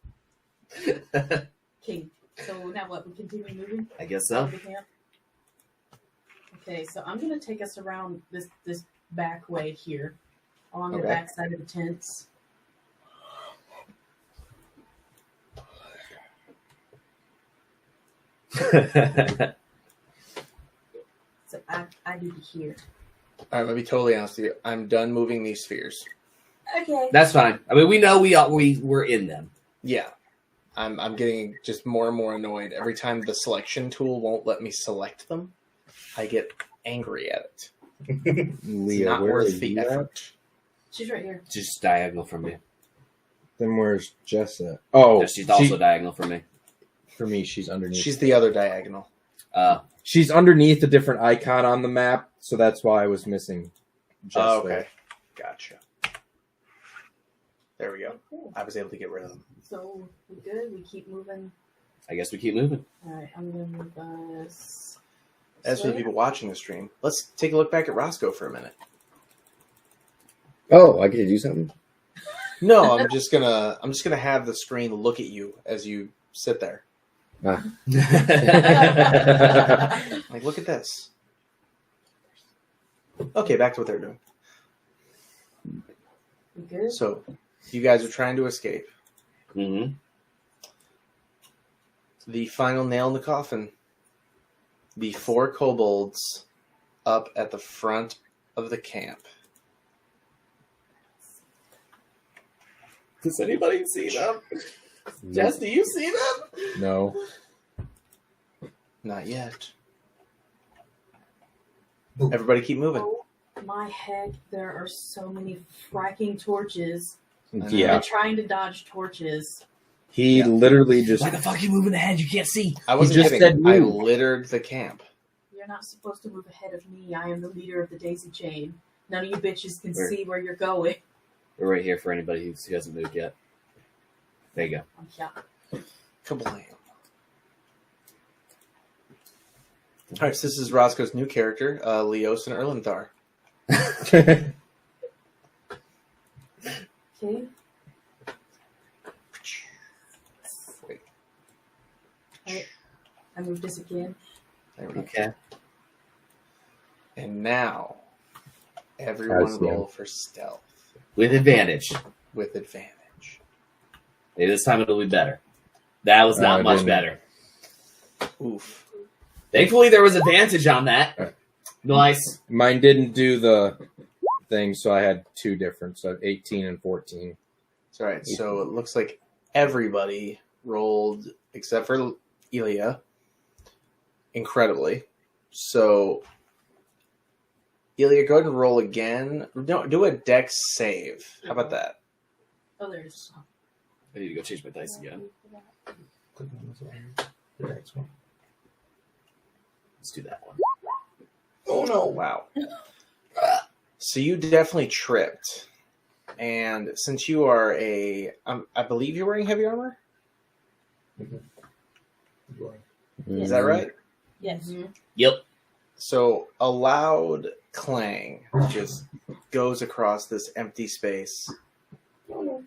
Okay, so now what? We continue moving? I guess so. To the camp? Okay, so I'm going to take us around this back way here, along the back side of the tents. So I need to hear. All right, let me be totally honest with you. I'm done moving these spheres. Okay. That's fine. I mean, we know we're in them. Yeah. I'm getting just more and more annoyed. Every time the selection tool won't let me select them, I get angry at it. Leah, It's not where worth are the you effort. at? She's right here. Just diagonal from me. Then where's Jess at? Oh, She's also diagonal from me. for me, she's underneath. She's the other diagonal. She's underneath a different icon on the map, so that's why I was missing Jess Oh, okay. there. Gotcha. There we go. Cool. I was able to get rid of them. So we good? We keep moving. I guess we keep moving. Alright, I'm gonna move us. As for the people watching the stream, let's take a look back at Roscoe for a minute. Oh, I get to do something? No, I'm just gonna have the screen look at you as you sit there. Ah. Like, look at this. Okay, back to what they're doing. We good? So, you guys are trying to escape. Mm-hmm. The final nail in the coffin. The 4 kobolds up at the front of the camp. Does anybody see them? Jess, do you see them? No. Not yet. Everybody keep moving. Oh my heck, there are so many fracking torches. Yeah. I'm trying to dodge torches. He literally just. Why the fuck are you moving ahead? You can't see. I wasn't just kidding. said I move. littered the camp. You're not supposed to move ahead of me. I am the leader of the daisy chain. None of you bitches can Where? see where you're going. We're right here for anybody who hasn't moved yet. There you go. Yeah. Kablam. Alright, so this is Roscoe's new character, Leos and Erlenthar. Okay. Wait, I moved this again. there we go. Okay. And now, everyone I see roll for stealth With advantage. with advantage. Maybe this time it'll be better. That was not I much didn't. better. Oof. Thankfully, there was advantage on that. Nice. Mine didn't do the thing, so I had 2 different, so 18 and 14. It's alright, so it looks like everybody rolled, except for Ilya, incredibly. So, Ilya, go ahead and roll again. No, do a dex save. How about that? Oh, there's. I need to go change my dice again. Click on this one. The next one. Let's do that one. Oh no! Wow. So you definitely tripped, and since you are I believe you're wearing heavy armor. Is that right? Yes. Yep. So a loud clang just goes across this empty space, Run.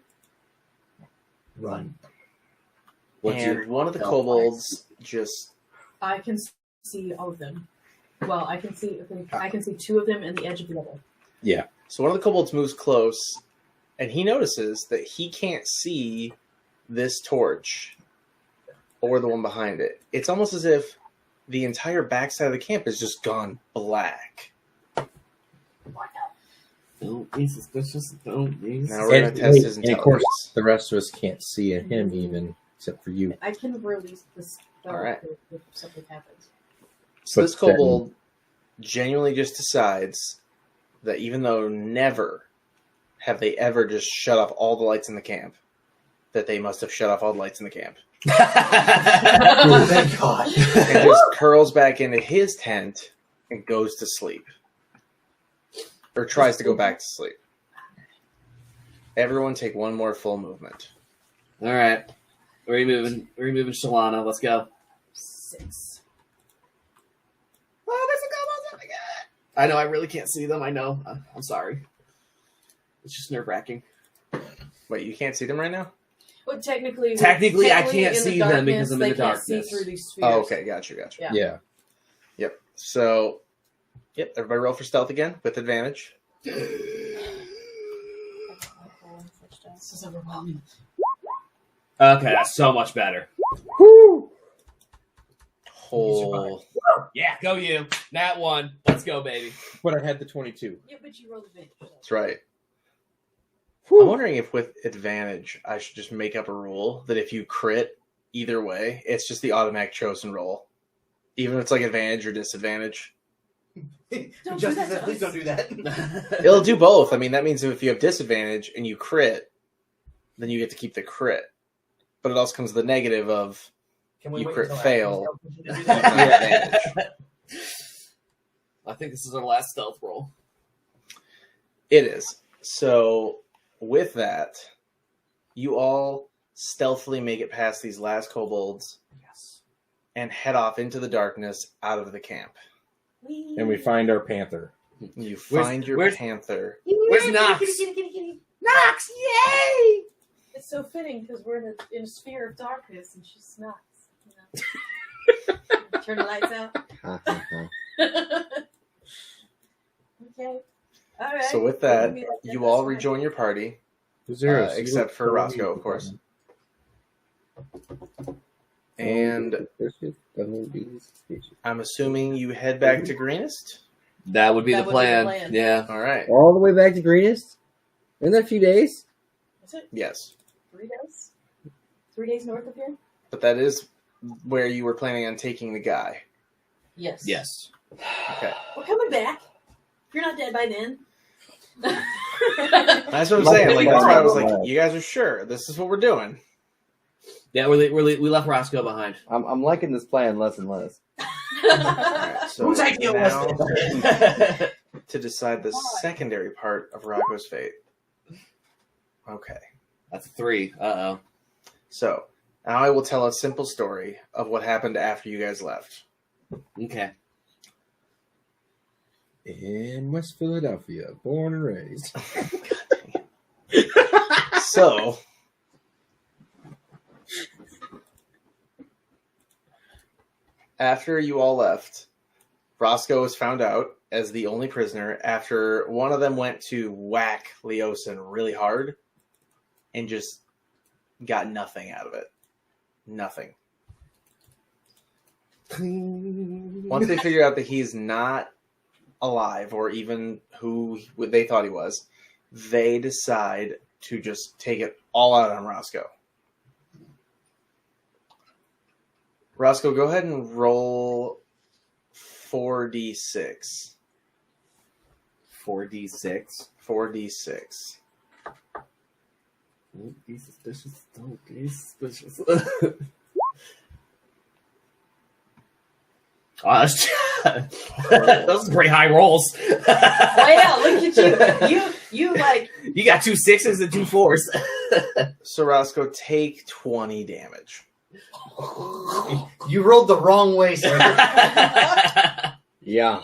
and one of the kobolds just I can see all of them. Well, I can see 2 of them in the edge of the other. So one of the kobolds moves close, and he notices that he can't see this torch or the one behind it, it's almost as if the entire backside of the camp is just gone black. Don't be suspicious. Don't be Now we're going to test his And of course, intelligence. the rest of us can't see him even, except for you. I can release this spell All right. if something happens. So But this kobold genuinely just decides that even though never have they ever just shut off all the lights in the camp, that they must have shut off all the lights in the camp. Oh, thank God. And just curls back into his tent and goes to sleep. Or tries to go back to sleep. Everyone take one more full movement. All right. We're moving Shalana. Let's go. 6. Oh, there's a kobold up again. I know. I really can't see them. I know. I'm sorry. It's just nerve-wracking. Wait, you can't see them right now? Well, technically, I can't in the see them because darkness, I'm in they the can't see darkness. through these spheres. Oh, okay. Gotcha. Yeah. Yeah. Yep. So, everybody roll for stealth again with advantage. This is overwhelming. Okay, that's so much better. Whole. Yeah, go you. Nat 1. Let's go, baby. But I had the 22. Yeah, but you rolled advantage. That's right. I'm wondering if with advantage, I should just make up a rule that if you crit either way, it's just the automatic chosen roll. Even if it's like advantage or disadvantage. Don't Justin do that said, to please us. don't do that. It'll do both. I mean, that means if you have disadvantage and you crit, then you get to keep the crit. But it also comes with the negative of Can we you wait crit until fail. after? you don't have advantage. I think this is our last stealth roll. It is. So, with that, you all stealthily make it past these last kobolds and head off into the darkness out of the camp. And we find our panther. You Where's- find your where's- panther. Where's Knox? Knox, yay! It's so fitting because we're in a sphere of darkness and she's not. You know? Turn the lights out. Okay. All right. So with that, you all rejoin your party, except for Roscoe, of course. And I'm assuming you head back to Greenest? That would be That the would be the plan. plan. Yeah. All right. All the way back to Greenest? In that few days? Is it Yes. 3 days? 3 days north of here? But that is where you were planning on taking the guy. Yes. Yes. Okay. We're coming back. If you're not dead by then. That's what I'm saying. Like, that's why I was like, you guys are sure this is what we're doing. Yeah, we left Roscoe behind. I'm liking this plan less and less. All right, so Whose idea was now this? to decide the secondary part of Rocco's fate. Okay. That's a 3. Uh-oh. So, now I will tell a simple story of what happened after you guys left. Okay. In West Philadelphia, born and raised. So, after you all left, Roscoe was found out as the only prisoner after one of them went to whack Leosin really hard and just got nothing out of it. Nothing. Once they figure out that he's not alive or even who they thought he was, they decide to just take it all out on Roscoe. Roscoe, go ahead and roll 4d6. 4d6. 4d6. Don't be suspicious. Don't be suspicious. Those are pretty high rolls. Oh yeah, look at you. You like You got 2 6s and 2 4s. So Roscoe, take 20 damage. You rolled the wrong way, sir. Yeah.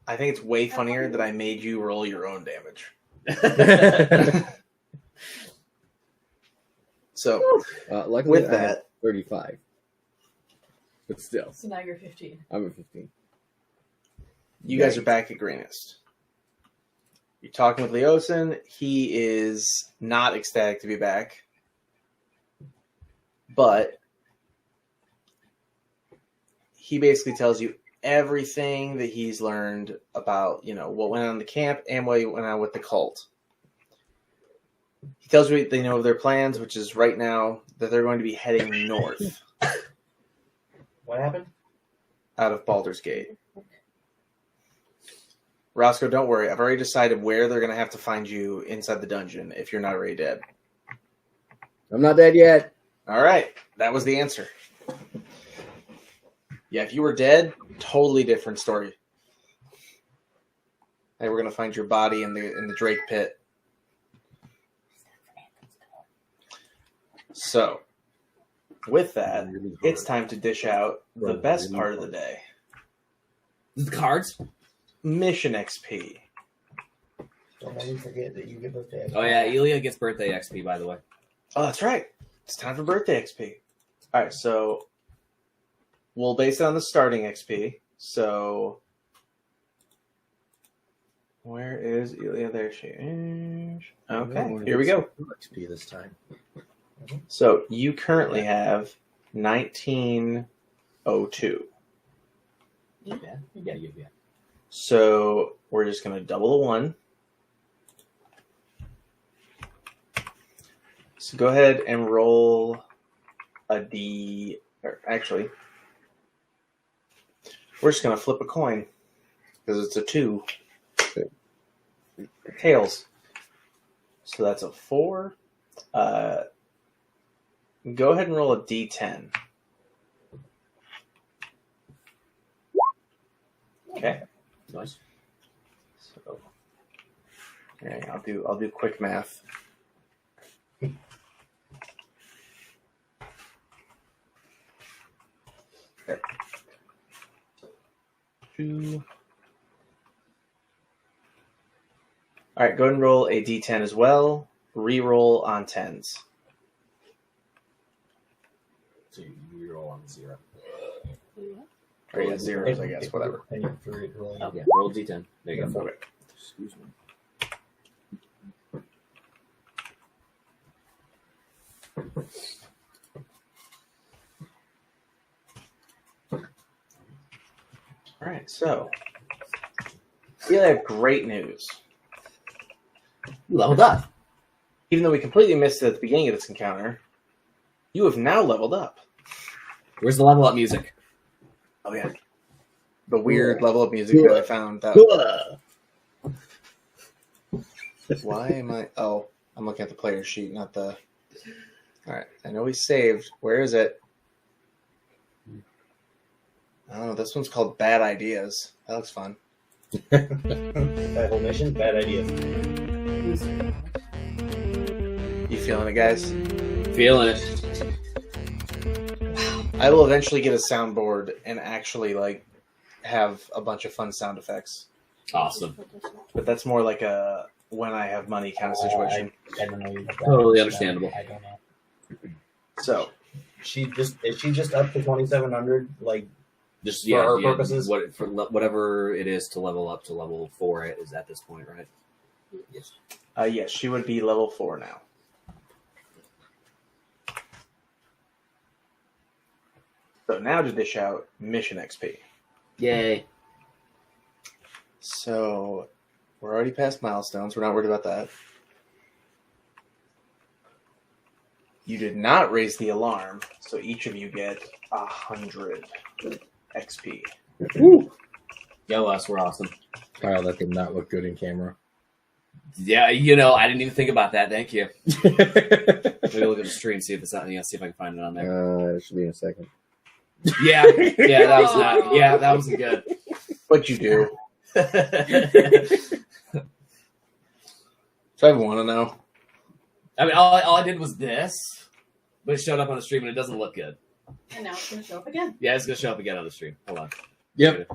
I think it's way funnier that I made you roll your own damage. So, Luckily, with I had that, 35. But still, so now you're 15. I'm at 15. you guys are back at Greenest. You're talking with Leosin. He is not ecstatic to be back. but he basically tells you everything that he's learned about, what went on in the camp and what went on with the cult. He tells you they know of their plans, which is right now that they're going to be heading north. What happened? Out of Baldur's Gate. Roscoe, don't worry. I've already decided where they're going to have to find you inside the dungeon if you're not already dead. I'm not dead yet. All right. That was the answer. Yeah, if you were dead, totally different story. Hey, we're going to find your body in the Drake pit. So, with that, it's time to dish out the best part of the day. The cards? Mission XP. Don't let me forget that you get birthday. Oh yeah, Elia gets birthday XP, by the way. Oh, that's right. It's time for birthday XP. All right, so we'll base it on the starting XP. So, where is Elia? There she is. Okay, here we go. XP this time. So, you currently have 1902. Yeah. So, we're just going to double the 1. So, go ahead and roll a D. Or actually, we're just going to flip a coin because it's a 2. Tails. So, that's a 4. Go ahead and roll a D10. Okay. Nice. So, okay, I'll do quick math. Okay. 2. All right, go ahead and roll a D10 as well. Reroll on 10s. So you roll on 0. Or yeah, zeros, I guess, whatever. And you forget rolling. Okay, roll D10. There you go. Okay. Excuse me. All right, so we have great news. You leveled up. Even though we completely missed it at the beginning of this encounter, you have now leveled up. Where's the level up music? Oh yeah, the weird level up music that I found. Why am I? Oh, I'm looking at the player sheet, not the. All right, I know he's saved. Where is it? Oh, this one's called Bad Ideas. That looks fun. That whole mission, bad idea. You feeling it, guys? Feeling it. I will eventually get a soundboard and actually have a bunch of fun sound effects. Awesome. But that's more like a when I have money kind of situation. I don't know. Totally understandable. I don't know. So Is she just up to 2,700? Just For our purposes? for whatever it is to level up to level 4 is at this point, right? Yes. yes, she would be level 4 now. So now to dish out mission XP. Yay. So we're already past milestones. We're not worried about that. You did not raise the alarm, so each of you get 100 XP. Woo! Yo, us, we're awesome. Kyle, that did not look good in camera. Yeah, I didn't even think about that. Thank you. Maybe look at the stream, see if it's not. See if I can find it on there. It should be in a second. Yeah, that was not. Yeah, that wasn't good. What'd you do? So I want to know. I mean, all I did was this, but it showed up on the stream and it doesn't look good. And now it's going to show up again. Yeah, it's gonna show up again on the stream. Hold on. Yep.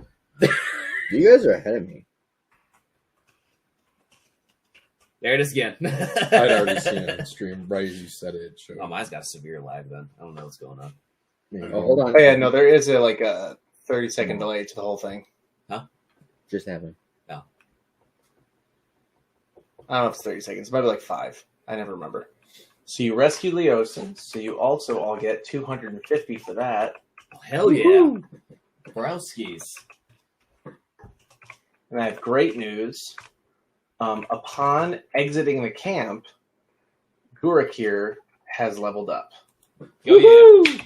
You guys are ahead of me. There it is again. I'd already seen it on stream right as you said it. Showed. Oh, mine's got a severe lag then. I don't know what's going on. Oh, hold on. Oh yeah, no, there is a 30-second delay to the whole thing. Just happened. I don't know if it's 30 seconds. It might be 5. I never remember. So you rescue Leosin, so you also all get 250 for that. Oh, hell yeah. Browskis. And I have great news. Upon exiting the camp, Gurakir has leveled up. Go yeah.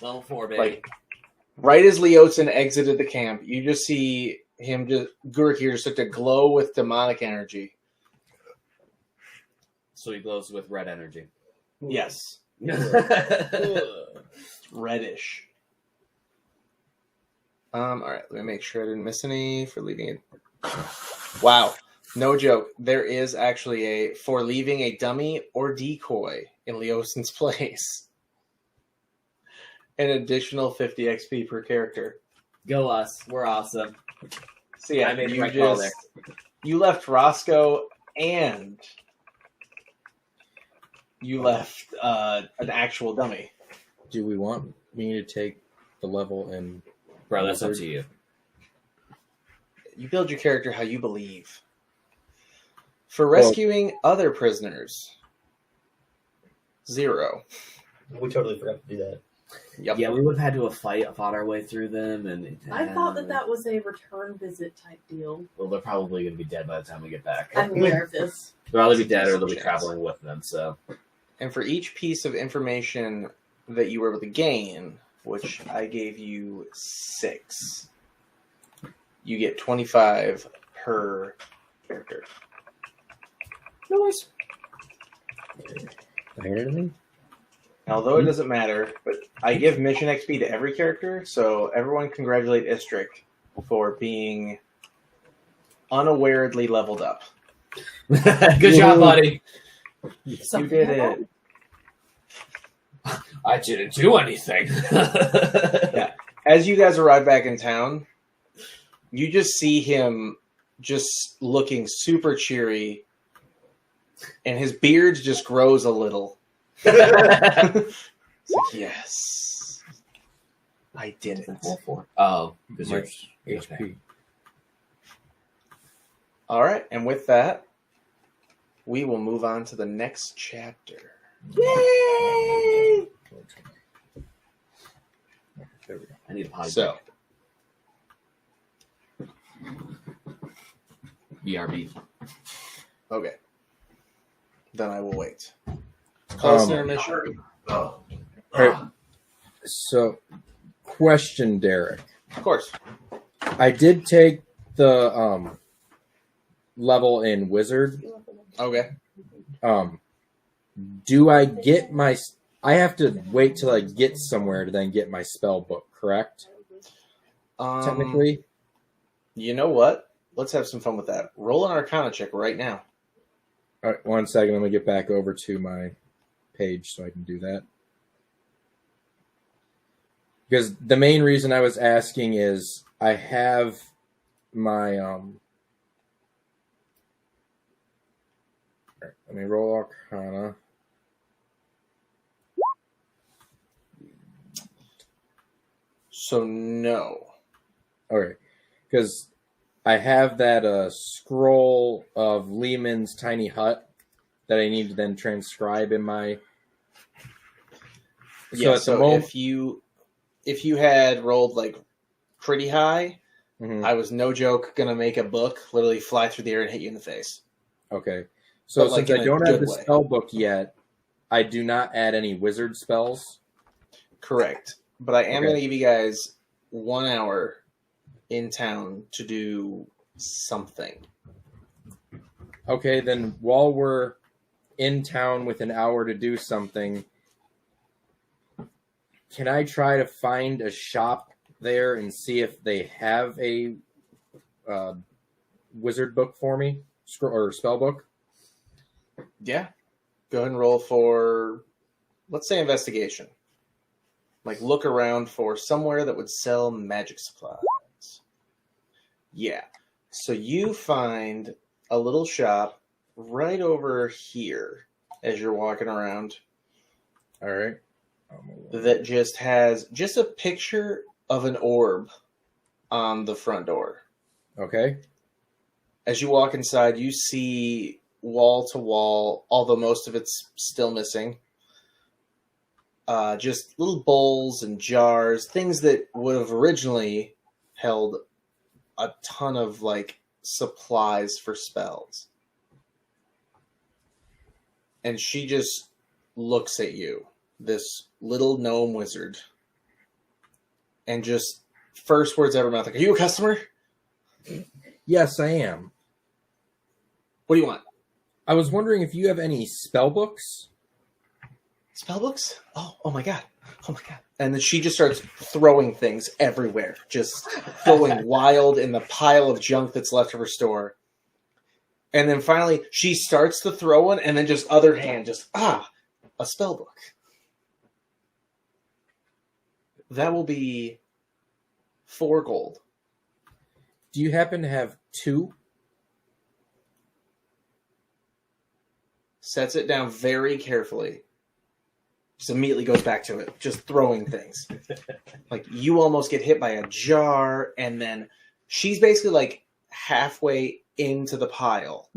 Level 4, baby. Like, right as Leosin exited the camp, you just see him Gurakir just looked to glow with demonic energy. So he glows with red energy. Yes. Reddish. Alright, let me make sure I didn't miss any for leaving it. Wow. No joke. There is actually for leaving a dummy or decoy in Leosin's place. An additional 50 XP per character. Go us. We're awesome. So yeah, I made the right call there. You left Roscoe and you left an actual dummy. Do we want me to take the level in? Bro, that's up to you. You build your character how you believe. For rescuing other prisoners, 0. We totally forgot to do that. Yep. Yeah, we would have had to fought our way through them, and I thought that was a return visit type deal. Well, they're probably going to be dead by the time we get back. I'm aware of this. They'll either be dead or they'll be traveling with them. So, and for each piece of information that you were able to gain, which I gave you 6, you get 25 per character. Nice. Although it doesn't matter, but I give mission XP to every character, so everyone congratulate Istrick for being unawarely leveled up. Good job, buddy. You did it. I didn't do anything. Yeah. As you guys arrive back in town, you just see him just looking super cheery, and his beard just grows a little. It's like, yes, I did it. Oh, because My you're HP. All right, and with that, we will move on to the next chapter. Yay! There we go. I need a potty. So, BRB. okay, then I will wait. Close intermission. All right. So, question, Derek. Of course. I did take the level in Wizard. Okay. Do I get my? I have to wait till I get somewhere to then get my spell book, correct? Technically. You know what? Let's have some fun with that. Roll an Arcana check right now. All right, 1 second. Let me get back over to my page so I can do that. Because the main reason I was asking is I have my let me roll Arcana. So no. Okay, because I have that scroll of Lehman's tiny hut that I need to then transcribe in my. If you had rolled like pretty high, Mhm. I was no joke gonna make a book literally fly through the air and hit you in the face. Okay, so But, like, since in I a don't have good the way. spell book yet, I do not add any wizard spells. Correct. But I am Okay. gonna give you guys 1 hour in town to do something. Okay, then while we're in town with an hour to do something, can I try to find a shop there and see if they have a wizard book for me? Or spell book? Yeah. Go ahead and roll for, let's say, investigation. Like, look around for somewhere that would sell magic supplies. Yeah. So you find a little shop right over here as you're walking around All right. that just has just a picture of an orb on the front door. Okay. As you walk inside, you see wall to wall, although most of it's still missing. Just little bowls and jars, things that would have originally held a ton of like supplies for spells. And she just looks at you, this little gnome wizard, and just first words out of her mouth, like, "Are you a customer?" Yes, I am. What do you want? I was wondering if you have any spell books. Spell books? Oh my god. Oh my god. And then she just starts throwing things everywhere, just going wild in the pile of junk that's left of her store. And then finally, she starts to throw one, and then just other hand, just, a spell book. That will be 4 gold. Do you happen to have 2? Sets it down very carefully. Just immediately goes back to it, just throwing things. Like, you almost get hit by a jar, and then she's basically like halfway into the pile.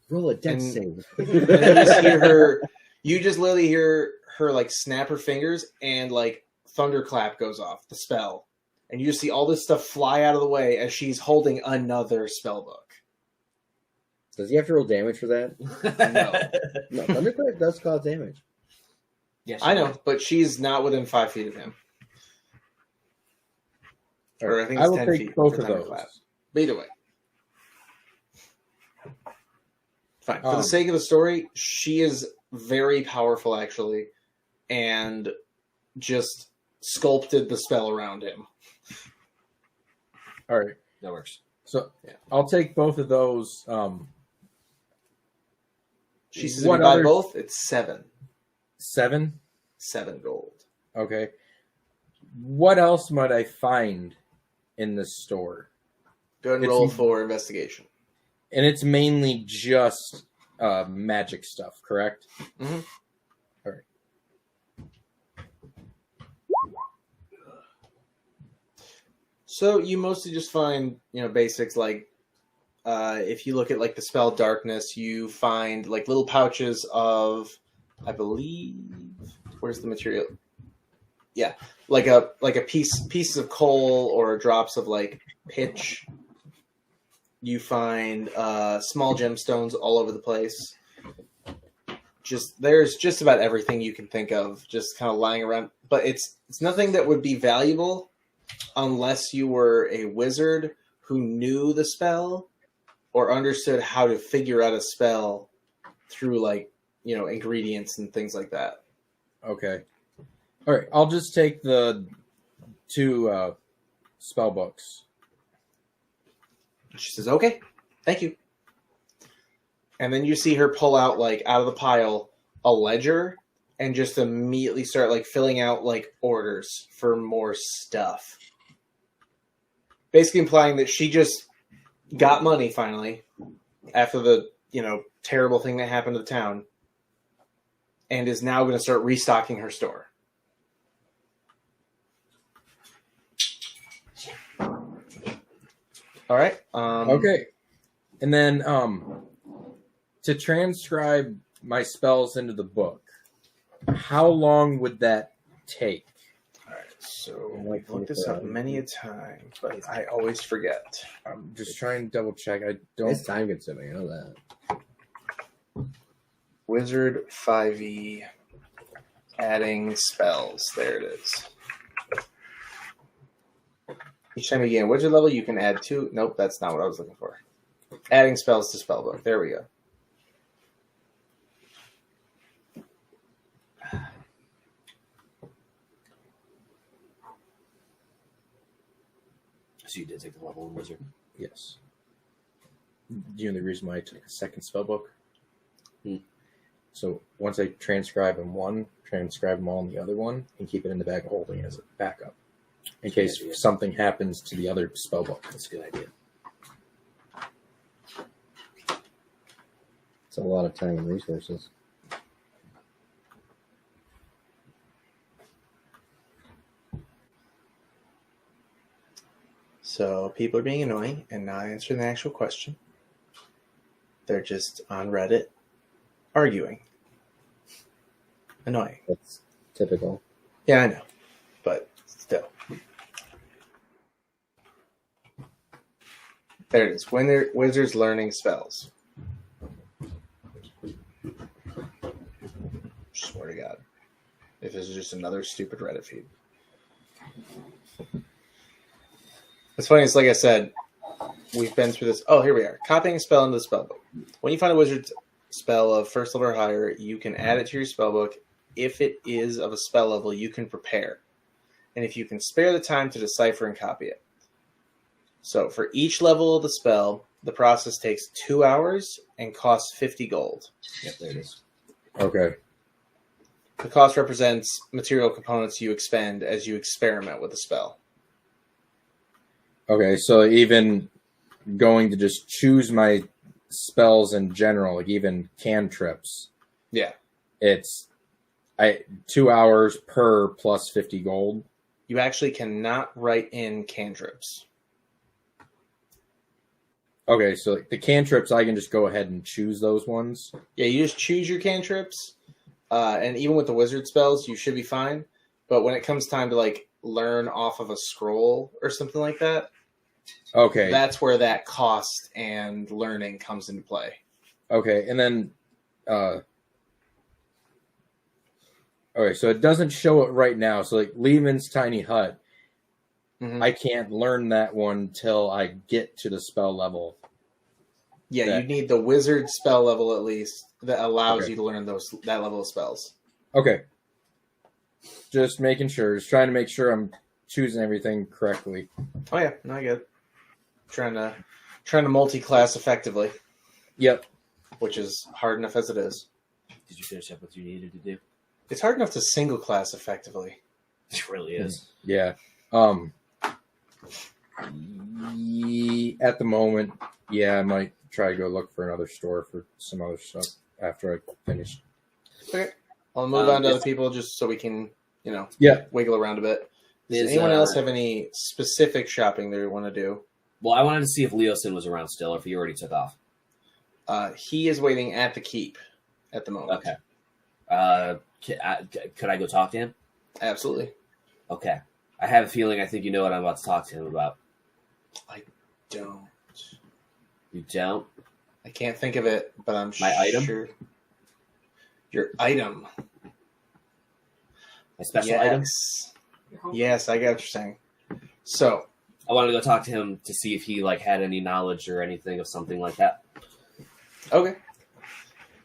Roll a dex save. And then you just literally hear her like snap her fingers, and like thunderclap goes off, the spell. And you just see all this stuff fly out of the way as she's holding another spell book. Does he have to roll damage for that? No, thunderclap does cause damage. Yes, I know, but she's not within 5 feet of him. Or I think it's I will 10 take feet both for of those. thunderclap. But either way. Fine. For the sake of the story, she is very powerful, actually, and just sculpted the spell around him. All right. That works. So I'll take both of those. She says if you buy both, it's 7. 7? 7 gold. Okay. What else might I find in this store? Go ahead and roll for investigation. And it's mainly just magic stuff, correct? Mm-hmm. All right. So you mostly just find, basics like if you look at like the spell darkness, you find like little pouches of, I believe, where's the material? Yeah, like a pieces of coal or drops of like pitch. You find small gemstones all over the place. There's just about everything you can think of, just kind of lying around. But it's nothing that would be valuable unless you were a wizard who knew the spell or understood how to figure out a spell through ingredients and things like that. Okay. All right. I'll just take the 2 spell books. She says, "Okay, thank you." And then you see her pull out, out of the pile, a ledger and just immediately start, filling out, orders for more stuff. Basically implying that she just got money, finally, after the, terrible thing that happened to the town, and is now going to start restocking her store. All right. Okay. And then to transcribe my spells into the book, how long would that take? All right. So I've looked this up many a time, but I always forget. I'm just trying to double check. I don't. It's time consuming. I know that. Wizard 5e, adding spells. There it is. Each time you gain a wizard level, you can add 2. Nope, that's not what I was looking for. Adding spells to spellbook. There we go. So you did take the level 1 wizard? Yes. The only reason why I took a second spellbook. So once I transcribe in one, transcribe them all in the other one, and keep it in the bag of holding as a backup. In case something happens to the other spellbook. That's a good idea. It's a lot of time and resources. So people are being annoying and not answering the actual question. They're just on Reddit arguing. Annoying. That's typical. Yeah, I know. But still. There it is. Wizards learning spells. Swear to God. If this is just another stupid Reddit feed. It's funny, it's like I said, we've been through this. Oh, here we are. Copying a spell into the spellbook. When you find a wizard spell of first level or higher, you can add it to your spellbook. If it is of a spell level, you can prepare. And if you can spare the time to decipher and copy it. So for each level of the spell, the process takes 2 hours and costs 50 gold. Yep, there it is. Okay. The cost represents material components you expend as you experiment with the spell. Okay, so even going to just choose my spells in general, like even cantrips, Yeah. it's 2 hours per plus 50 gold. You actually cannot write in cantrips. Okay, so like the cantrips, I can just go ahead and choose those ones. Yeah, you just choose your cantrips, and even with the wizard spells, you should be fine. But when it comes time to like learn off of a scroll or something like that, Okay. that's where that cost and learning comes into play. Okay, and then okay, so it doesn't show it right now. So like Lehman's Tiny Hut, Mhm. I can't learn that one till I get to the spell level. Yeah, that- you need the wizard spell level at least that allows Okay. you to learn that level of spells. Okay. Just making sure. Just trying to make sure I'm choosing everything correctly. Oh yeah, no, I get it. Trying to multi-class effectively, Yep. which is hard enough as it is. Did you finish up what you needed to do? It's hard enough to single class effectively. It really is. Yeah. At the moment, yeah, I might try to go look for another store for some other stuff after I finish. Okay, I'll move on to yes. other people just so we can, Yeah. wiggle around a bit. Does Is, anyone else have any specific shopping they want to do? Well, I wanted to see if Leosin was around still or if he already took off. He is waiting at the keep at the moment. Okay. Could I go talk to him? Absolutely. Okay. I have a feeling I think you know what I'm about to talk to him about. Don't. You don't? I can't think of it, but I'm My item? sure. Your item. My special yes. item? Your home- Yes, I get what you're saying. So, I wanted to go talk to him to see if he had any knowledge or anything of something like that. okay.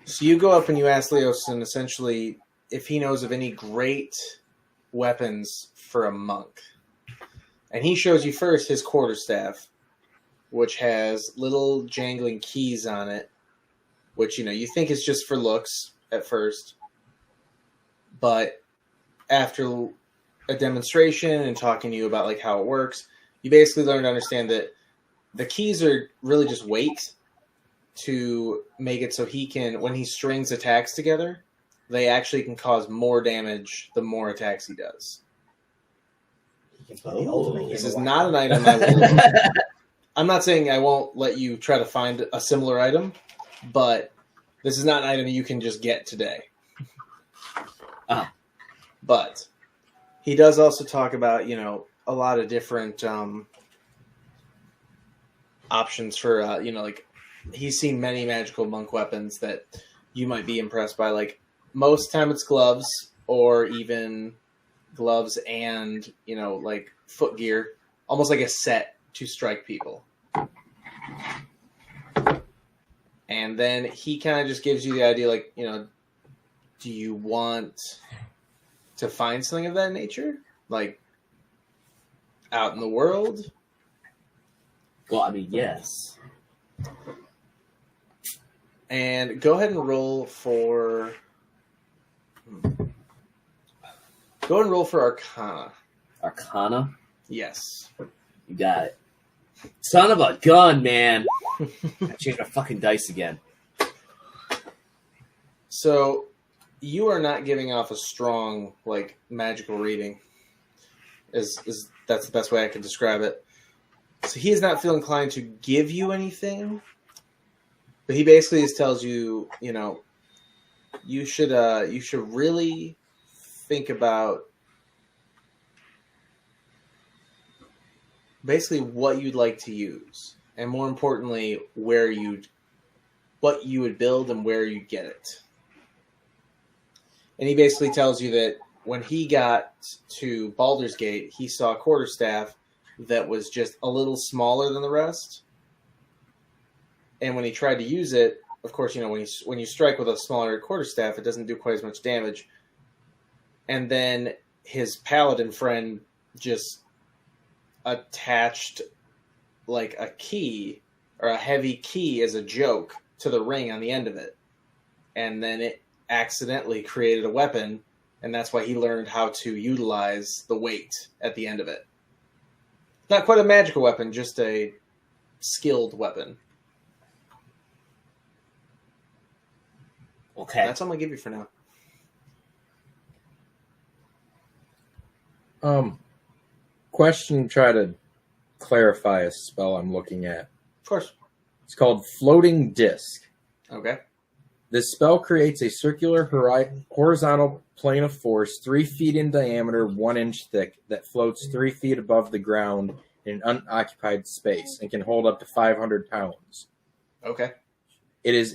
So you go up and you ask Leosin essentially if he knows of any great weapons for a monk. And he shows you first his quarterstaff, which has little jangling keys on it, which, you think is just for looks at first. But after a demonstration and talking to you about how it works, you basically learn to understand that the keys are really just weight to make it so he can, when he strings attacks together, they actually can cause more damage the more attacks he does. He can put the ultimate This game is of not an whack. item I will. I'm not saying I won't let you try to find a similar item, but this is not an item you can just get today. But he does also talk about, a lot of different options for, he's seen many magical monk weapons that you might be impressed by. Most time it's gloves or even gloves and, foot gear, almost like a set to strike people. And then he kind of just gives you the idea, do you want to find something of that nature? Out in the world? Well, I mean, yes. And go ahead and roll for... Go ahead and roll for Arcana. Arcana? Yes. You got it. Son of a gun, man. I changed my fucking dice again. So, you are not giving off a strong, magical reading. That's the best way I could describe it. So he is not feeling inclined to give you anything, But he basically just tells you, you should really think about basically what you'd like to use, and more importantly, what you would build and where you'd get it. And he basically tells you that when he got to Baldur's Gate, he saw a quarterstaff that was just a little smaller than the rest. And when he tried to use it, of course, when you strike with a smaller quarterstaff, it doesn't do quite as much damage. And then his paladin friend just attached like a key or a heavy key as a joke to the ring on the end of it. And then it accidentally created a weapon, and that's why he learned how to utilize the weight at the end of it. Not quite a magical weapon, just a skilled weapon. Okay. That's all I'm going to give you for now. Question, try to clarify a spell I'm looking at. Of course. It's called Floating Disc. Okay. This spell creates a circular horizontal plane of force 3 feet in diameter, 1 inch thick, that floats 3 feet above the ground in an unoccupied space and can hold up to 500 pounds. Okay. It is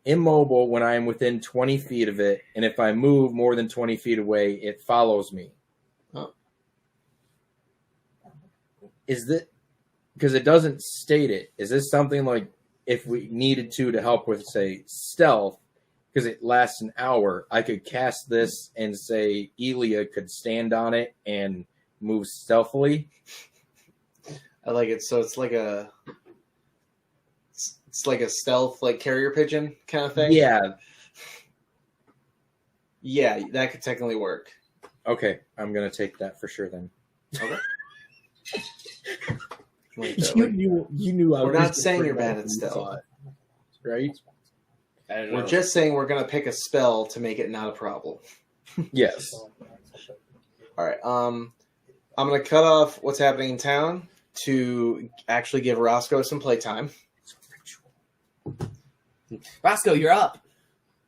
immobile when I am within 20 feet of it, and if I move more than 20 feet away, it follows me. Oh. Is that, because it doesn't state it, is this something like if we needed to help with, say, stealth, because it lasts an hour, I could cast this and say Elia could stand on it and move stealthily? I like it. So it's like a stealth, like carrier pigeon kind of thing. Yeah. Yeah, that could technically work. Okay, I'm going to take that for sure then. Okay. You knew I We're was not saying you're bad at stealth. Right? I don't know. We're just saying we're going to pick a spell to make it not a problem. Yes. All right. I'm going to cut off what's happening in town to actually give Roscoe some playtime. Roscoe, you're up.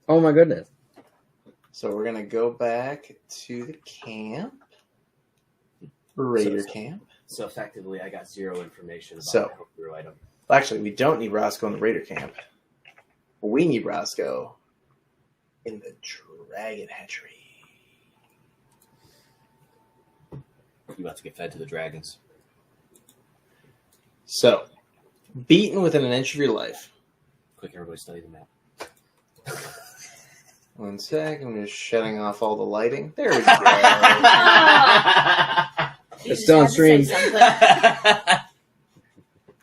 Oh my goodness. So we're going to go back to the camp. Raider camp. So effectively, I got zero information about So- my homebrew item. Well, actually, we don't need Roscoe in the Raider camp. We need Roscoe in the Dragon Hatchery. You about to get fed to the dragons. So, beaten within an inch of your life. Quick, everybody study the map. 1 sec, I'm just shutting off all the lighting. There we go. You It's just still on had to say stream. something.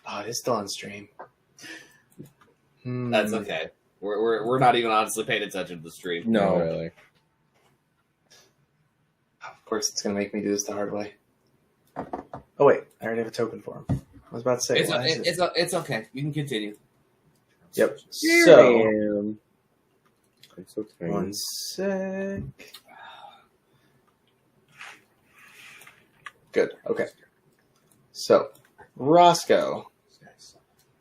Oh, it is still on stream. That's okay. We're not even honestly paying attention to the stream. No. really. Of course, it's going to make me do this the hard way. Oh, wait. I already have a token for him. I was about to say. It's okay. You can continue. Yep. Here So, I am. I'm so tired. 1 sec. Good. Okay. So, Roscoe,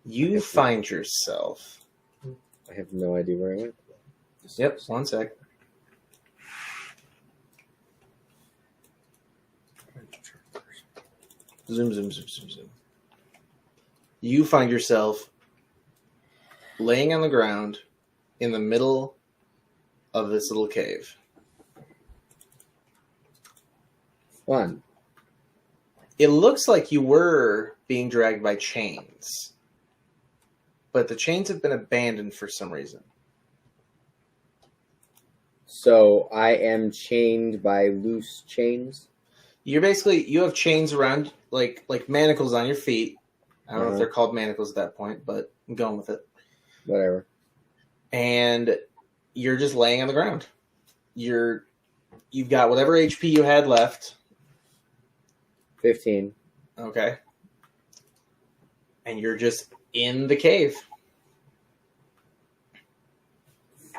you find yourself. I have no idea where I went. Yep. 1 sec. Zoom, zoom, zoom, zoom, zoom. You find yourself laying on the ground in the middle of this little cave. Fun. It looks like you were being dragged by chains, but the chains have been abandoned for some reason. So I am chained by loose chains. You have chains around like manacles on your feet. I don't know if they're called manacles at that point, but I'm going with it. Whatever. And you're just laying on the ground. You've got whatever HP you had left. 15. Okay. And you're just in the cave.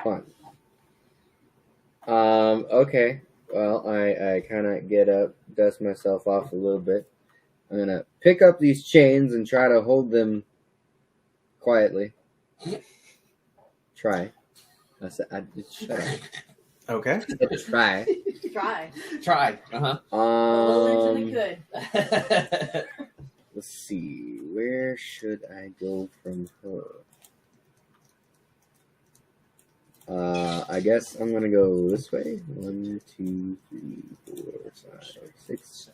Fun. Okay. Well, I kind of get up, dust myself off a little bit. I'm going to pick up these chains and try to hold them quietly. try. I said, shut up. Okay. I said try. Try. Try. Well, isn't it good? Let's see. Where should I go from her? I guess I'm gonna go this way. 1, 2, 3, 4, 5, 6.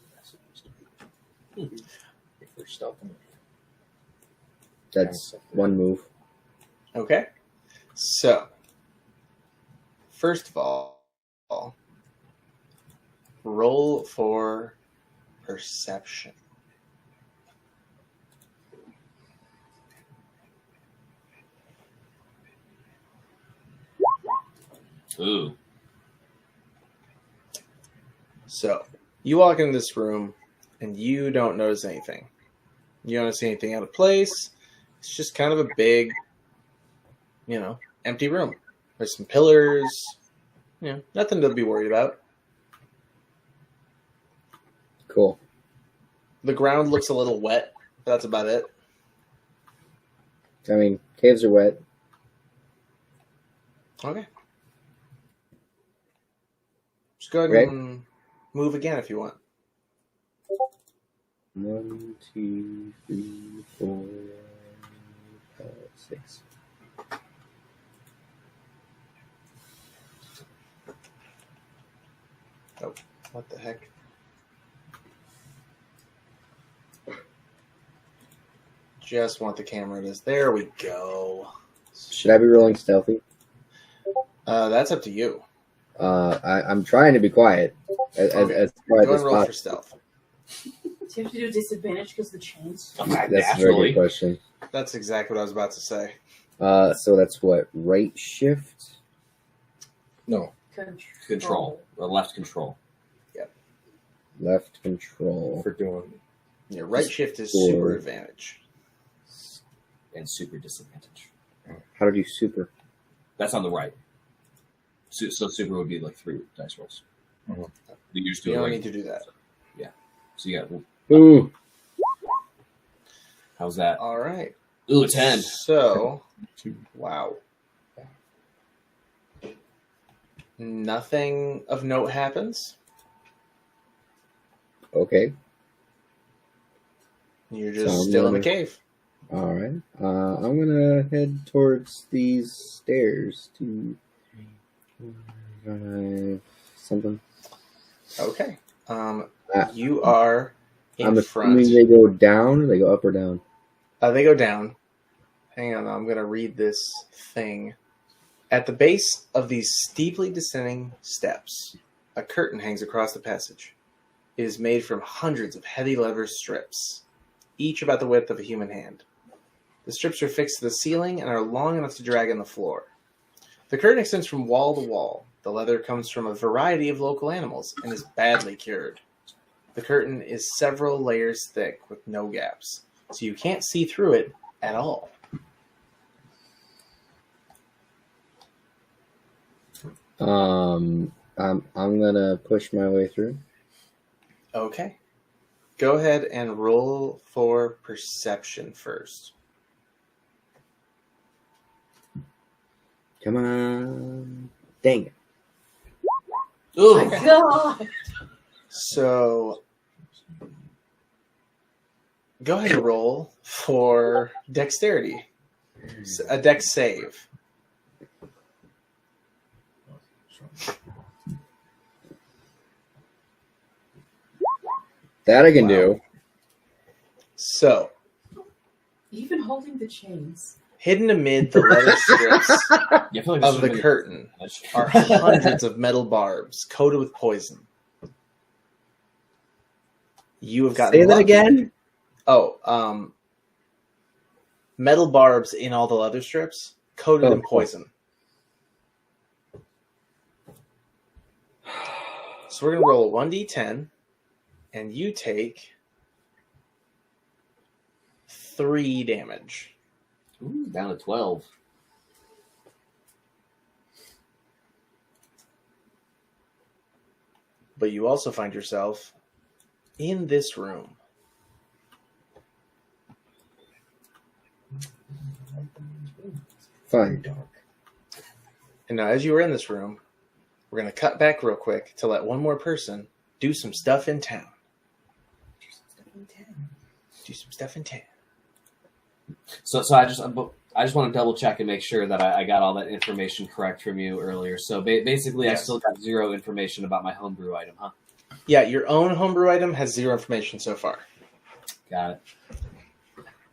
That's one move. Okay. So, first of all, roll for perception. Ooh. So, you walk into this room and you don't notice anything. You don't see anything out of place. It's just kind of a big, empty room. There's some pillars, nothing to be worried about. Cool. The ground looks a little wet, but that's about it. I mean, caves are wet. Okay. Just go ahead and move again if you want. 1, 2, 3, 4, 5, 6. Oh, what the heck? Just want the camera to... There we go. Should I be rolling stealthy? That's up to you. I'm trying to be quiet. As quiet Go as and roll for possible. stealth. Do you have to do a disadvantage because of the chains? That's a very good question. That's exactly what I was about to say. So that's what? Right shift? No. Control. Or left control. Left control. For doing. Your right shift is Or- super advantage. And super disadvantage. How to do super? That's on the right. So super would be like 3 dice rolls. Mhm. You just You do it don't like need to do that. So you got. Ooh. How's that? All right. Ooh, 10. So, wow. Nothing of note happens. Okay. You're just So I'm still in the gonna- cave. All right. I'm gonna head towards these stairs. 2, 5, something. Okay. Ah. You are in I'm front. assuming they go down. Or they go up or down. They go down. Hang on, I'm going to read this thing. At the base of these steeply descending steps, a curtain hangs across the passage. It is made from hundreds of heavy leather strips, each about the width of a human hand. The strips are fixed to the ceiling and are long enough to drag on the floor. The curtain extends from wall to wall. The leather comes from a variety of local animals and is badly cured. The curtain is several layers thick with no gaps, so you can't see through it at all. I'm gonna push my way through. Okay. Go ahead and roll for perception first. Come on. Dang it. Ooh. Oh my god! So, go ahead and roll for dexterity. A dex save. That I can Wow. do. So, Even holding the chains. hidden amid the leather strips Yeah, I feel like of the curtain are hundreds of metal barbs coated with poison. You have gotten Say that lucky. again? Oh, metal barbs in all the leather strips coated Oh, in poison. So we're going to roll a 1d10, and you take 3 damage. Ooh, down to 12. But you also find yourself in this room. Fine. And now, as you were in this room, we're going to cut back real quick to let one more person do some stuff in town. Do some stuff in town. So I just want to double check and make sure that I got all that information correct from you earlier. So basically, Yes. I still got 0 information about my homebrew item, huh? Yeah, your own homebrew item has 0 information so far. Got it.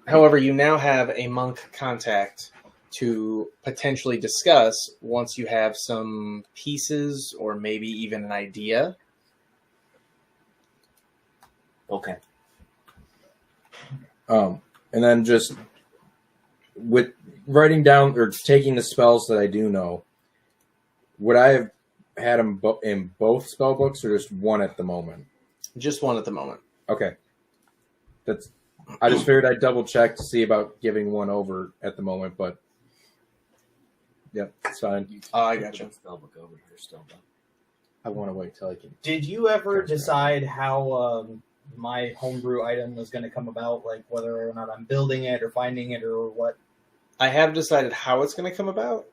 However, you now have a monk contact to potentially discuss once you have some pieces or maybe even an idea. Okay. And then just with writing down or taking the spells that I do know, would I have had them in both spell books or just one at the moment? Just one at the moment. Okay. I just figured I'd double check to see about giving one over at the moment, but yep, it's fine. Oh, I gotcha. Spellbook over here still, though. I want to wait till I can. Did you ever decide how my homebrew item was going to come about? Like whether or not I'm building it or finding it or what? I have decided how it's going to come about.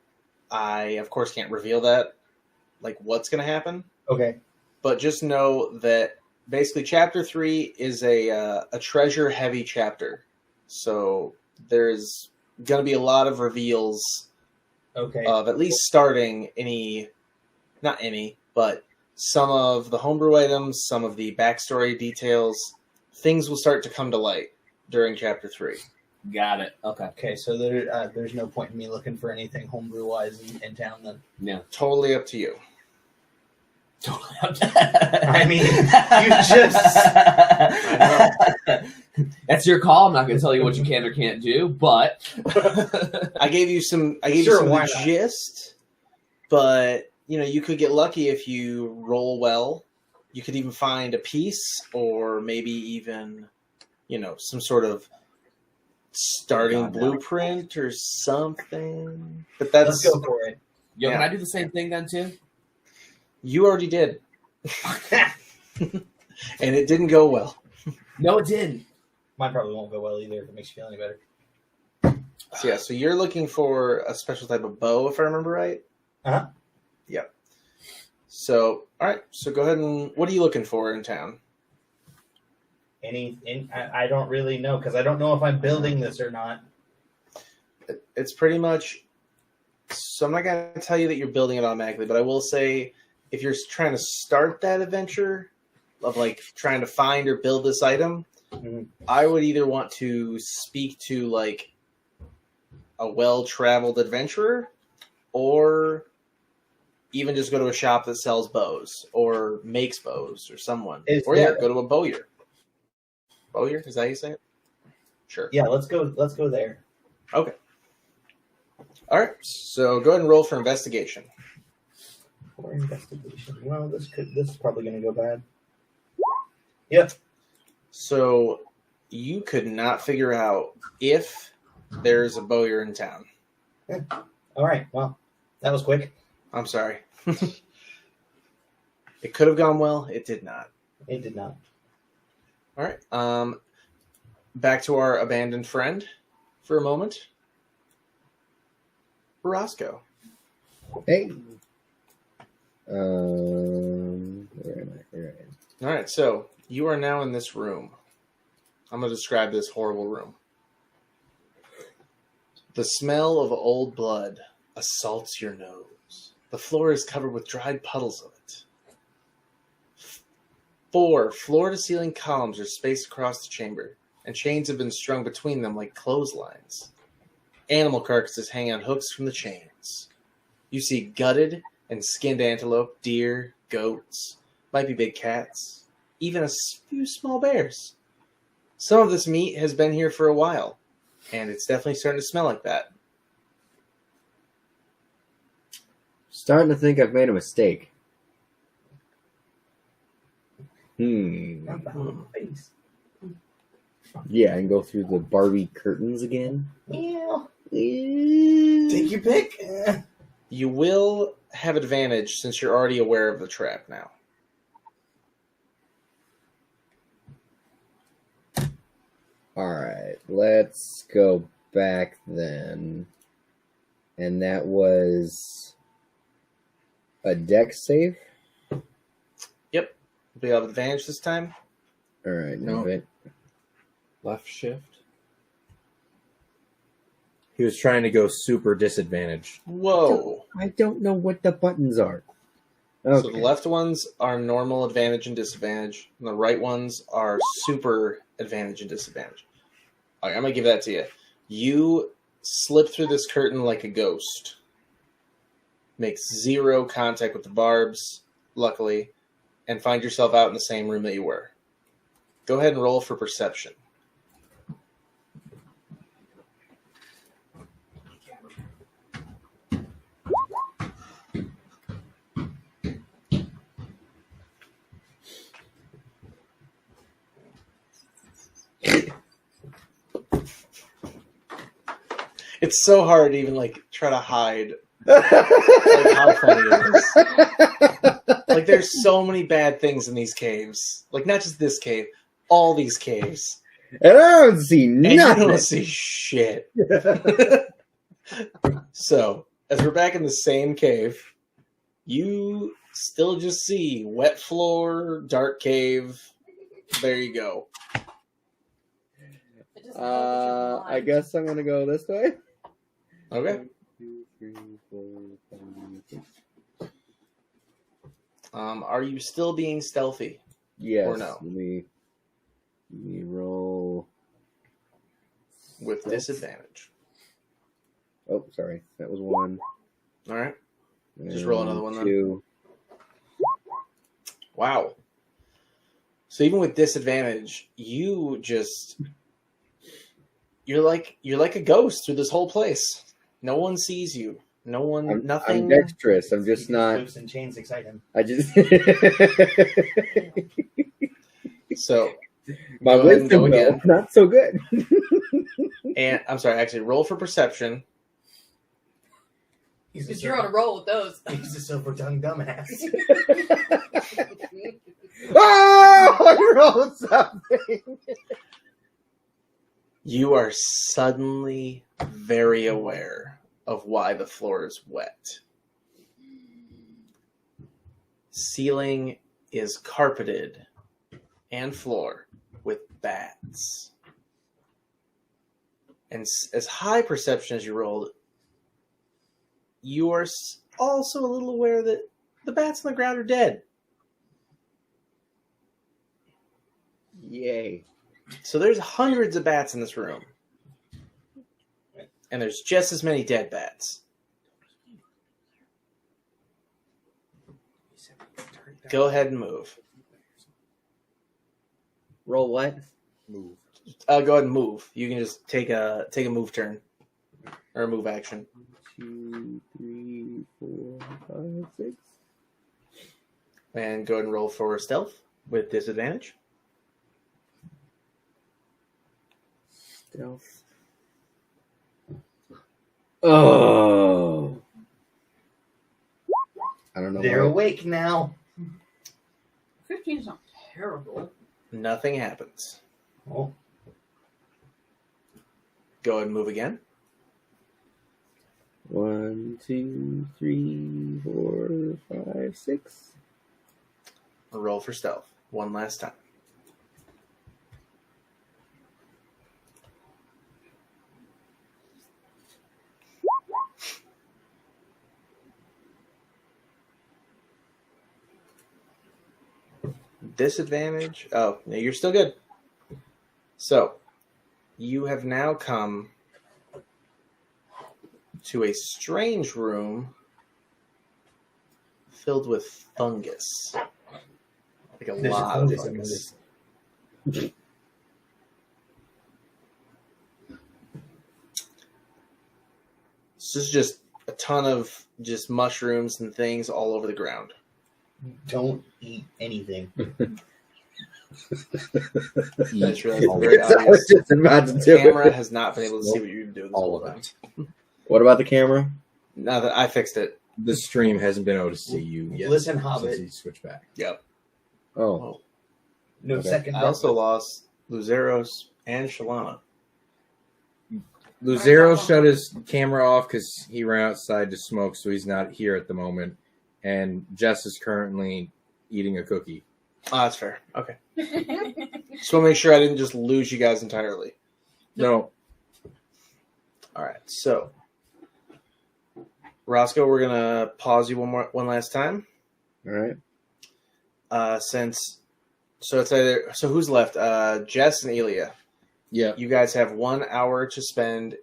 I, of course, can't reveal that, like what's going to happen. Okay. But just know that basically Chapter 3 is a treasure-heavy chapter. So there's going to be a lot of reveals Okay. of at least starting but some of the homebrew items, some of the backstory details, things will start to come to light during Chapter 3. Got it. Okay. Okay, so there's no point in me looking for anything homebrew-wise in town then. Yeah. Totally up to you. Totally. I mean, you just... I That's your call. I'm not going to tell you what you can or can't do, but I gave you some Sure, of the why not? gist, but you could get lucky if you roll well. You could even find a piece or maybe even some sort of starting blueprint or something. But Let's go for it. Yo, Yeah. can I do the same thing then too? You already did. And it didn't go well. No, it didn't. Mine probably won't go well either if it makes you feel any better. So you're looking for a special type of bow, if I remember right? Uh-huh. Yep. So, all right. So go ahead and what are you looking for in town? I don't really know because I don't know if I'm building this or not. It's pretty much. So I'm not going to tell you that you're building it automatically, but I will say if you're trying to start that adventure of like trying to find or build this item, Mhm. I would either want to speak to like a well-traveled adventurer or even just go to a shop that sells bows or makes bows or someone. Go to a bowyer. Bowyer? Is that how you say it? Sure. Yeah, let's go there. Okay. All right. So go ahead and roll for investigation. For investigation. Well, this is probably going to go bad. Yep. So you could not figure out if there's a bowyer in town. All right. Well, that was quick. I'm sorry. It could have gone well. It did not. It did not. All right. Back to our abandoned friend for a moment. Roscoe. Hey. Where am I? All right. So you are now in this room. I'm going to describe this horrible room. The smell of old blood assaults your nose. The floor is covered with dried puddles of it. 4 floor-to-ceiling columns are spaced across the chamber, and chains have been strung between them like clotheslines. Animal carcasses hang on hooks from the chains. You see gutted and skinned antelope, deer, goats, might be big cats, even a few small bears. Some of this meat has been here for a while, and it's definitely starting to smell like that. Starting to think I've made a mistake. Face. Yeah, I can go through the Barbie curtains again. Yeah. Yeah. Take your pick. You will have advantage since you're already aware of the trap now. Alright, let's go back then. And that was A dex save? Yep. Do you have advantage this time? Alright, No. no. Left shift. He was trying to go super disadvantaged. Whoa. I don't know what the buttons are. So Okay. the left ones are normal advantage and disadvantage, and the right ones are super advantage and disadvantage. All right, I'm going to give that to you. You slip through this curtain like a ghost. Make zero contact with the barbs, luckily, and find yourself out in the same room that you were. Go ahead and roll for perception. It's so hard to even try to hide how funny it is. Like there's so many bad things in these caves. Like not just this cave, all these caves. And I don't see And you nothing. don't see shit. So, as we're back in the same cave, you still just see wet floor, dark cave. There you go. It doesn't help that you're I blind. guess I'm gonna go this way. Okay. 1, 2, 3, 4, 5, 6. Are you still being stealthy? Yes. Or no? Let me roll With Stealth. disadvantage. Oh, sorry. That was 1. All right. Just roll another one then. 2. Wow. So even with disadvantage, you're like a ghost through this whole place. No one sees you. No one. Nothing. I'm dexterous. I'm just not. Whips and chains excite him. I just. So My Go ahead and go wisdom, though, again. not so good. And I'm sorry. Actually, roll for perception. He's Because you're on a roll with those. He's a silver tongued dumbass. Oh, I rolled something. You are suddenly very aware of why the floor is wet. Ceiling is carpeted and floor with bats. And as high perception as you rolled, you are also a little aware that the bats on the ground are dead. Yay. So there's hundreds of bats in this room. And there's just as many dead bats. Go ahead and move. Roll what? Move. Go ahead and move. You can just take a move turn. Or a move action. 2, 3, 4, 5, 6. And go ahead and roll for stealth with disadvantage. Stealth. Oh. I don't know. They're why. awake now. 15's not terrible. Nothing happens. Oh, Go ahead and move again. 1, 2, 3, 4, 5, 6. Roll for stealth. One last time. Disadvantage. Oh, no, you're still good. So, you have now come to a strange room filled with fungus. Like a there's lot a of fungus in fungus. this. This is just a ton of just mushrooms and things all over the ground. Don't eat anything. That's really very I was obvious. just about to The do camera it. has not been able to see what you've been doing this All whole of time. it. What about the camera? Now that I fixed it. The stream hasn't been able to see you yet. Listen, since Hobbit. he switched back. Yep. Oh. No Okay. second. I also lost Luzeros and Shalana. Luzero shut his camera off because he ran outside to smoke, so he's not here at the moment. and Jess is currently eating a cookie. Oh, that's fair. Okay. Just want to make sure I didn't just lose you guys entirely. No. All right. So, Roscoe, we're gonna pause you one last time. All right. So who's left? Jess and Elia. Yeah. You guys have 1 hour to spend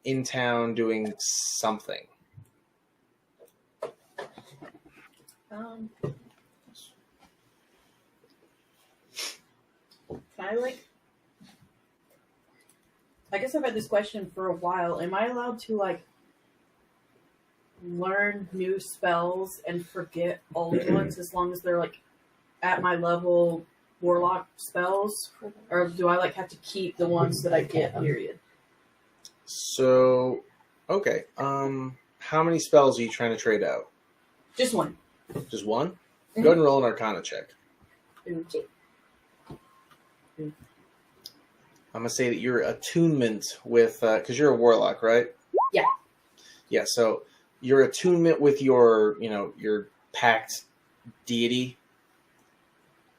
in town doing something. Can I guess I've had this question for a while. Am I allowed to learn new spells and forget old ones as long as they're at my level warlock spells? Or do I have to keep the ones that I get, period? So, okay. How many spells are you trying to trade out? Just one. Just one? Go ahead and roll an Arcana check. Ooh. I'm going to say that your attunement with... because you're a warlock, right? Yeah. Yeah, so your attunement with your pact deity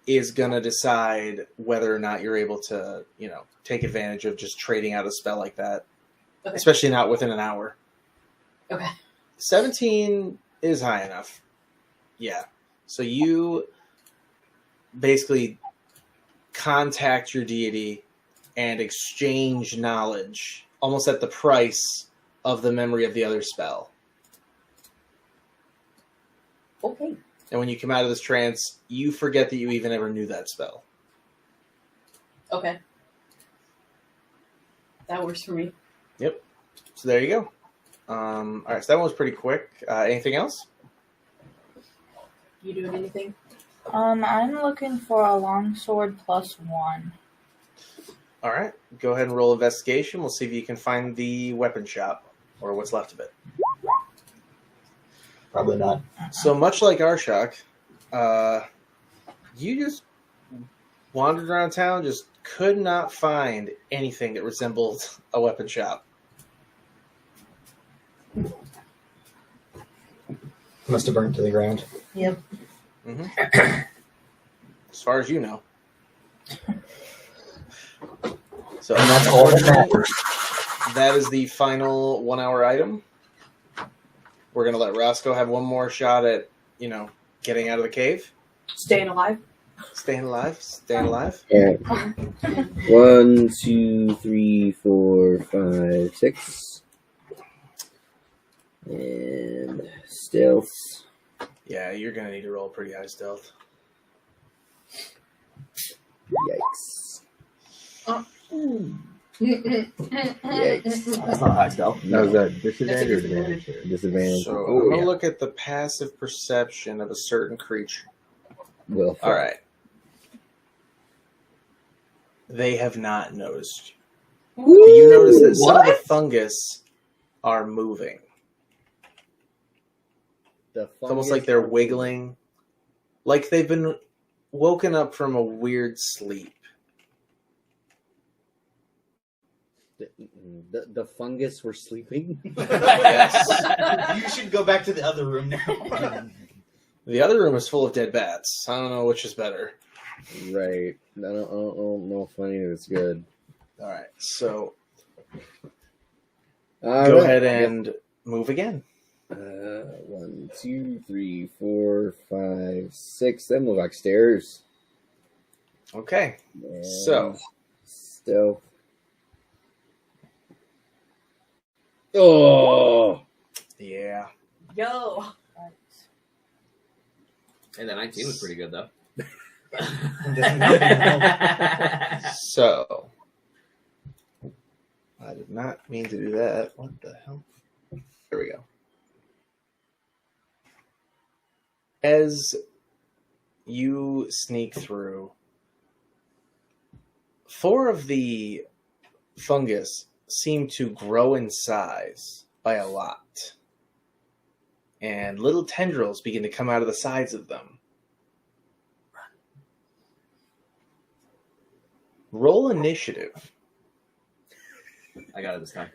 is going to decide whether or not you're able to, take advantage of just trading out a spell like that. Okay. Especially not within an hour. Okay. 17 is high enough. Yeah. So you basically contact your deity and exchange knowledge almost at the price of the memory of the other spell. Okay. And when you come out of this trance, you forget that you even ever knew that spell. Okay. That works for me. Yep. So there you go. All right, so that one was pretty quick. Anything else? You doing anything? I'm looking for a longsword +1. All right. Go ahead and roll investigation. We'll see if you can find the weapon shop or what's left of it. Probably not. So much like Arshak, you just wandered around town, just could not find anything that resembled a weapon shop. Must have burned to the ground. Yep. Mm-hmm. As far as you know. So And that's all that matters. that is the final 1 hour item. We're going to let Roscoe have one more shot at, getting out of the cave. Staying alive? Staying alive. Staying alive. Yeah. 1, 2, 3, 4, 5, 6. And stealth. Yeah, you're going to need to roll pretty high stealth. Yikes. Yikes. Yikes. That's not high stealth. Now, is that disadvantage or advantage? Disadvantage. So I'm Oh, going to yeah. look at the passive perception of a certain creature. Will. All right. They have not noticed you. You notice that some of the fungus are moving. It's almost like they're wiggling. Like they've been woken up from a weird sleep. The fungus were sleeping. Yes. You should go back to the other room now. The other room is full of dead bats. I don't know which is better. Right. I don't know if any of it's good. All right. So All go right. ahead and move again. 1, 2, 3, 4, 5, 6. Then move upstairs. Okay. And So stealth. Oh. yeah. Yo. And the 19 was pretty good, though. So I did not mean to do that. What the hell? There we go. As you sneak through, 4 of the fungus seem to grow in size by a lot. And little tendrils begin to come out of the sides of them. Roll initiative. I got it this time.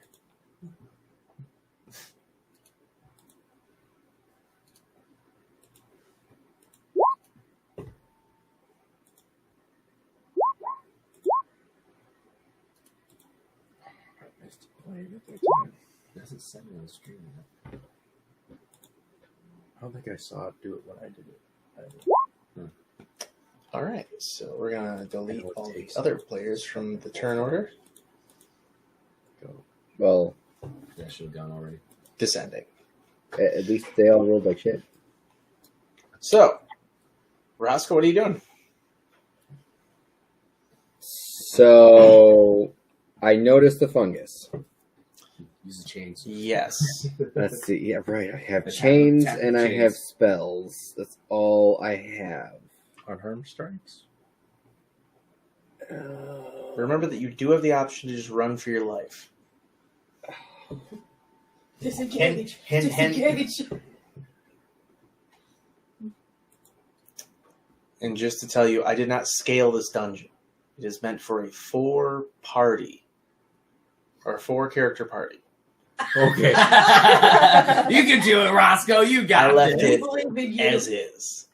Doesn't say on the screen. I don't think I saw it do it when I did it. All right, so we're gonna delete it all the takes other players from the turn order. Well, That should have gone already. Descending. at least they all rolled like shit. So, Roscoe, what are you doing? So I noticed the fungus. Use the chains. Yes. Let's see. Yeah, right. I have Just chains tap the and I chains. have spells. That's all I have. Unharmed strikes. Remember that you do have the option to just run for your life. Disengage. Hint, hint. Disengage. And just to tell you, I did not scale this dungeon. It is meant for a 4-party or a 4-character party. Okay. You can do it, Roscoe. You got I left this. it Believe in you. as is.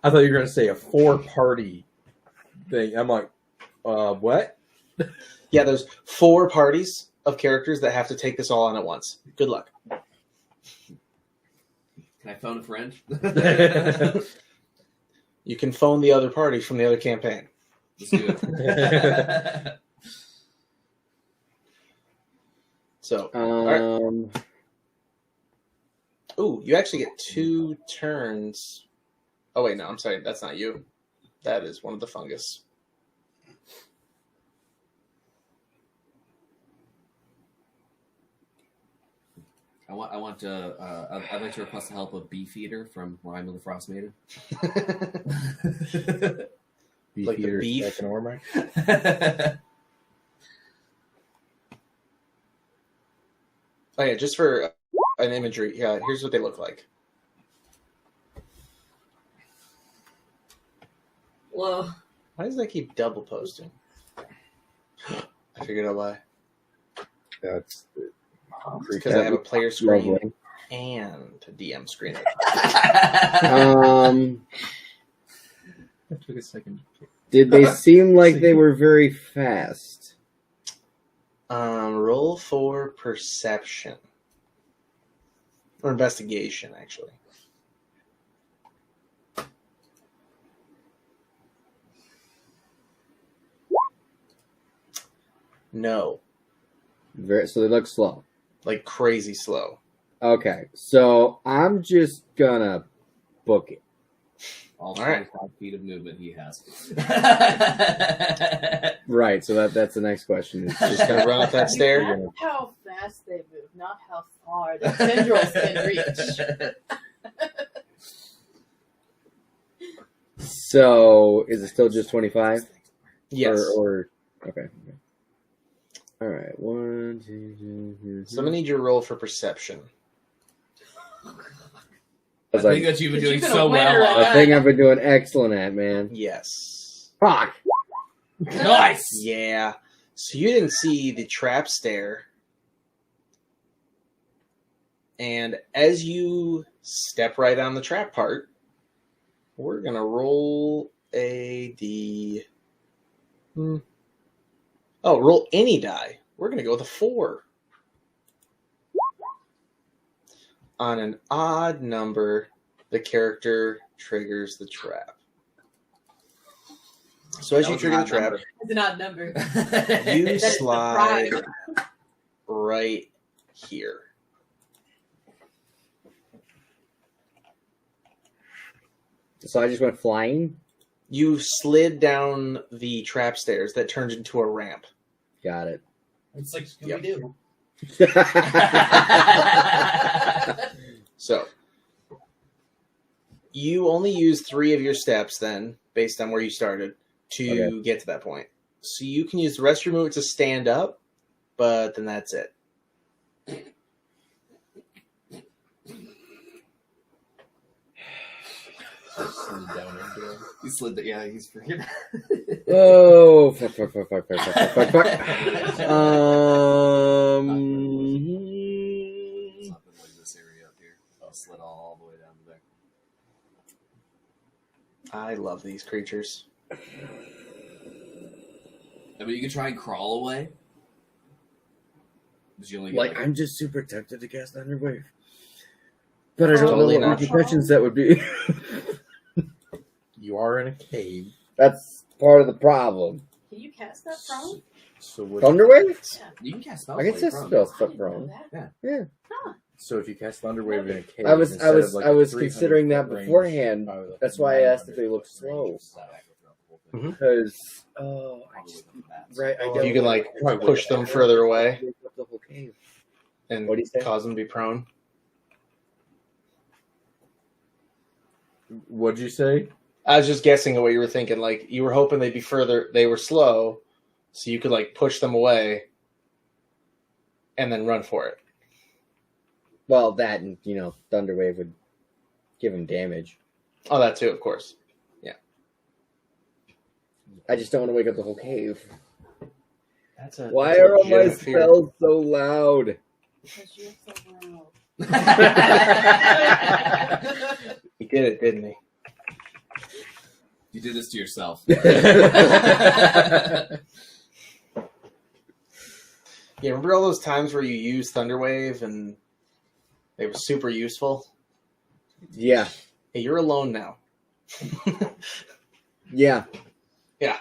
I thought you were going to say a 4-party thing. I'm like, what? Yeah, there's 4 parties of characters that have to take this all on at once. Good luck. Can I phone a friend? You can phone the other party from the other campaign. Let's do it. So, right. Ooh, you actually get 2 turns. Oh, wait, no, I'm sorry. That's not you. That is one of the fungus. I'd like to request the help of Beefeater from Rhyme of the Frost Maiden. Beef Like the eater beef? stacking armor? Oh, yeah, just for an imagery. Yeah, here's what they look like. Whoa. Why does that keep double posting? I figured out why. That's Because I have a player screen lovely. and a DM screen. That took a second. Did they seem like they were very fast? Roll for perception. Or investigation, actually. No. So they look slow. Like crazy slow. Okay, so I'm just gonna book it. All right. 25 feet of movement he has. Right, so that's the next question. Is Just gonna run up that stair. That's how fast they move, not how far the tendrils can reach. So is it still just 25? Yes. Or okay. All right. 1, 2, 3. So I'm gonna need your roll for perception. I think that you've been doing You've been so a winner well. at I think I've been doing excellent at, man. Yes. Fuck. Nice! Yeah. So you didn't see the trap stair. And as you step right on the trap part, we're going to roll a D. Oh, roll any die. We're going to go with a 4. On an odd number, the character triggers the trap. So as you trigger the trap, It's an odd number. you That's the slide pride. right here. So I just went flying. You slid down the trap stairs that turned into a ramp. Got it. It's like Scooby-Doo. So you only use 3 of your steps then, based on where you started, to get to that point. So you can use the rest of your movement to stand up, but then that's it. He slid that. Yeah, he's freaking. Oh, fuck. Something like this area up here. I'll slid all the way down to there. I love these creatures. I mean, you can try and crawl away. You only get Like, I'm just super tempted to cast Thunderwave. But I don't Totally know what not. repercussions that would be. You are in a cave. That's part of the problem. Can you cast that from? So what? Thunderwave? You can cast spells. I can while cast you're prone. spells I stuff didn't know prone. that. Yeah. So if you cast Thunderwave in a cave, I was instead of like I a was 300 considering that foot range, beforehand. I was That's why I asked if they look slow. Because right, I You can like Probably push them further away the whole cave. and What do you say? cause them to be prone. What'd you say? I was just guessing at what you were thinking. Like you were hoping they'd be further. They were slow, so you could like push them away, and then run for it. Well, that and Thunderwave would give him damage. Oh, that too, of course. I just don't want to wake up the whole cave. That's a. Why that's a are all my legitimate fear. spells so loud? Because you're so loud. He did it, didn't he? You did this to yourself. Yeah, remember all those times where you used Thunderwave and it was super useful? Yeah. Hey, you're alone now. Yeah. Yeah.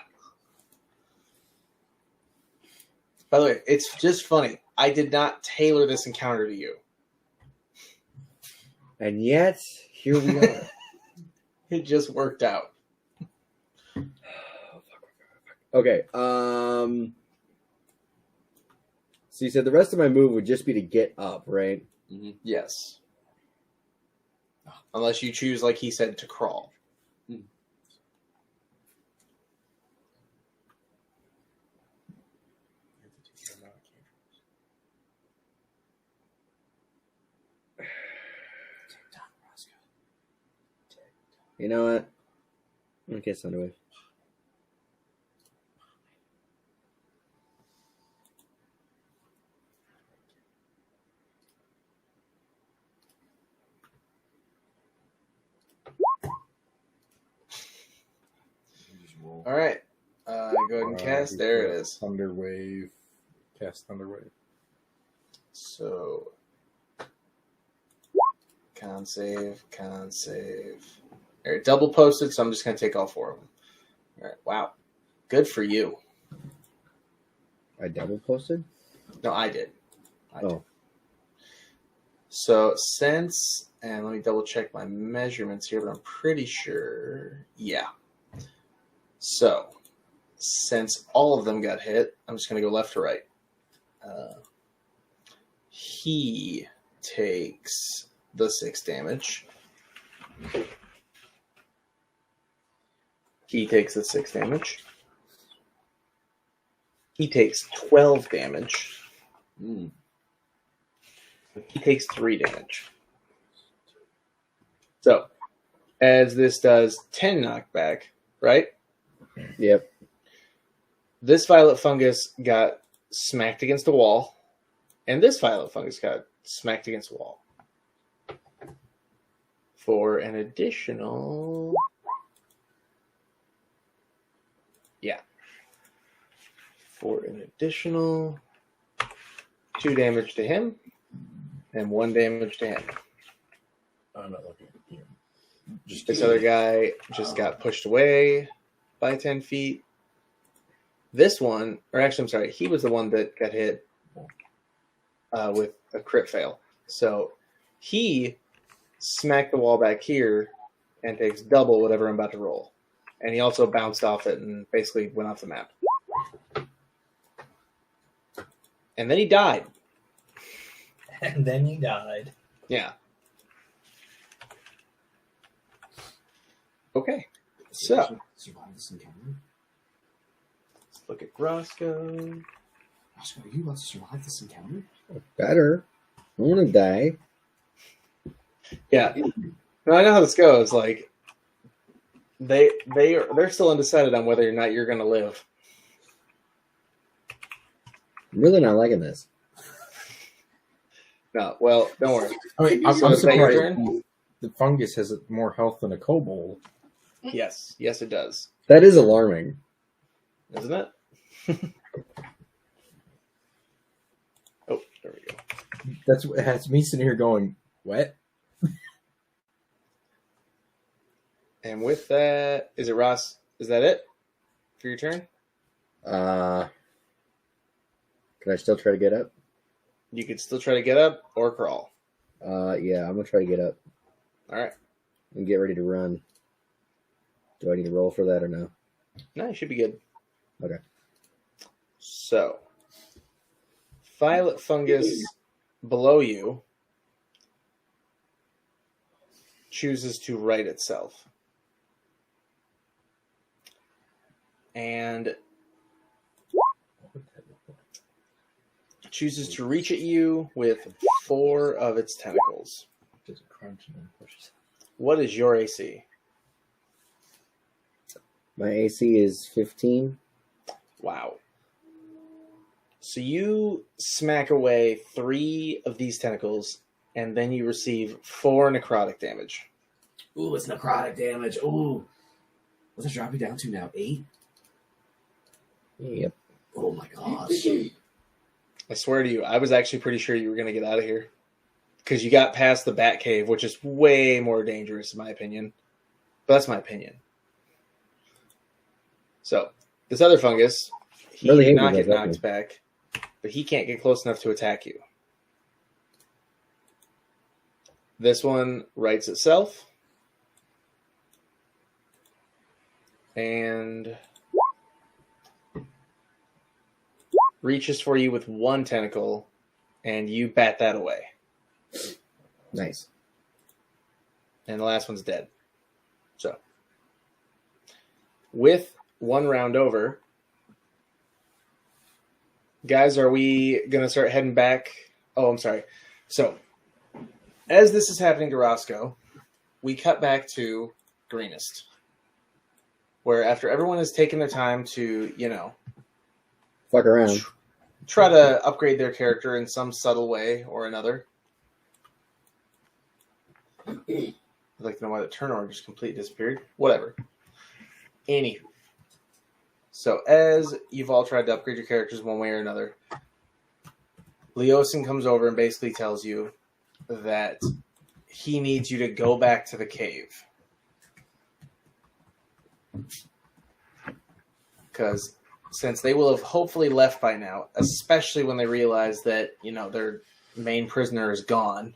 By the way, it's just funny. I did not tailor this encounter to you. And yet, here we are. It just worked out. Okay. So you said the rest of my move would just be to get up, right? Yes. Unless you choose, like he said, to crawl. You know what? Okay, Thunderwave. All right. Go ahead and cast. There it is. Thunderwave. Cast Thunderwave. So, con save. All right, double posted, so I'm just going to take all four of them. All right, wow. Good for you. I double posted? No, I did. I did. Oh. So, since, and let me double check my measurements here, but I'm pretty sure, yeah. So, since all of them got hit, I'm just going to go left to right. He takes the 6 damage. He takes the 6 damage. He takes 12 damage. He takes 3 damage. So, as this does 10 knockback, right? Yep. This violet fungus got smacked against the wall, and this violet fungus got smacked against the wall. For an additional... Yeah. For an additional 2 damage to him, and 1 damage to him. I'm not looking at him. This other guy just got pushed away by 10 feet. This one, or actually, I'm sorry, he was the one that got hit with a crit fail. So he smacked the wall back here and takes double whatever I'm about to roll. And he also bounced off it and basically went off the map. And then he died. And then he died. Yeah. Okay. So, survive this encounter. let's look at Roscoe. Roscoe, are you about to survive this encounter? Better. I want to die. Yeah. No, I know how this goes. Like, they're still undecided on whether or not you're going to live. I'm really not liking this. No, well, don't worry. I mean, I'm So is that your surprised turn? the fungus has more health than a kobold. Yes, it does, That is alarming. isn't it? Oh, there we go. That's me sitting here going, what? And with that, is it Ross? Is that it for your turn? Can I still try to get up? You could still try to get up or crawl. Yeah, I'm gonna try to get up All right. and get ready to run. Do I need to roll for that or no? No, you should be good. Okay. So, violet fungus below you chooses to right itself. And chooses to reach at you with 4 of its tentacles. Just crunch and then pushes. What is your AC? My AC is 15. Wow. So you smack away 3 of these tentacles, and then you receive 4 necrotic damage. Ooh, it's necrotic damage. Ooh. What's it drop you down to now? 8? Yep. Oh my gosh. I swear to you, I was actually pretty sure you were going to get out of here. Because you got past the bat cave, which is way more dangerous in my opinion. But that's my opinion. So, this other fungus, he Really did hate not when get that happens. knocked back. But he can't get close enough to attack you. This one rights itself. And reaches for you with 1 tentacle, and you bat that away. Nice. And the last one's dead. So, with 1 round over, guys, are we going to start heading back? Oh, I'm sorry. So, as this is happening to Roscoe, we cut back to Greenest, where after everyone has taken their time to, Fuck around. try to upgrade their character in some subtle way or another. I'd like to know why the turn order just completely disappeared. Whatever. Anywho. So, as you've all tried to upgrade your characters one way or another, Leosin comes over and basically tells you that he needs you to go back to the cave. Because since they will have hopefully left by now, especially when they realize that, their main prisoner is gone,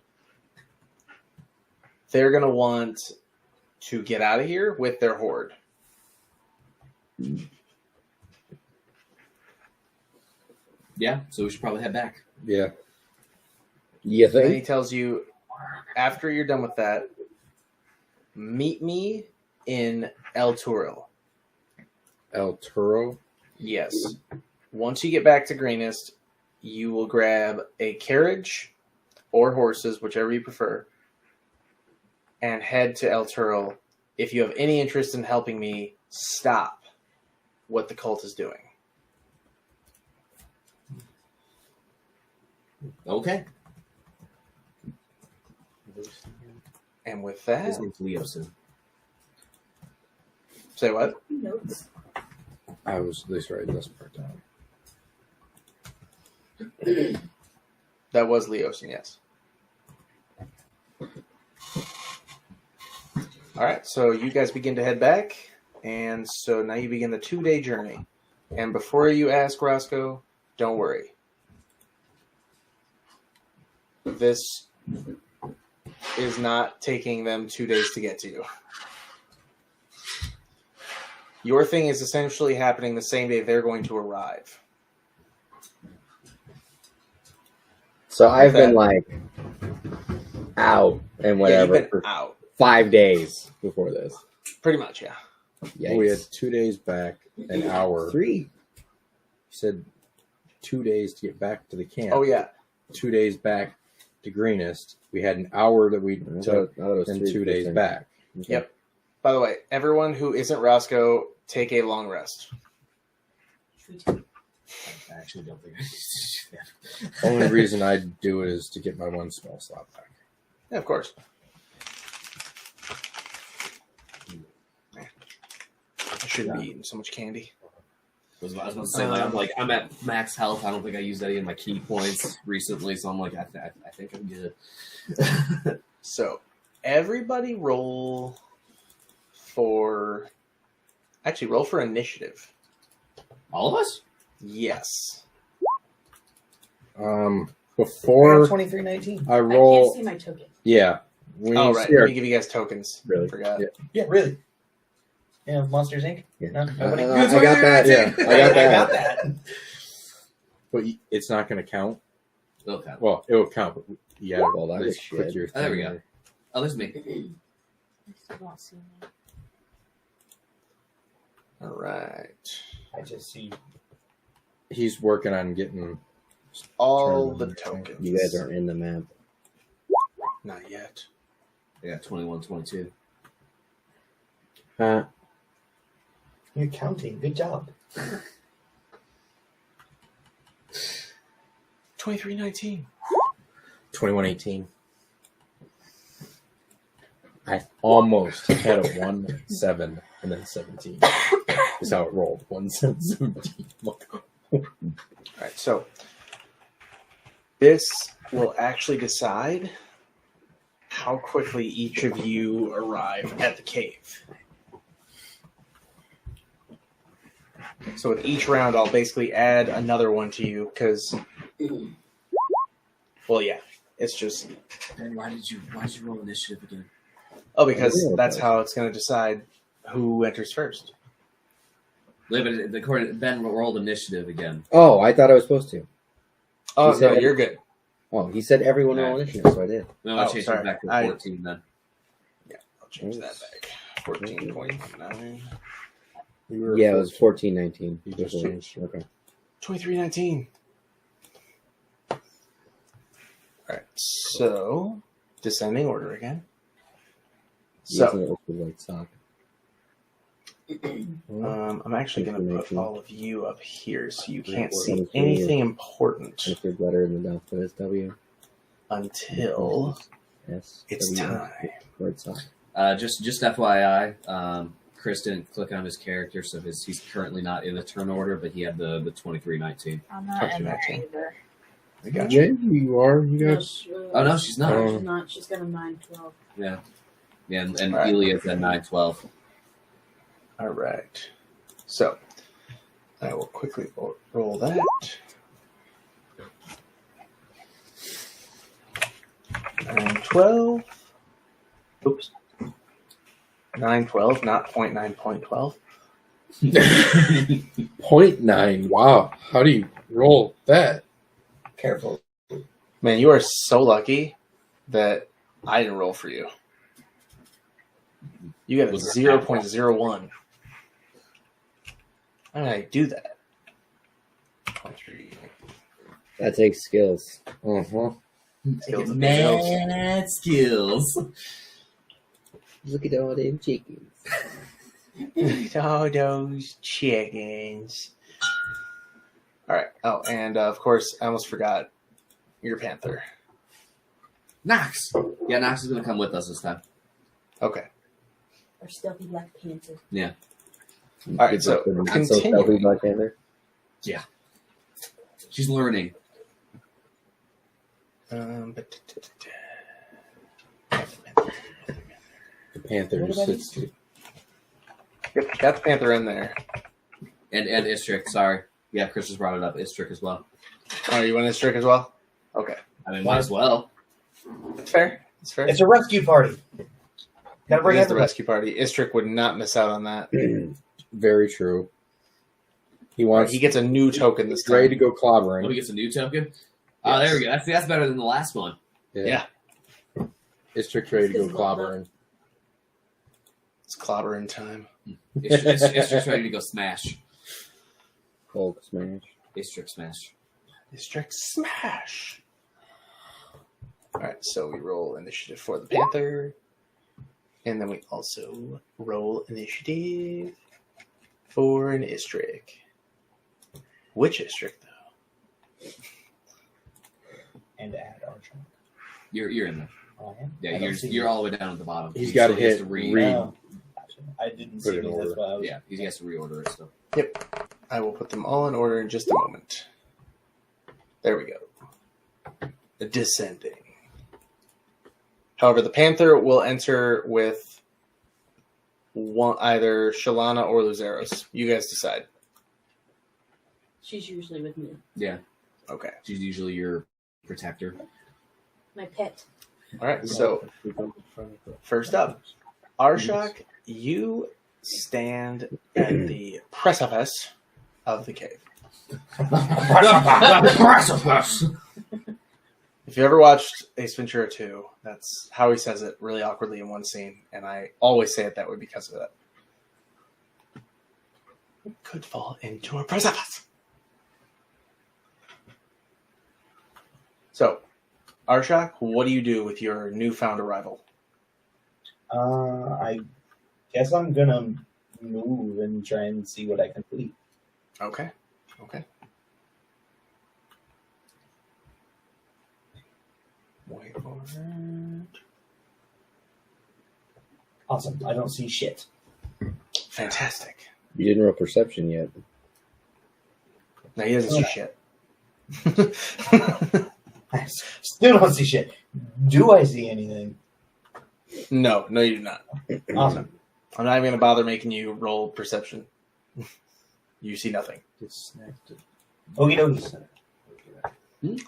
they're going to want to get out of here with their hoard. Yeah, so we should probably head back. Yeah. You Then he think? tells you, after you're done with that, meet me in El Turil. El Turo. Yes. Once you get back to Greenest, you will grab a carriage or horses, whichever you prefer, and head to El Turil. If you have any interest in helping me stop what the cult is doing. Okay. And with that, His name's Leosin. say what? Notes. I was at least writing this part down. That was Leosin, yes. All right, so you guys begin to head back, and so now you begin the 2-day journey. And before you ask Roscoe, don't worry. This is not taking them 2 days to get to you. Your thing is essentially happening the same day they're going to arrive. So I've that. been like out and Yeah, whatever you've been for out. 5 days before this. Pretty much, yeah. Yikes. We had 2 days back, an hour. 3. You said 2 days to get back to the camp. Oh, yeah. 2 days back to Greenest. We had an hour that we took, and 2 days back. Okay. Yep. By the way, everyone who isn't Roscoe, take a long rest. I actually don't think I need to do that. Only reason I do it is to get my 1 spell slot back. Yeah, of course. I shouldn't be eating so much candy. I was about to say, I'm at max health. I don't think I used any of my key points recently, so I'm like, I think I'm good. So, everybody roll for initiative. All of us? Yes. Before 2319. I I roll, can't see my token. yeah. We Oh, need to right. see our- Let me give you guys tokens. Really? Forgot. Yeah. Yeah, really. Yeah, Monsters Inc. Yeah. No, nobody. I got that. Yeah, I got that. But it's not going to count. Okay. Well, it will count, but you got to Well, that was click shit. your Oh, there we thing go. there. Oh, there's me. I still don't see me. All right. I just see. He's working on getting All Turn the on your thing. tokens. You guys aren't in the map. Not yet. Yeah, 21, 22. You're counting. Good job. 2319. 2118. I almost had a 1, 7, and then 17. Is how it rolled. 1, 7, 17. All right. So this will actually decide how quickly each of you arrive at the cave. So with each round, I'll basically add another one to you because, well, yeah, it's just Ben, why'd you roll initiative again? because that's how it's going to decide who enters first. Ben rolled initiative again. Oh, I thought I was supposed to. Oh He said- no, you're good. Oh, he said everyone roll initiative, so I did. No, I Oh, changed sorry. it back to I- 14 then. I'll change that back. 14.9. We were Yeah, it was 1419. You just changed. Okay. 2319. All right, so descending order again. Using So it with white sock. I'm actually going to put 2319. all of you up here so you can't Or see 23. anything important If there's letter in the Delta SW. until S. it's W, time. White sock. Just FYI, Chris didn't click on his character, so he's currently not in the turn order, but he had the 2319. I'm not in there either. I got Yeah, you. you are. You No, got. Oh no, she's not. Oh. she's not. She's got a 912. Yeah, and All right. Elia's at 912. All right. So I will quickly roll that. 912. Oops. 912, not 0.9.12. 0.9. Wow. How do you roll that? Careful. Man, you are so lucky that I didn't roll for you. You got a Was 0.01. How did I do that? 23. That takes skills. Uh-huh. Skills and Mad skills. Look at all them chickens. All those chickens. All right. Oh, and of course, I almost forgot your panther. Knox. Yeah, Knox is gonna come with us this time. Okay. Or stealthy black panther. All right. So Not so stealthy continuing. Black Panther. She's learning. The Panther What just about sits. Yep, got the panther in there. And Istrik, sorry. Yeah, Chris just brought it up. Istrik as well. Oh, you want this trick as well? Okay. I mean, might as well. It's fair. It's fair. It's a rescue party. Gotta bring It is the everybody. rescue party. Istrik would not miss out on that. Very true. He wants. He gets a new token this He's ready time. to go Let clobbering. me get some new token. Oh, there we go. That's better than the last one. Yeah. Istrik's ready to go It's leveled up. clobbering. It's clobbering time. Istrik's ready to go smash. Hulk smash. Istrik smash. Istrik smash. All right, so we roll initiative for the panther, and then we also roll initiative for an Istrik. Which Istrik though? And add Archer. You're in there. Oh, I am? Yeah, I don't see you're you. all the way down at the bottom. He's So got to he has hit read. read. Oh, gotcha. I didn't Put see it in these. That's order. why I was. Yeah, he has to reorder it still. I will put them all in order in just a moment. There we go. Descending. However, the Panther will enter with either Shalana or Luzeros. You guys decide. She's usually with me. Yeah, Okay. she's usually your protector. My pet. All right. So first up, Arshak, you stand at the precipice of the cave. If you ever watched Ace Ventura 2, that's how he says it really awkwardly in one scene, and I always say it that way because of that. Could fall into a precipice. So, Arshak, what do you do with your newfound arrival? I guess I'm gonna move and try and see what I can complete. Okay. Okay. Wait for it. Awesome. I don't see shit. Fantastic. You didn't roll perception yet. No, he doesn't see shit. I still don't see shit. Do I see anything? No, you do not. Awesome. I'm not even going to bother making you roll perception. You see nothing. Okie dokie.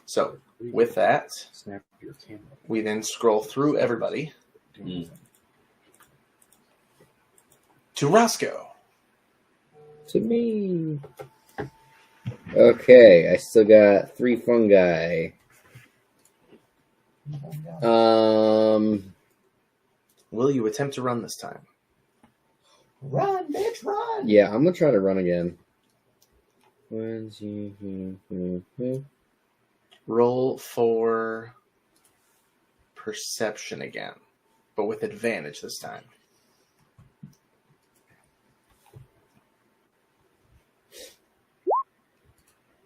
So, with that, Snap your camera. we then scroll through everybody to Roscoe. To me. Okay, I still got 3 fungi. Will you attempt to run this time? Run, bitch, run! Yeah, I'm gonna try to run again. Roll for perception again, but with advantage this time.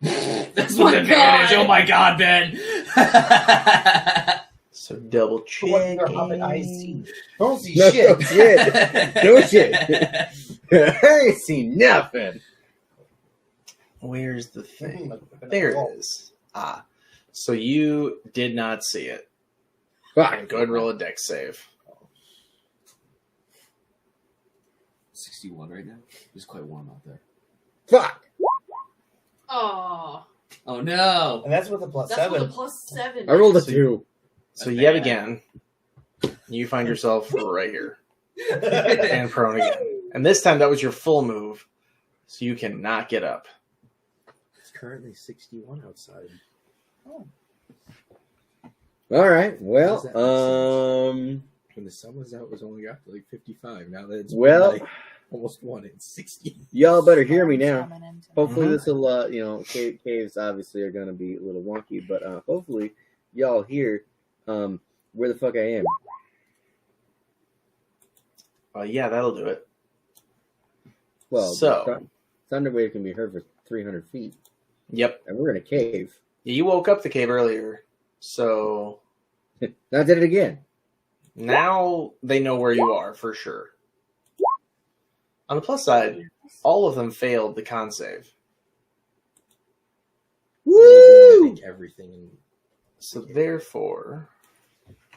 That's with advantage. Oh my god, Ben. So double check. I see. Don't see No shit. shit. No shit. I ain't seen nothing. Where's the thing? There it is. Ah. So you did not see it. Fuck. Go ahead and roll a dex save. 61 right now. It's quite warm out there. Fuck. Oh, Oh no. And that's with a plus that's 7. with a +7. I rolled a So 2. So yet again, you find yourself right here and prone again. And this time that was your full move, so you cannot get up. It's currently 61 outside. All right. Well, What does that When the sun was out, it was only got to like 55. Now that it's Well- like almost 1 in 60. y'all better hear me now. Coming into Hopefully Mhm. this will, caves obviously are going to be a little wonky, but hopefully y'all hear where the fuck I am. Yeah, that'll do it. Well, So- the thunder wave can be heard for 300 feet, Yep. and we're in a cave. You woke up the cave earlier, so Now I did it again. now they know where you are for sure. On the plus side, all of them failed the con save. Woo! Make everything in So therefore,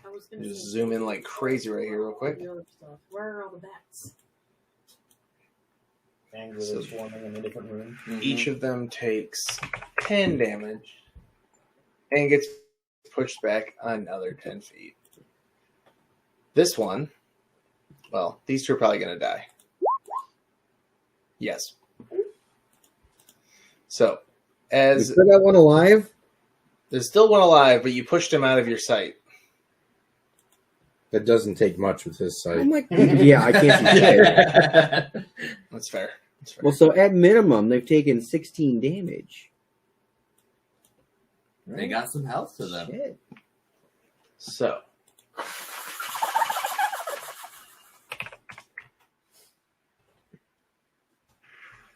I was gonna just say, zoom in like crazy right here real quick. the other stuff. Where are all the bats? Angry is forming in a different room. Each of them takes 10 damage and gets pushed back another 10 feet. This one, well, these two are probably going to die. Yes. So, We as still got one alive? there's still one alive, but you pushed him out of your sight. That doesn't take much with his sight. Oh my yeah, I can't see shit. That's fair. That's fair. Well, so at minimum, they've taken 16 damage. They got some health to them. Shit. So,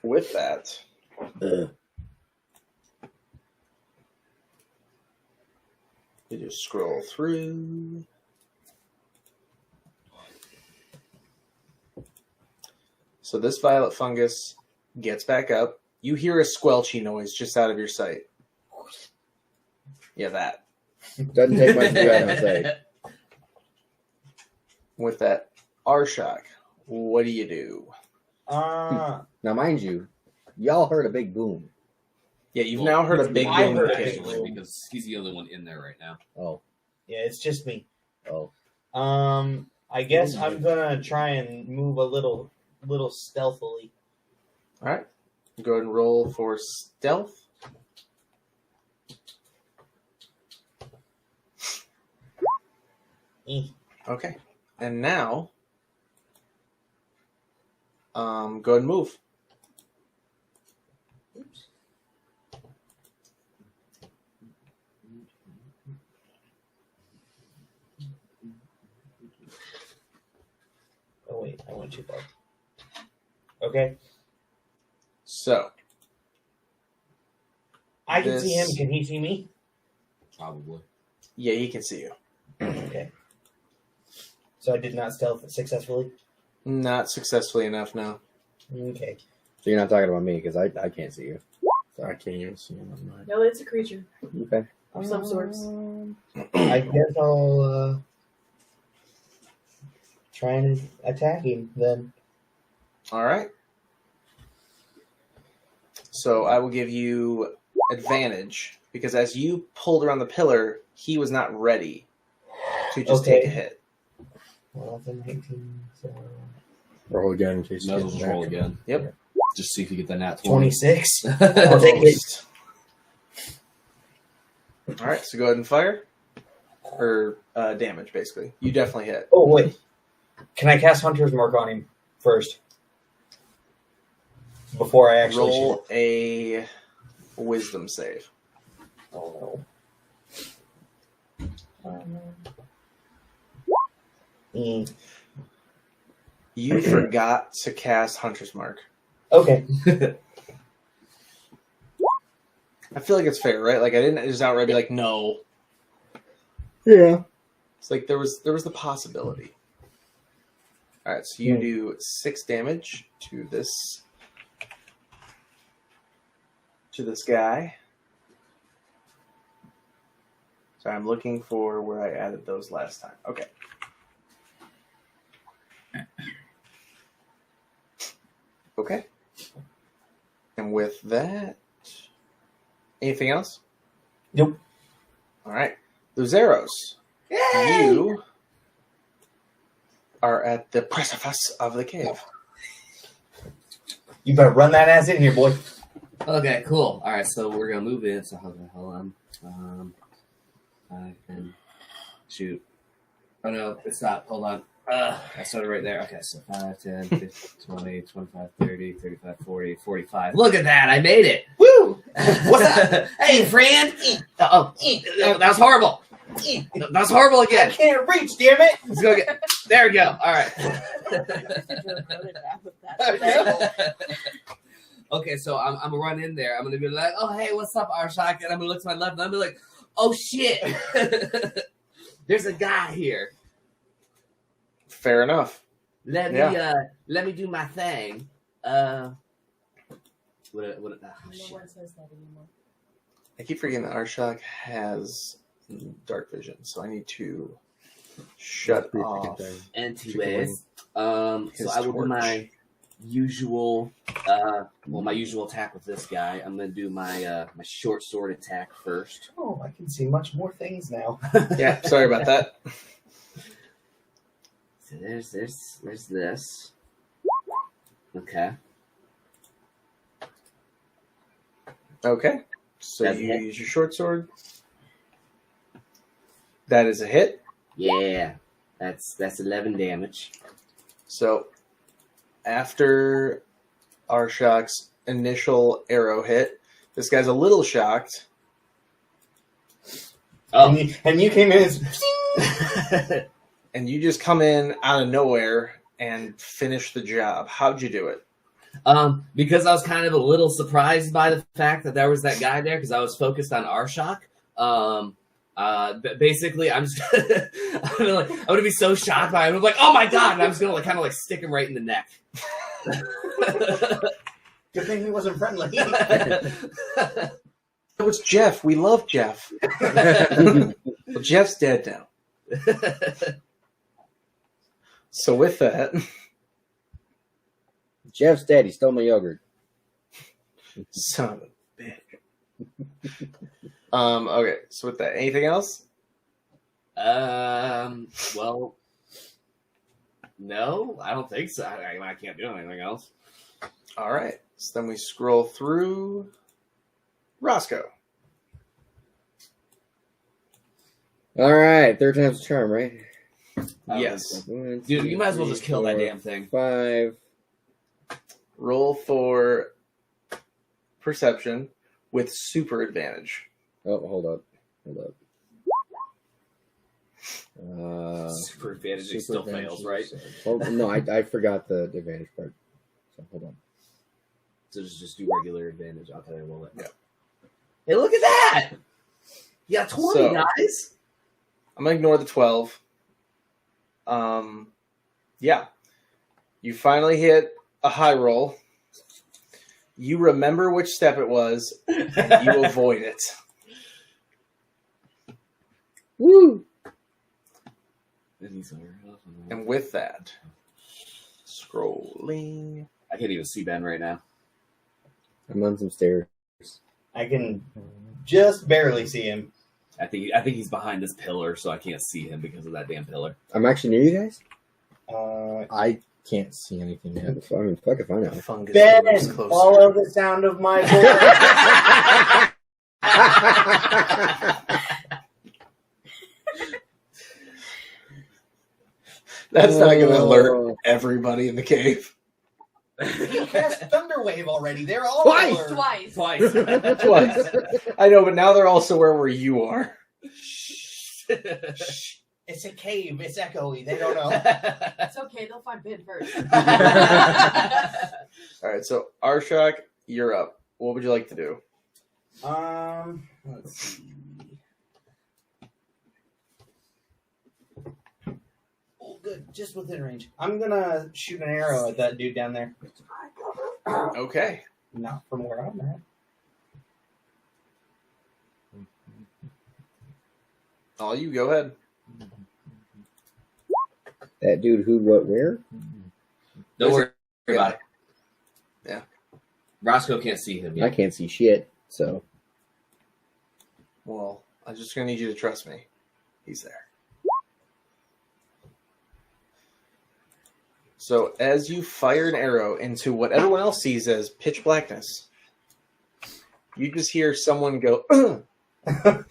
with that, you just scroll through. So this violet fungus gets back up You hear a squelchy noise just out of your sight. Yeah, that. Doesn't take much to do that, I'll say. With that R-Shock, what do you do? Uh, Now, mind you, y'all heard a big boom. Yeah, you've now heard a big I boom heard in the a big cave. boom. because he's the only one in there right now. Oh, yeah, it's just me. oh. I guess I'm gonna try and move a little stealthily. All right. Go ahead and roll for stealth. Okay. And now, go ahead and move. Oh wait, I went too far. Okay, So, I can This- see him. Can he see me? Probably. yeah, he can see you. Okay. So I did not stealth successfully. Not successfully enough now. Okay. So you're not talking about me because I can't see you. I can't even see him on mine. No, it's a creature Okay. of some sorts. I guess I'll try and attack him then. All right. So I will give you advantage because as you pulled around the pillar, he was not ready to just Okay. take a hit. Well, that's a 19. So Roll again in case Might as you well get just roll back. again. Yep. Just see if you get the nat 20. 26. I'll take it. All right, so go ahead and fire. Or damage, basically. You definitely hit. Oh wait, can I cast Hunter's Mark on him first before I actually Roll a wisdom save. shoot? Oh no. You forgot to cast Hunter's Mark. Okay. I feel like it's fair, right? Like I didn't just outright be like, no. Yeah. It's like there was the possibility. All right, so you do 6 damage to this guy. So I'm looking for where I added those last time. Okay. Okay. And with that, anything else? Nope. All right. Those arrows. You are at the precipice of the cave. You better run that ass in here, boy. Okay, cool. All right, so we're gonna move in. So how the hell I can shoot. Oh no, it's not. Hold on. I started right there. Okay, so 5, 10, 15, 20, 25, 30, 35, 40, 45. Look at that! I made it! Woo! What's up? Hey, friend! Oh, that was horrible! That was horrible I again! can't reach, damn it! Let's go get. There we go. All right. Okay, so I'm gonna run in there. I'm gonna be like, "Oh, hey, what's up, Arshak?" And I'm gonna look to my left, and I'm gonna be like, "Oh shit, there's a guy here. Fair enough. Let me do my thing." No one says that anymore. I keep forgetting that Arshak has dark vision, so I need to shut off. Anyways, so I will do my usual, my usual attack with this guy. I'm gonna do my my short sword attack first. Oh, I can see much more things now. Yeah, sorry about that. So there's this. Okay. Okay, so That's you a hit. use your short sword. That is a hit. Yeah, that's 11 damage. So after Arshak's initial arrow hit, this guy's a little shocked. Oh, And you came in as... And you just come in out of nowhere and finish the job. How'd you do it? because I was kind of a little surprised by the fact that there was that guy there because I was focused on Arshak. Basically, I'm just I'm gonna be so shocked by him. I'm like, oh my god! And I'm just gonna kind of stick him right in the neck. Good thing he wasn't friendly. It was Jeff. We love Jeff. Well, Jeff's dead now. So with that, Jeff's dead. He stole my yogurt. son of a bitch. Okay. So with that, anything else? Well, no, I don't think so. I can't do anything else. All right. So then we scroll through Roscoe. All right, third time's a charm, right? Yes. One, Dude, two, you might as well three, just kill that 4, damn thing. 5. Roll for perception with super advantage. Oh, hold up. Super advantage, it still fails, right? No, I forgot the advantage part. So hold on. So just do regular advantage. I'll tell you what. Yeah. Hey, look at that! Yeah, 20, So- guys! I'm gonna ignore the 12. Yeah. You finally hit a high roll. You remember which step it was. You avoid it. Woo! And with that, scrolling. I can't even see Ben right now. I'm on some stairs. I can just barely see him. I think he's behind this pillar, so I can't see him because of that damn pillar. I'm actually near you guys. I can't see anything yet. I mean, fuck if I know. Fungus Ben, moves closer. follow the sound of my voice. That's not going to alert everybody in the cave. You cast Thunderwave already. They're all Twice! alert. Twice. Twice. Twice. I know, but now they're also where you are. It's a cave. It's echoey. They don't know. It's okay. They'll find Ben first. All right, so Arshak, you're up. What would you like to do? Let's see. Oh, good. Just within range. I'm gonna shoot an arrow at that dude down there. Okay. Not from where I'm at. All you, go ahead. That dude who, what, where? Don't worry about it. Yeah. Roscoe can't see him I yet. can't see shit, so. Well, I'm just going to need you to trust me. He's there. So as you fire an arrow into what everyone else sees as pitch blackness, you just hear someone go, but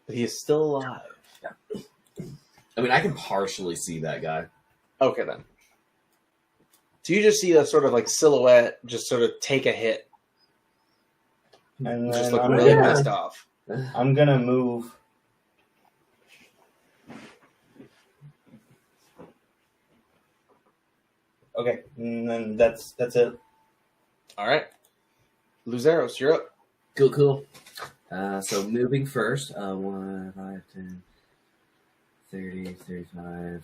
he is still alive. I mean, I can partially see that guy. Okay, then. So you just see a sort of like silhouette just sort of take a hit. And Just then look I'm really gonna, pissed off. I'm gonna move. Okay, and then that's it. All right. Luzeros, you're up. Cool. So moving first. 1, 5, 10, 30, 35,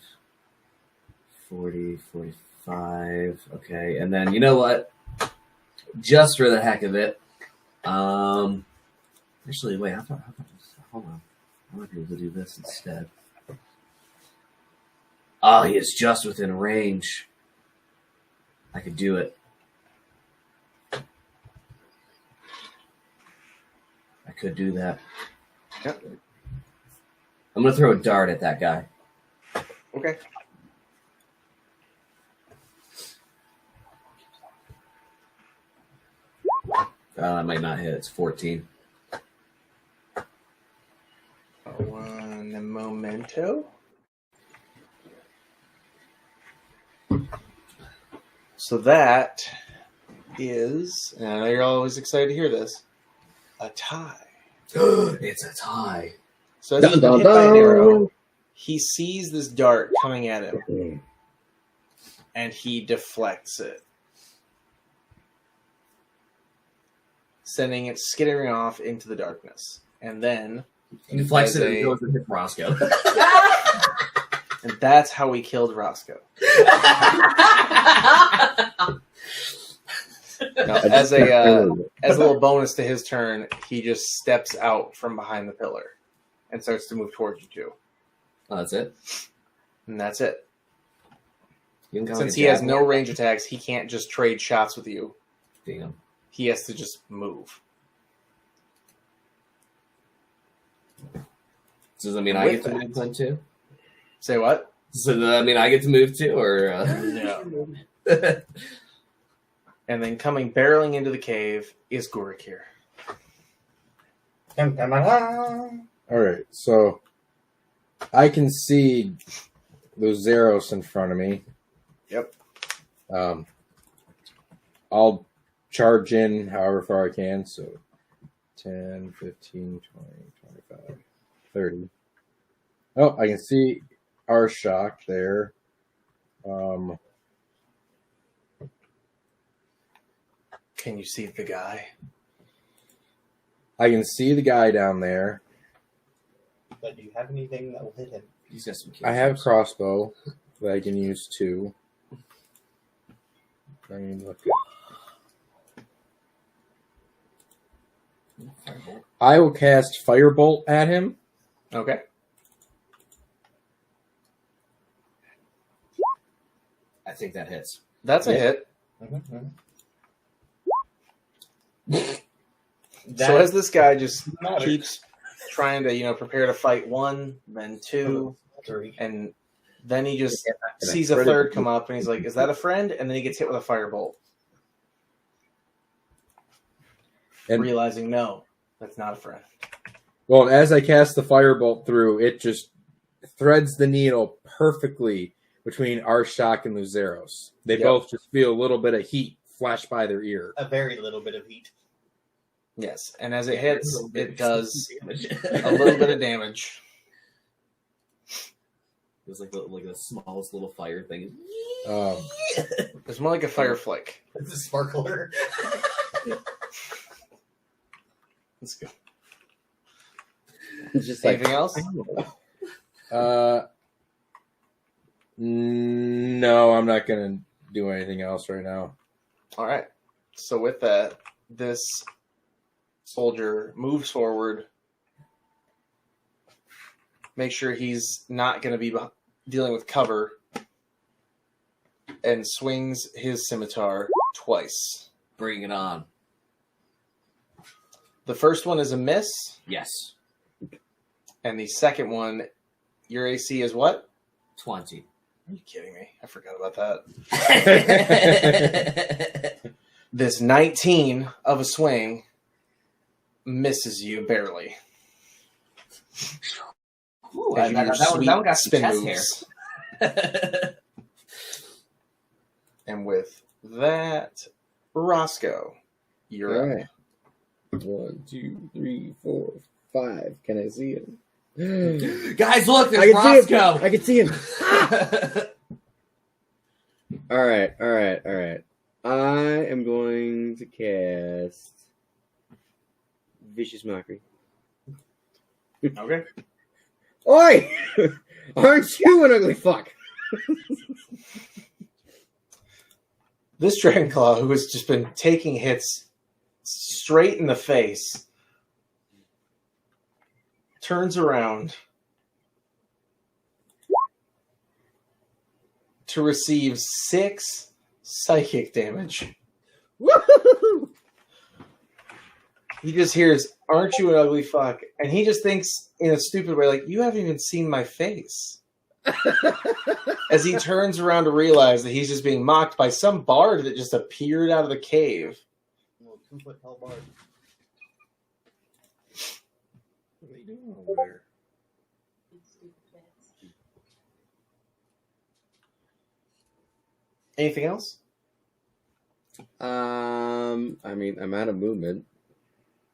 40, 45. Okay, and then you know what? Just for the heck of it. Actually, wait. How about this? Hold on. I might be able to do this instead. Oh, he is just within range. I could do it. I could do that. Yep. I'm going to throw a dart at that guy. Okay. That might not hit. It's 14. One momento. So that is, and I know you're always excited to hear this, a tie. It's a tie. So as he's been hit by an arrow, he sees this dart coming at him, and he deflects it, sending it skittering off into the darkness. And then He deflects As it and a- goes and hits Roscoe. and that's how we killed Roscoe. No, as a little bonus to his turn, he just steps out from behind the pillar and starts to move towards you two. Oh, that's it. And that's it. You can Since he has no range attacks, he can't just trade shots with you. Damn. He has to just move. So does that mean I get to move then too? Say what? So does that mean I get to move too, or? No. And then coming barreling into the cave is Gorik here. Alright, so I can see Luzeros in front of me. Yep. I'll charge in however far I can, so 10, 15, 20, 25, 30. Oh, I can see Arshak there. Can you see the guy? I can see the guy down there. But do you have anything that will hit him? He's got some I have a crossbow that I can use too. I mean, look. I will cast Firebolt at him. Okay. I think that hits. That's a hit. So as this guy just keeps trying to, prepare to fight one, then two, and then he just sees a third come up, and he's like, is that a friend? And then he gets hit with a firebolt. And realizing, no, that's not a friend. Well, as I cast the firebolt through, it just threads the needle perfectly between Arshak and Luzeros. They both just feel a little bit of heat flash by their ear. A very little bit of heat. Yes, and as it hits, it does a little bit of damage. It was like the smallest little fire thing. It's more like a fire flick. It's a sparkler. Let's go. It's just anything else? No, I'm not going to do anything else right now. All right. So with that, this soldier moves forward. Make sure he's not going to be dealing with cover. And swings his scimitar twice. Bring it on. The first one is a miss. Yes. And the second one, your AC is what? 20. Are you kidding me? I forgot about that. This 19 of a swing misses you barely. Ooh, that one got some chest hair. And with that, Roscoe, you're up. 1, 2, 3, 4, 5. Can I see him? Guys, look, there's Roscoe. I can see him. All right. I am going to cast Vicious Mockery. Okay. Oi! Aren't you an ugly fuck? This Dragonclaw, who has just been taking hits straight in the face, turns around to receive 6 psychic damage. Woohoo! He just hears, aren't you an ugly fuck? And he just thinks in a stupid way, like, you haven't even seen my face. As he turns around to realize that he's just being mocked by some bard that just appeared out of the cave. Well, 2-foot tall bard. What are you doing over there? Anything else? I mean, I'm out of movement.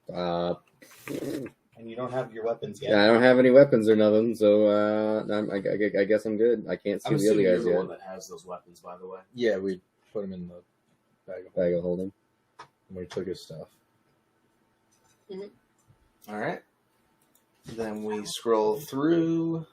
And you don't have your weapons yet. Yeah, I don't have any weapons or nothing, so I guess I'm good. I can't see I'm the other assuming you're guys the yet. one that has those weapons, by the way. Yeah, we put him in the Bag of holding. when we took his stuff. All right. Then we scroll through.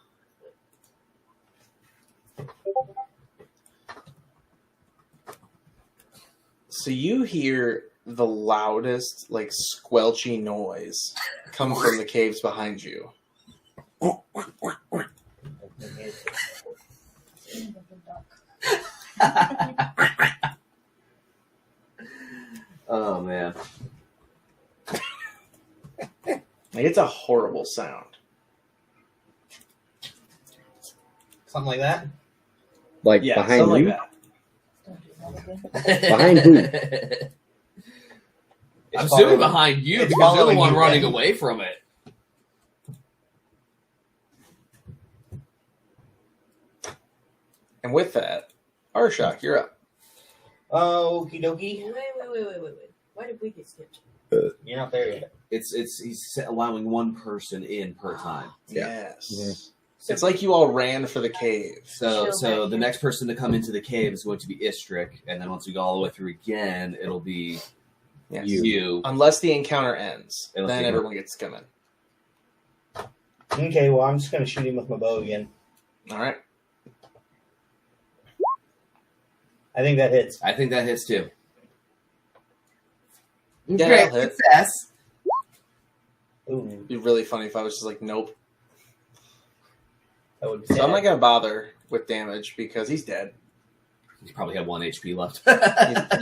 So you hear the loudest, like, squelchy noise come from the caves behind you. Oh man. Like, it's a horrible sound. Something like that. Like Yeah, behind something you. like that. Behind who? I'm assuming behind you it's because you're the following one you, running then. away from it. And with that, Arshak, you're up. Okie dokie. Wait. Why did we get skipped? You're not there yet. He's allowing one person in per time. Yeah. Yes. It's like you all ran for the cave. So Chill the back. next person to come into the cave is going to be Istrik, and then once we go all the way through again, it'll be Yes. you. Unless the encounter ends, It'll then be- everyone gets to come in. Okay, well, I'm just going to shoot him with my bow again. All right. I think that hits. I think that hits too. Yeah, Great that'll hit. success. Ooh, It'd be really funny if I was just like, nope. that would be So sad. I'm not going to bother with damage because he's dead. He probably had 1 HP left.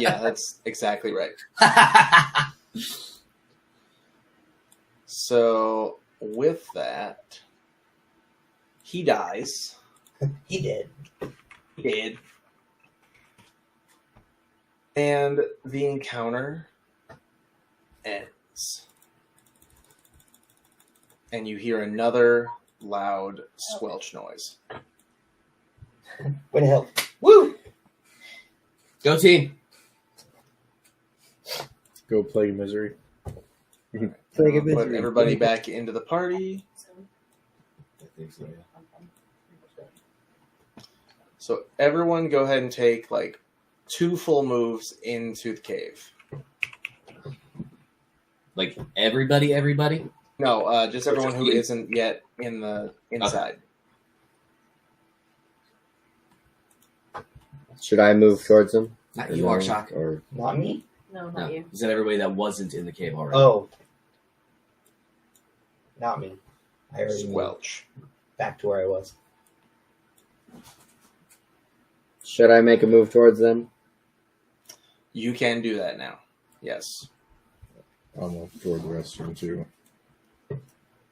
Yeah, that's exactly right. So with that, he dies. He did. He did. And the encounter ends. And you hear another loud squelch noise. Way to help. Woo! Go team. Go play Misery. Take a Put misery. everybody back into the party. So everyone go ahead and take like 2 full moves into the cave. Like everybody? No, just everyone who isn't yet in the inside. Should I move towards him? Not you, Arshak. Or Not me? No, not No. you. Is that everybody that wasn't in the cave already? Oh. Not me. I already moved Squelch. back to where I was. should I make a move towards them? You can do that now. Yes. I'll move toward the restroom too.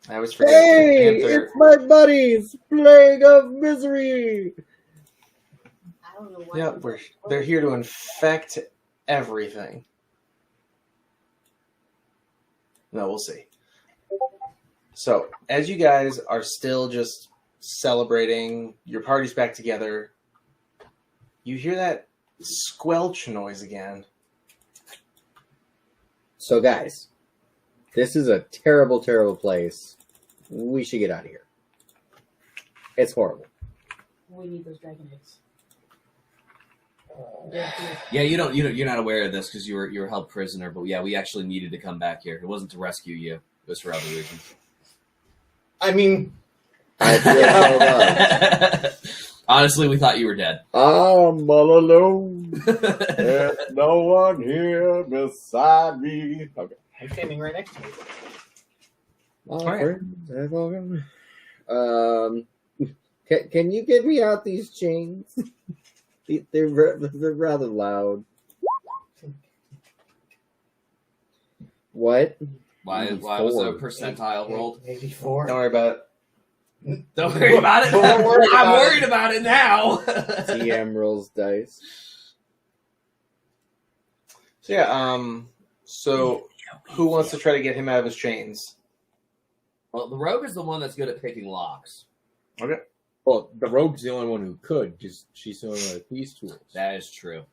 I always forget. the Hey, Panther- it's my buddies, Plague of Misery. I don't know why. Yeah, they're here to infect everything. No, we'll see. So, as you guys are still just celebrating, your party's back together, you hear that squelch noise again. So, guys, this is a terrible, terrible place. We should get out of here. It's horrible. We need those dragon eggs. Yeah, you're not aware of this because you were held prisoner. But yeah, we actually needed to come back here. It wasn't to rescue you; it was for other reasons. I mean, I feel held up. Honestly, we thought you were dead. I'm all alone. There's no one here beside me. Okay. I'm standing right next to you. My right. friends have all gone. Can you get me out these chains? They're rather loud. What? Why was there a percentile rolled? Maybe 4. Don't worry about it. Don't worry about it. Don't worry I'm about worried about it now. TM rolls dice. So yeah, so who wants to try to get him out of his chains? Well, the rogue is the one that's good at picking locks. Well, the rogue's the only one who could, because she's the only one with these tools. That is true.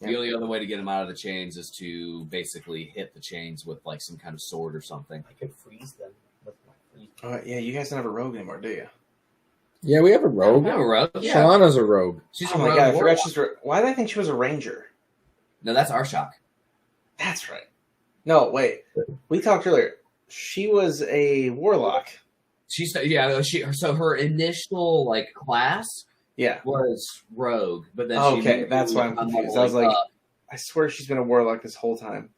The only other way to get him out of the chains is to basically hit the chains with like some kind of sword or something. I could freeze them with my freeze. Yeah, you guys don't have a rogue anymore, do you? Yeah, we have a rogue. We have a rogue. Yeah, Shalana's a rogue. she's Oh a my rogue. god, I forgot warlock. she's. Why did I think she was a ranger? No, that's Arshak. That's right. No, wait. We talked earlier. She was a warlock. She's so her initial like class Yeah. was rogue, but then Okay, that's why I'm confused. I was like- I swear she's been a warlock this whole time.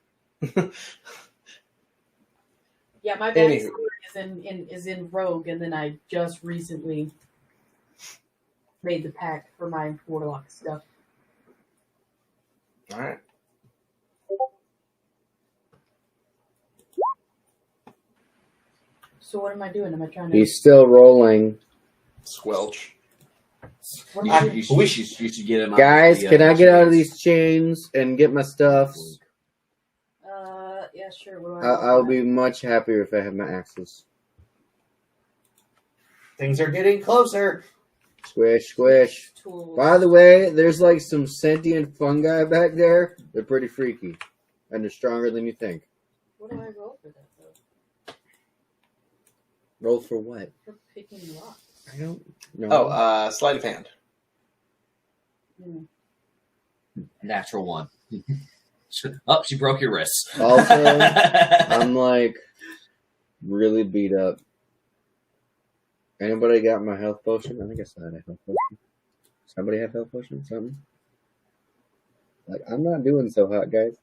Yeah, my Anywho. backstory is in Rogue, and then I just recently made the pack for my warlock stuff. All right. So what am I doing? Am I trying to? He's still rolling. Squelch. What am I doing? You should get him. Guys, out of the, can I get out of these chains and get my stuff? Yeah, sure. What do I I'll be much happier if I have my axes. Things are getting closer. Squish, squish. Tools. By the way, there's like some sentient fungi back there. They're pretty freaky. And they're stronger than you think. What do I roll for that though? Roll for what? For picking rocks. I don't know. Oh, sleight of hand. natural one. Oh, she broke your wrist. Also, I'm like really beat up. Anybody got my health potion? I think I still had a health potion. Somebody have health potion? Something? Like, I'm not doing so hot, guys.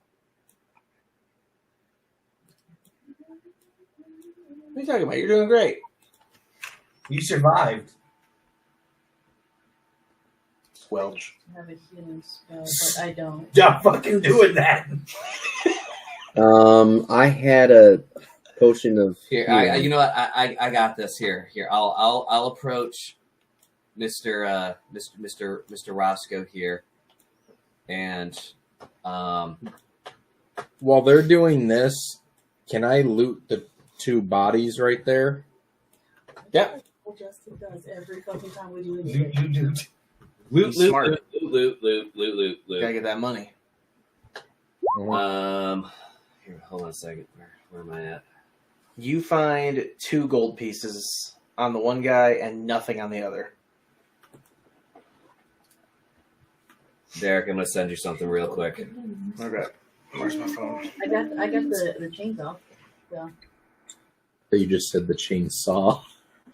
What are you talking about? You're doing great. You survived. Squelch. I have a healing spell, but I don't. Stop fucking doing that. I had a potion of Here, healing. you know what? I got this. Here. I'll approach Mr. Roscoe here, and While they're doing this, can I loot the 2 bodies right there? Yeah. Well, Justin does every fucking time we do anything. You do. loot, Smart. loot. Gotta get that money. Here, hold on a second. Where am I at? You find 2 gold pieces on the one guy and nothing on the other. Derek, I'm gonna send you something real quick. Okay. Where's my phone? I got the chains off. You just said the chainsaw.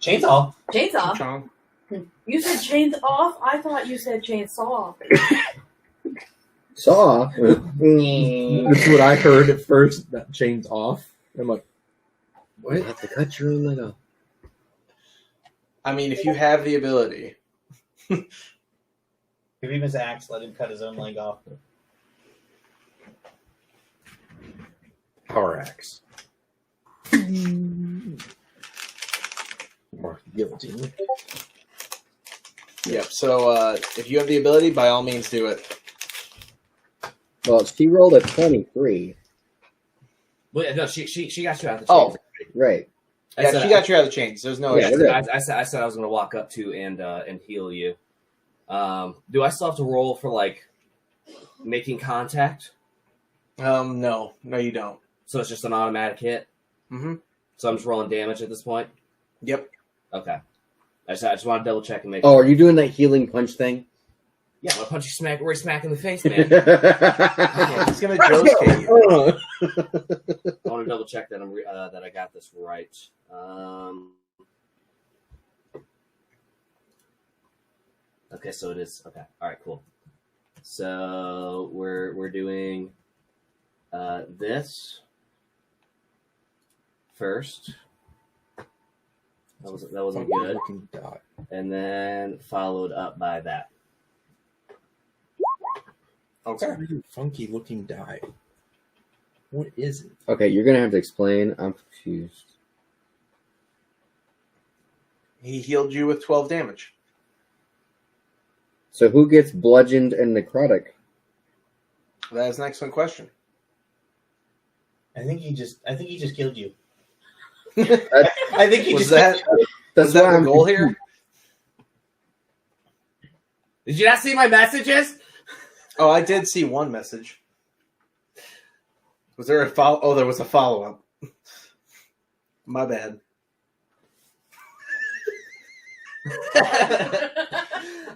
Chainsaw. Chainsaw. Chong. You said chains off. I thought you said chainsaw. Saw. That's what I heard at first. That chain's off. I'm like, You have to cut your own leg off. I mean, if you have the ability. Give him his axe. Let him cut his own leg off. power axe. Or guillotine. Yep. So if you have the ability, by all means, do it. Well, she rolled a 23. Well, no, she got you out of the chains. Oh. Right. Yeah, she got you out of the chains. There's no Yeah, issue. right. I said I was going to walk up to and heal you. Do I still have to roll for like making contact? No, you don't. So it's just an automatic hit. Mm-hmm. So I'm just rolling damage at this point. Yep. Okay. I just want to double check and make. Oh, are you doing that healing punch thing? Yeah, I'm gonna punch you right smack in the face, man. Yeah, he's gonna Josuke you. I want to double check that that I got this right. Okay, so it is okay. All right, cool. So we're doing this first. That wasn't good. Looking dot. And then followed up by that. Okay. It's a really funky looking die. What is it? Okay, you're going to have to explain. I'm confused. He healed you with 12 damage. So who gets bludgeoned and necrotic? That is an excellent question. I think he just killed you. I think he was just- that That's was that why the I'm goal confused. here? Did you not see my messages? Oh, I did see one message. Was there a follow? Oh, there was a follow up. My bad.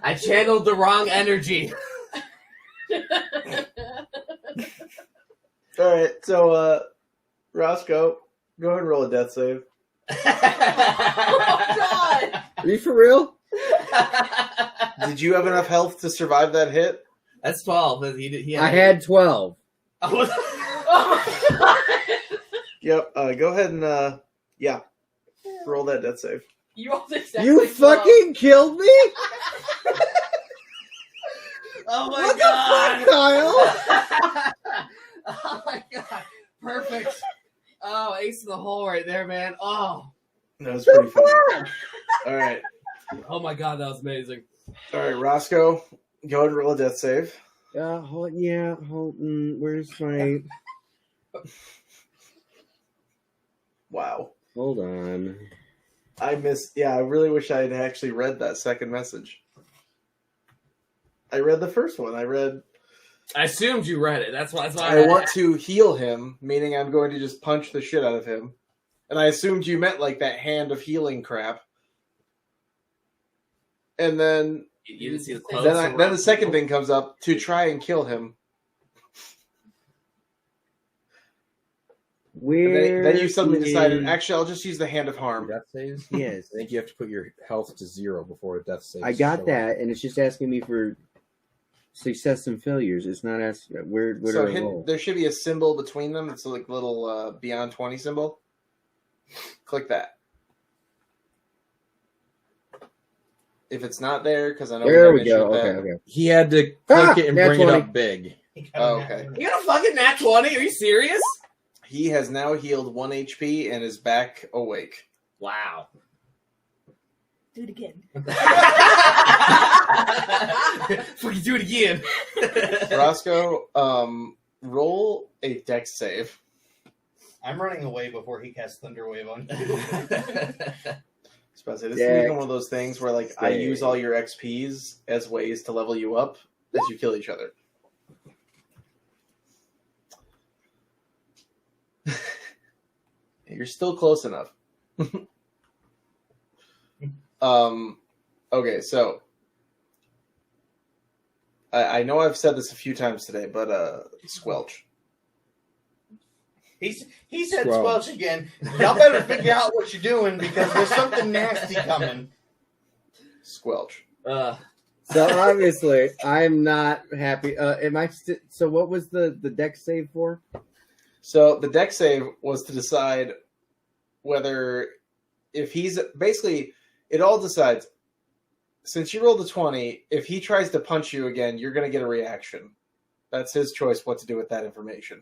I channeled the wrong energy. All right, so Roscoe, go ahead and roll a death save. Oh God! Are you for real? Did you have enough health to survive that hit? That's 12. He I had 12. Oh my god! Yep. Go ahead and roll that death save. You rolled exactly You 12. fucking killed me? Oh my What the god! fuck, Kyle? Oh my god! Perfect. Oh, ace in the hole right there, man. Oh. That was pretty funny. All right. Oh my god, that was amazing. All right, Roscoe, go ahead and roll a death save. Where's my... Wow. Hold on. I really wish I had actually read that second message. I read the first one. I assumed you read it. That's why. I want to heal him, meaning I'm going to just punch the shit out of him. And I assumed you meant like that hand of healing crap. And then You didn't see the clothes. then the second thing comes up to try and kill him. Then you suddenly decided, actually, I'll just use the hand of harm. Death saves? Yes. I think you have to put your health to 0 before a death save. I got that, and it's just asking me for success and failures. It's not asking where do I roll? There should be a symbol between them. It's like a little beyond 20 symbol. Click that. If it's not there, because I know There we go. Okay. He had to click it and nat bring it 20. up big. Oh, okay. You got a fucking nat 20? Are you serious? He has now healed 1 HP and is back awake. Wow. Do it again. Fucking do it again. Roscoe, roll a dex save. I'm running away before he casts Thunderwave on you. This is become one of those things where like I use all your XPs as ways to level you up as you kill each other. You're still close enough. Okay, so I know I've said this a few times today, but squelch. He said squelch again. Y'all better figure out what you're doing because there's something nasty coming. Squelch. So obviously, I'm not happy. So what was the dex save for? So the dex save was to decide whether if he's basically it all decides. Since you rolled a 20, if he tries to punch you again, you're going to get a reaction. That's his choice what to do with that information.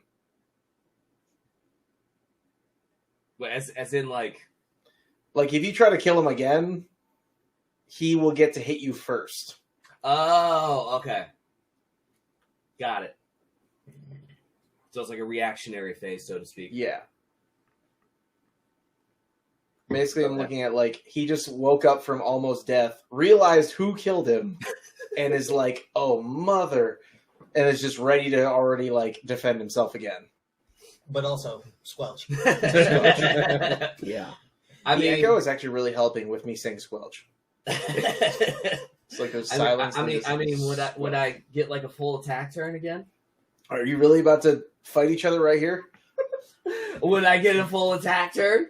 As in, like if you try to kill him again, he will get to hit you first. Oh, okay. Got it. So it's like a reactionary phase, so to speak. Yeah. Basically, I'm looking at, like, he just woke up from almost death, realized who killed him, and is like, oh, mother, and is just ready to already, like, defend himself again. But also, squelch. Yeah. I mean, the echo is actually really helping with me saying squelch. It's like there's silence. Would I get, like, a full attack turn again? Are you really about to fight each other right here? Would I get a full attack turn?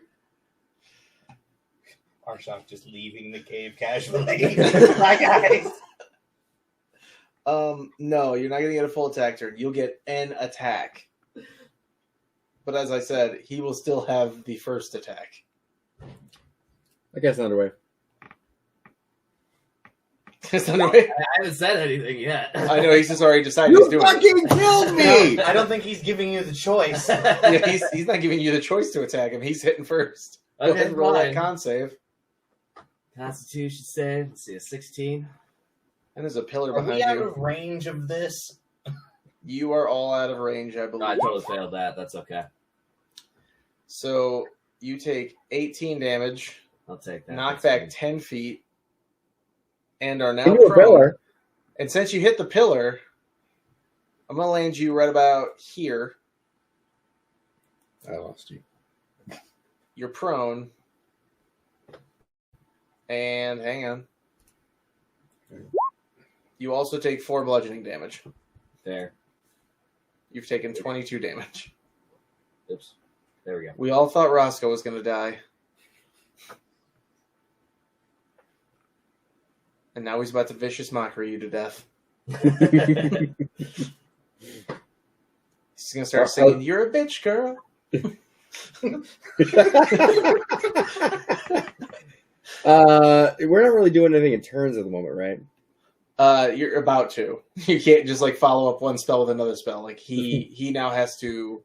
Arshak just leaving the cave casually. Bye, guys. No, you're not going to get a full attack turn. You'll get an attack. But as I said, he will still have the first attack. I guess underway. It's underway. I haven't said anything yet. I know, he's just already decided he's doing it. You fucking killed me! I don't think he's giving you the choice. Yeah, he's not giving you the choice to attack him. He's hitting first. Go ahead and roll that con save. Constitution save. Let's see, a 16. And there's a pillar Are behind we out you. of range of this? You are all out of range, I believe. No, I totally failed that. That's okay. So you take 18 damage, I'll take that. knock That's back good. 10 feet, and are now Into a prone. pillar. And since you hit the pillar, I'm going to land you right about here. I lost you. You're prone. And hang on. You also take 4 bludgeoning damage. There. You've taken 22 damage. Oops. There we go. We all thought Roscoe was going to die. And now he's about to vicious mockery you to death. He's gonna start singing, "You're a bitch, girl." We're not really doing anything in turns at the moment, right? You're about to. You can't just like follow up one spell with another spell. Like he now has to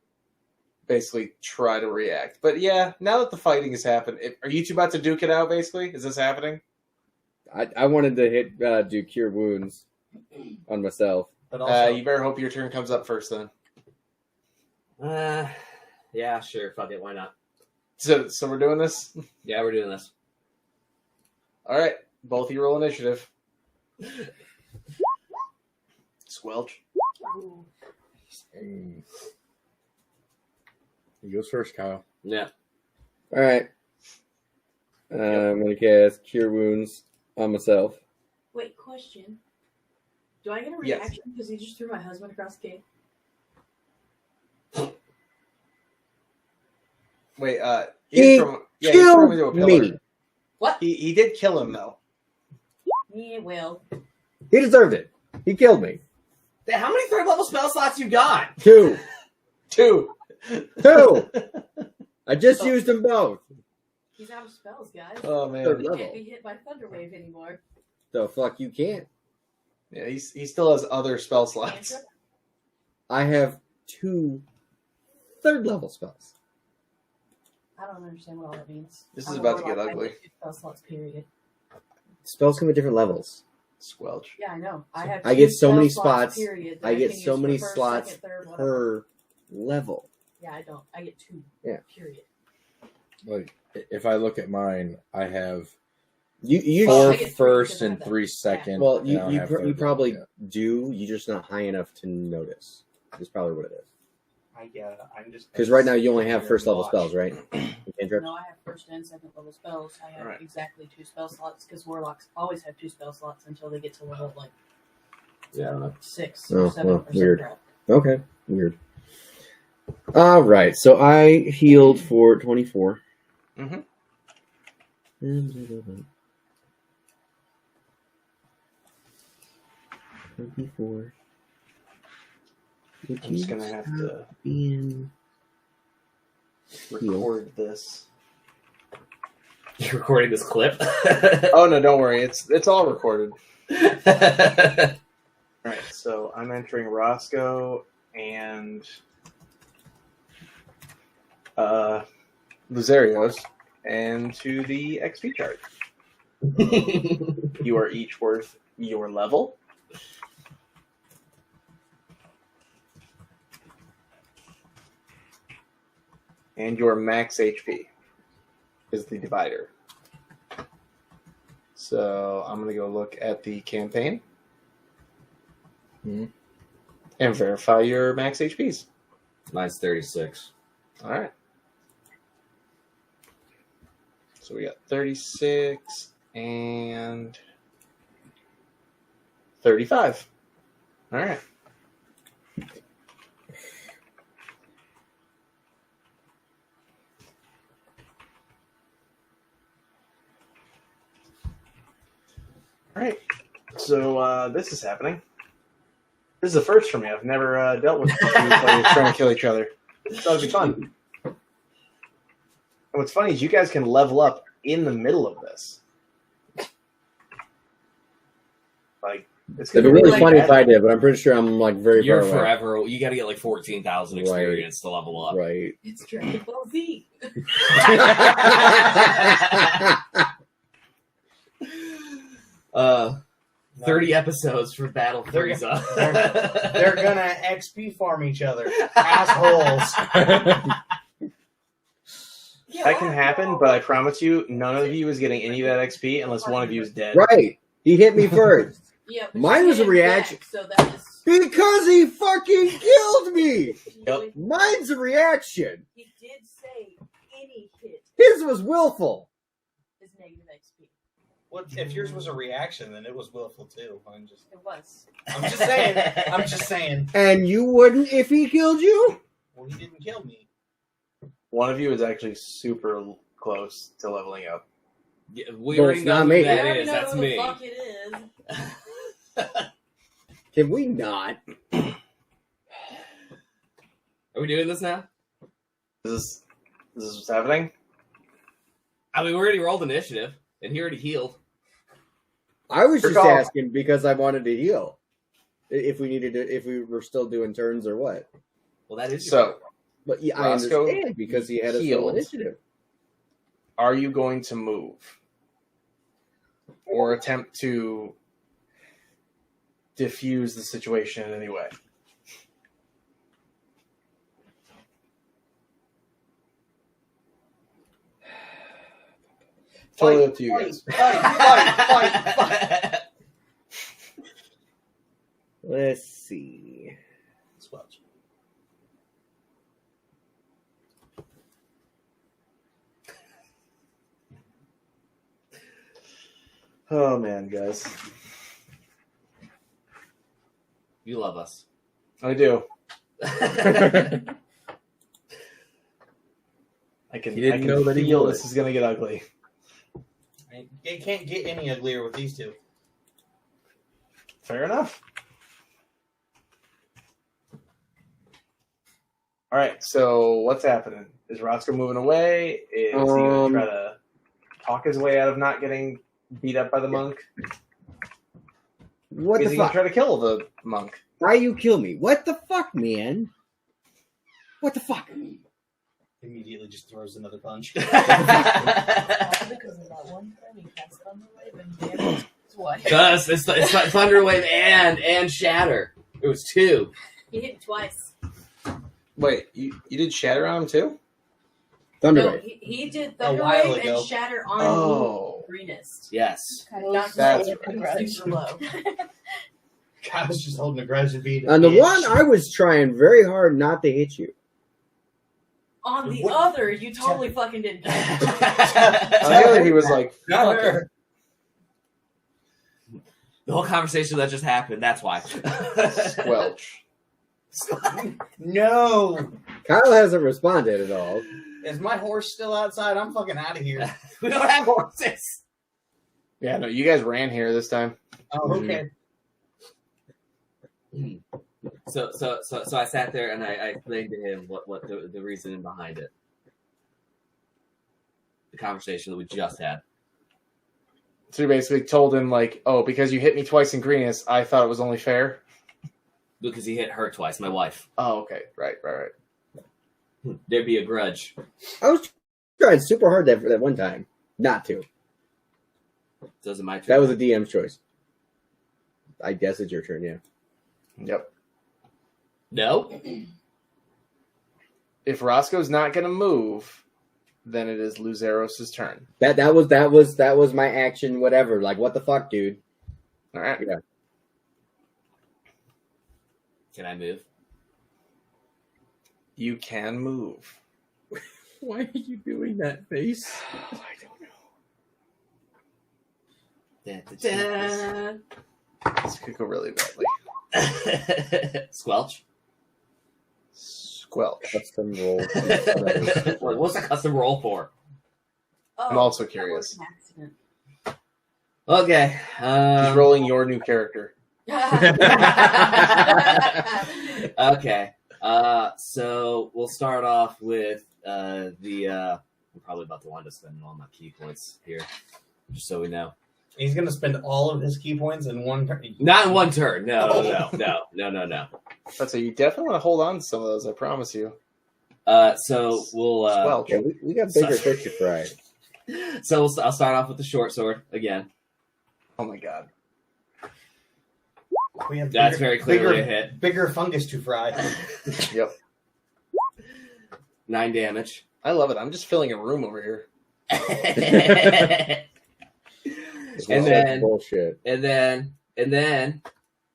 basically try to react. But yeah, now that the fighting has happened, are you two about to duke it out? Basically, is this happening? I wanted to hit do cure wounds on myself. But also, You better hope your turn comes up first then. Yeah, sure. Fuck it. Why not? So we're doing this. Yeah, we're doing this. All right, both of you roll initiative. Squelch. He goes first, Kyle. Yeah. All right. I'm gonna cast cure wounds on myself. Wait, question. Do I get a Yes. reaction because he just threw my husband across the cave? Wait, He threw him into a pillar. Me. What? He did kill him though. Yeah, well. He deserved it. He killed me. How many third level spell slots you got? 2. 2. 2. I just used them both. He's out of spells, guys. Oh Third man. He level. can't be hit by Thunderwave anymore. The fuck you can't. Yeah, he still has other spell slots. Cantrip? I have 2 third level spells. I don't understand what all that means. This I'm is a about to get warlock. I ugly. get 2 spell slots, period. Spells come at different levels. Squelch. Yeah, I know. I have. I 2 get so spell many slots, spots. Period, that I get can so use for many first, slots second, third, whatever. per level. Yeah, I don't. I get 2. Yeah. Period. Like, if I look at mine, I have You 4 I get 3 first because I and have that. 3 second. well, and I you don't have third you probably level do. You're just not high enough to notice. That's probably what it is. I'm just Because right now you only have first level spells, right? You can't drip. No, I have first and second level spells. I have Right. exactly 2 spell slots because warlocks always have 2 spell slots until they get to level like Yeah, I don't know. 6 Oh, or 7 well, or something. weird. Okay, weird. All right, so I healed for 24. Mhm. 24. I'm just gonna have to In... record this. You're recording this clip? Oh no, don't worry. It's all recorded. Alright, so I'm entering Roscoe and Luzarios and to the XP chart. You are each worth your level. And your max HP is the divider. So I'm going to go look at the campaign Mhm. and verify your max HPs. Mine's 36. All right. So we got 36 and 35. All right. All right. So this is happening. This is the first for me. I've never dealt with two players trying to kill each other. So it'll be fun. And what's funny is you guys can level up in the middle of this. Like, it's It'd gonna be really like funny bad. if I did, but I'm pretty sure I'm like very You're far away. forever. You got to get like 14,000 Right. experience to level up. Right. It's Dragon Ball Z. 30 episodes for Battle They're Frieza. They're gonna XP farm each other. Assholes. That can happen, but I promise you, none of you is getting any of that XP unless one of you is dead. Right. He hit me first. Yeah, but Mine you was a hit him reaction. back, so that is. Because he fucking killed me. Yep. Mine's a reaction. He did say any hit His was willful. is negative XP. Well, if yours was a reaction, then it was willful too. It was. I'm just saying. I'm just saying. And you wouldn't if he killed you? Well, he didn't kill me. One of you is actually super close to leveling up. Yeah, we Well, already it's know not who me. I that already is. know That's who me. the fuck it is. Can we not? Are we doing this now? Is this what's happening? I mean, we already rolled initiative, and he already healed. I was just Recall. asking because I wanted to heal. If we needed to, if we were still doing turns or what. Well, that is So, But yeah, I Roscoe understand because he had a healed. full initiative. are you going to move or attempt to diffuse the situation in any way? Totally up to you guys. Fight. Let's see. Squelch. Oh man, guys, You love us. I do. I can. He didn't I can know that he feel would. this is gonna get ugly. It can't get any uglier with these two. Fair enough. All right, so what's happening? Is Roscoe moving away? Is he going to try to talk his way out of not getting beat up by the monk? What Is the he going fuck? to try to kill the monk? Why you kill me? What the fuck, man? What the fuck? Immediately just throws another punch. All because of that one time he cast Thunderwave and damaged twice. Because it's Thunderwave and Shatter. It was two. He hit twice. Wait, you did shatter on him too? Thunder No, Wave. he did A while Thunderwave ago. and Shatter on Oh. Greenest. Yes. Not That's super low. I was just holding a grudge and being. On the one, I was trying very hard not to hit you. On the What- other, you totally fucking didn't. On the other, he was like, Not "Fuck it." her. The whole conversation that just happened, that's why. Squelch. No. Kyle hasn't responded at all. Is my horse still outside? I'm fucking out of here. We don't have horses. Yeah, no, you guys ran here this time. Oh, okay. So I sat there and I explained to him what the reasoning behind it. The conversation that we just had. So you basically told him, like, oh, because you hit me twice in Greenest, I thought it was only fair? Because he hit her twice, my wife. Oh, okay. Right. There'd be a grudge. I was trying super hard that one time not to. So is it my turn? That was a DM's choice. I guess it's your turn, yeah. Yep. No? If Roscoe's not going to move, then it is Luzeros' turn. That was my action, whatever. Like, what the fuck, dude? All right. Yeah. Can I move? You can move. Why are you doing that face? I don't know. This could go really badly. Squelch? Squelch. Custom roll. What's the custom roll for? Oh, I'm also that curious. was an accident. Okay. She's rolling your new character. Okay. So we'll start off with I'm probably about to wind up spending all my key points here, just so we know. He's gonna spend all of his key points in one turn. Not in one turn. No. That's you definitely want to hold on to some of those, I promise you. So we'll Squelch. Yeah, we got bigger fish to fry. I'll start off with the short sword again. Oh my god. We have That's very clearly a hit. Bigger fungus to fry. Yep. 9 damage. I love it. I'm just filling a room over here. It's And such then- bullshit. And then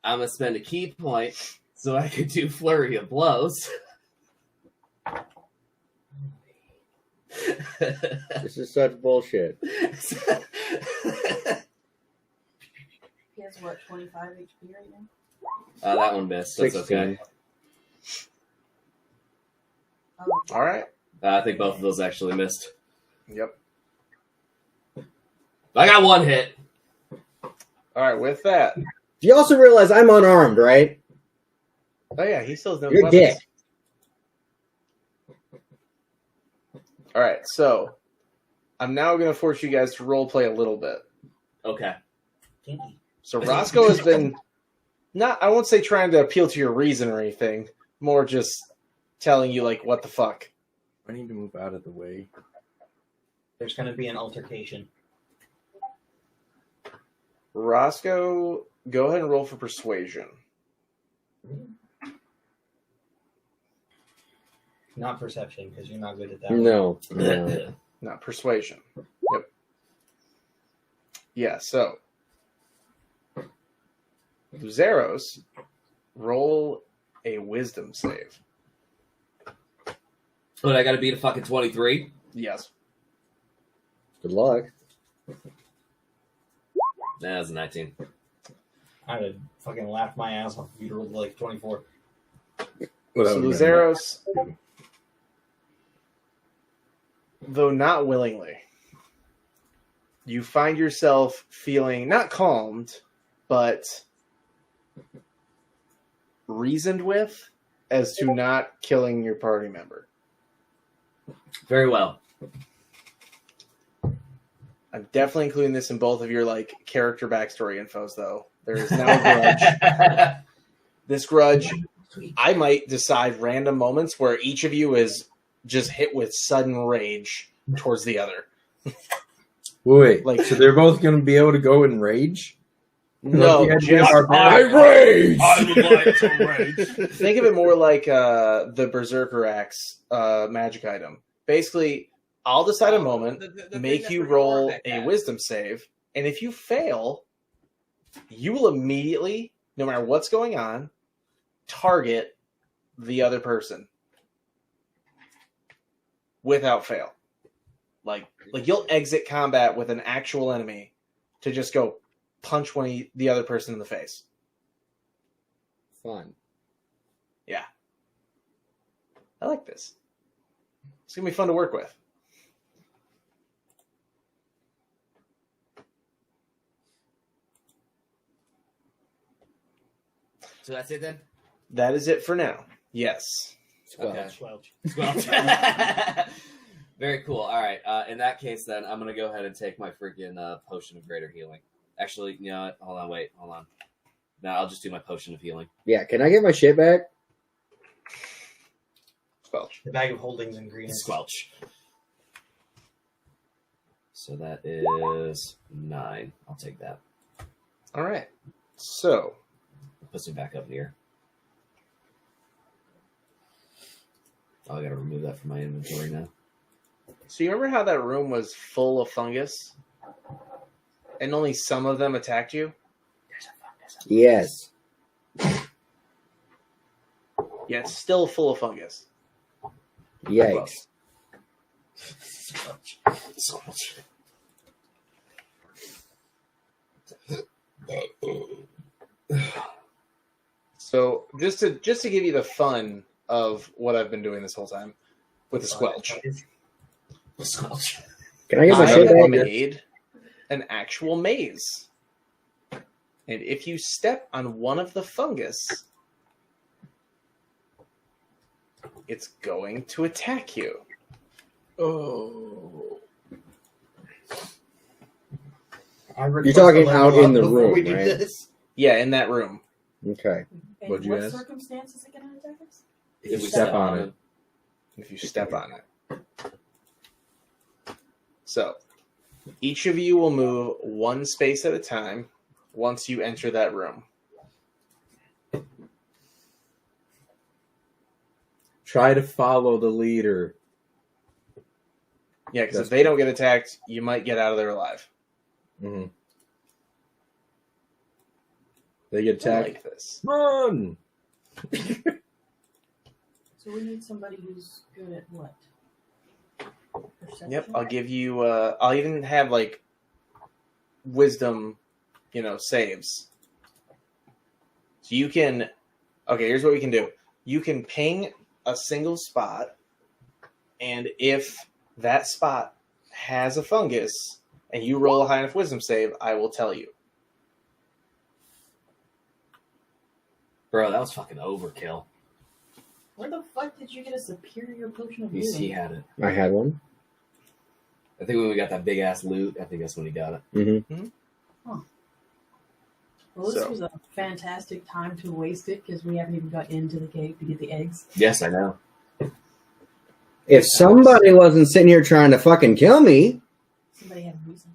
I'm gonna spend a key point so I could do flurry of blows. This is such bullshit. He has what, 25 HP right now? That one missed. That's 16. okay. Oh, All right. I think both of those actually missed. Yep. I got one hit. All right. With that, You also realize I'm unarmed, right? Oh yeah, he still has no You're weapons. dick. All right, so I'm now going to force you guys to role play a little bit. Okay. So Roscoe has been not, I won't say trying to appeal to your reason or anything, more just telling you like what the fuck. I need to move out of the way. There's going to be an altercation. Roscoe, go ahead and roll for persuasion. Not perception, because you're not good at that. No. Not persuasion. Yep. Yeah, so Luzeros, roll a wisdom save. But I gotta beat a fucking 23. Yes. Good luck. That was a 19. I'd have fucking laughed my ass off if you rolled like 24. Well, So Luzeros, though not willingly, you find yourself feeling not calmed, but reasoned with as to not killing your party member. Very well. I'm definitely including this in both of your like character backstory infos, though. There is now a grudge. This grudge, I might decide random moments where each of you is just hit with sudden rage towards the other. Wait, Like- so they're both going to be able to go and rage? No, Like, you had to just, be I rage! I would like to rage. think of it more like the Berserker Axe magic item. Basically, I'll decide a moment, make you roll a wisdom save, and if you fail, you will immediately, no matter what's going on, target the other person without fail. Like you'll exit combat with an actual enemy to just go punch the other person in the face. Fun. Yeah. I like this. It's going to be fun to work with. So that's it then? That is it for now. Yes. Okay. Squelch. Very cool. All right. In that case, then, I'm going to go ahead and take my freaking potion of greater healing. Actually, you know what? Hold on. No, I'll just do my potion of healing. Yeah, can I get my shit back? Squelch. The bag of holdings and green. Squelch. So that is 9. I'll take that. All right. So, Puts me back up here. Oh, I gotta remove that from my inventory now. so you remember how that room was full of fungus? And only some of them attacked you? Yes. Yeah, it's still full of fungus. Yikes. So much. So just to give you the fun of what I've been doing this whole time with the squelch, Squelch. Can I get my I shit have back? made an actual maze, and if you step on one of the fungus, it's going to attack you. Oh. You're talking out in the room, right? Yeah, in that room. Okay. In What'd you what ask? circumstance is it going to attack us? If we step on it. If you step on it. So, each of you will move one space at a time once you enter that room. Try to follow the leader. Yeah, because if That's they don't get attacked, you might get out of there alive. Mm-hmm. They get I attacked. like this. Run! So we need somebody who's good at what? Perception? Yep, I'll give you. I'll even have like wisdom, saves. So you can. Okay, here's what we can do. You can ping a single spot, and if that spot has a fungus, and you roll a high enough wisdom save, I will tell you. Bro, that was fucking overkill. Where the fuck did you get a superior potion of He healing? had it. I had one. I think when we got that big ass loot, I think that's when he got it. Mm-hmm. Well, this So- was a fantastic time to waste it because we haven't even got into the cave to get the eggs. Yes, I know. If somebody wasn't sitting here trying to fucking kill me, Somebody had a reason.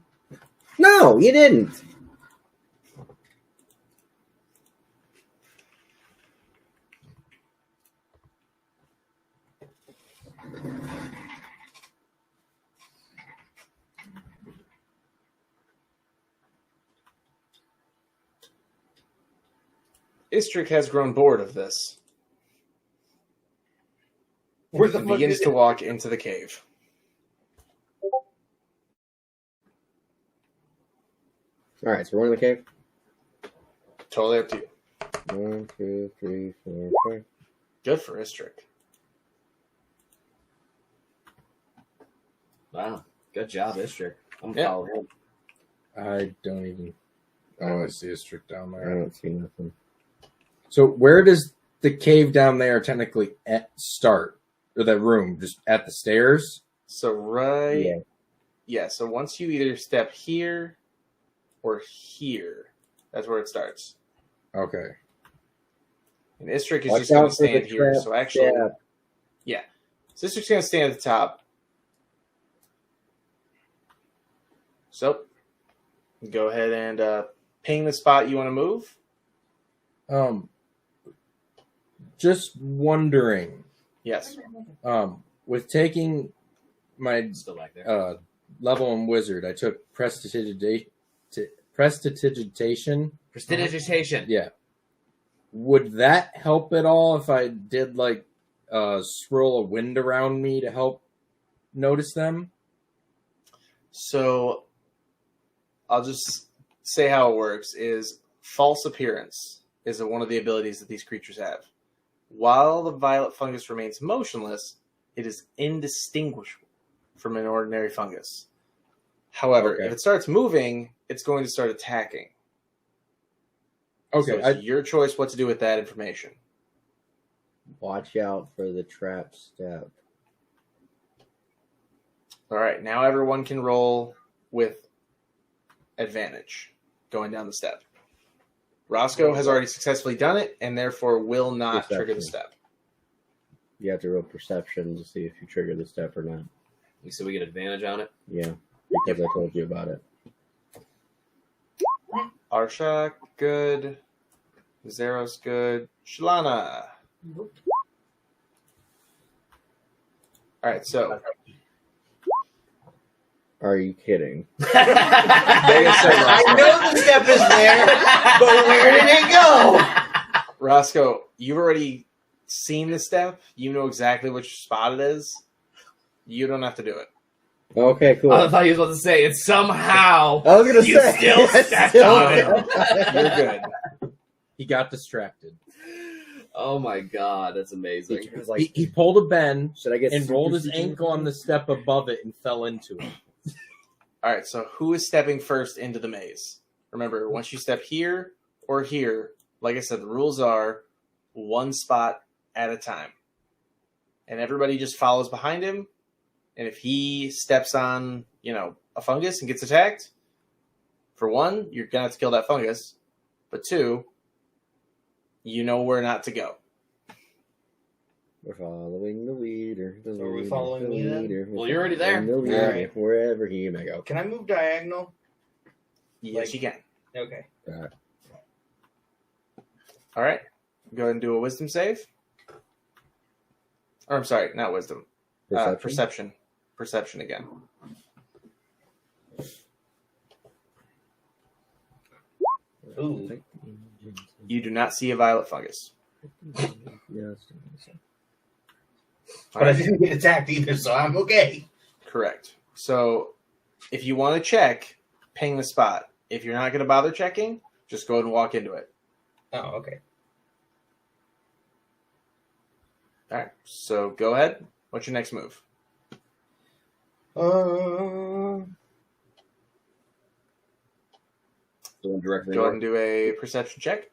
no, you didn't. Istrick has grown bored of this. Where the He fuck begins did to walk into the cave. All right, so we're in the cave. Totally up to you. 1, 2, 3, 4, 5. Good for Istrick. Wow. Good job, Istrick. I'm Yeah. following him. I don't even. Oh, I see a strict down I there. don't see nothing. So where does the cave down there technically start? Or that room? Just at the stairs? So right, Yeah. yeah. So once you either step here or here, that's where it starts. Okay. And Istrick is Watch just going out to for the stand here. trap. So actually, Yeah. so Istrick's going to stand at the top. So go ahead and ping the spot you want to move. Just wondering. Yes. With taking my Still back there. level in wizard, I took prestidigitation. Prestidigitation. Yeah. Would that help at all if I did like swirl a wind around me to help notice them? So I'll just say how it works is false appearance is one of the abilities that these creatures have. While the violet fungus remains motionless, it is indistinguishable from an ordinary fungus. However, Okay. if it starts moving, it's going to start attacking. Okay. So it's your choice what to do with that information. Watch out for the trap step. All right, now everyone can roll with advantage going down the step. Roscoe has already successfully done it and therefore will not trigger the step. You have to roll perception to see if you trigger the step or not. So we get advantage on it. Yeah, because I told you about it. Arsha, good. Zeros, good. Shalana. Nope. All right, so Are you kidding? I know the step is there, but where did it go? Roscoe, you've already seen the step. You know exactly which spot it is. You don't have to do it. Okay, cool. I thought he was about to say it's somehow. I was gonna You say still stepped on it. You're good. He got distracted. Oh my god, that's amazing. He was like, He pulled a bend should I get and super rolled his secret? ankle on the step above it and fell into it. All right, so who is stepping first into the maze? Remember, once you step here or here, like I said, the rules are one spot at a time. And everybody just follows behind him. And if he steps on, a fungus and gets attacked, for one, you're going to have to kill that fungus. But two, you know where not to go. We're following the leader. So are we following me then? Well, you're already there. The leader, Alright. wherever he may go. Can I move diagonal? Yes, Like- you can. Okay. All right. Go ahead and do a wisdom save. Or I'm sorry, not wisdom. Perception. Perception again. Ooh. You do not see a violet fungus. Yes. But I didn't get attacked either, so I'm okay. Correct. So if you want to check, ping the spot. If you're not going to bother checking, just go ahead and walk into it. Oh, okay. All right. So go ahead. What's your next move? Going directly Go ahead north. and do a perception check.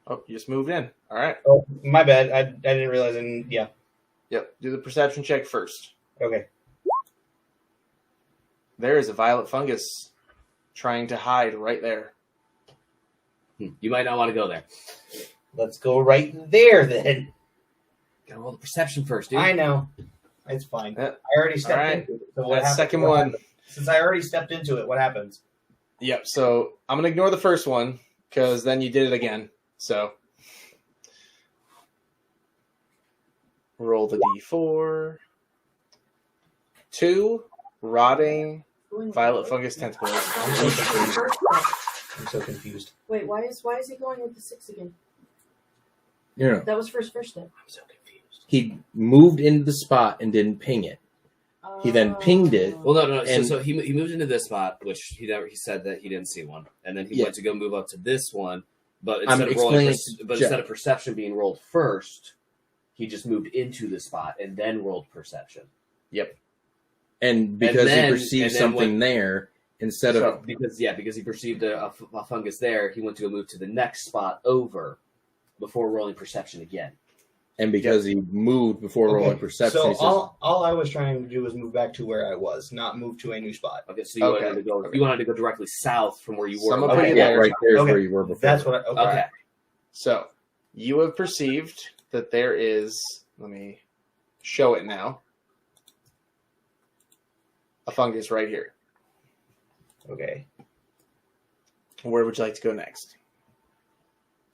Oh, you just moved in. All right. Oh, my bad. I didn't realize. Yeah. Yep. Do the perception check first. Okay. There is a violet fungus trying to hide right there. You might not want to go there. Let's go right there then. Gotta roll the perception first, dude. I know. It's fine. Yeah. I already stepped All right. into it. So what That happens? second What one. happens? Since I already stepped into it, what happens? Yep. So I'm gonna ignore the first one because then you did it again. So roll the d4. 2 rotting violet fungus tentacles. I'm so confused. Wait, why is he going with the 6 again? You know, That was for his first step. I'm so confused. he moved into the spot and didn't ping it. He then pinged it. Well, no. And- So he moved into this spot, which he said that he didn't see one, and then he Yeah. went to go move up to this one. But I'm instead of rolling, explaining to Jeff. instead of perception being rolled first, he just moved into the spot and then rolled perception. And because then- he perceived and then something when- there, instead So, of because he perceived a fungus there, he went to go move to the next spot over before rolling perception again. and because he moved before rolling perception, So he says, all I was trying to do was move back to where I was, not move to a new spot. Okay, so you wanted to go directly south from where you were. Someone put put you you yeah, there. right there's Okay. where you were before. That's what I. Okay. Okay. So you have perceived that there is. Let me show it now. A fungus right here. Okay. Where would you like to go next?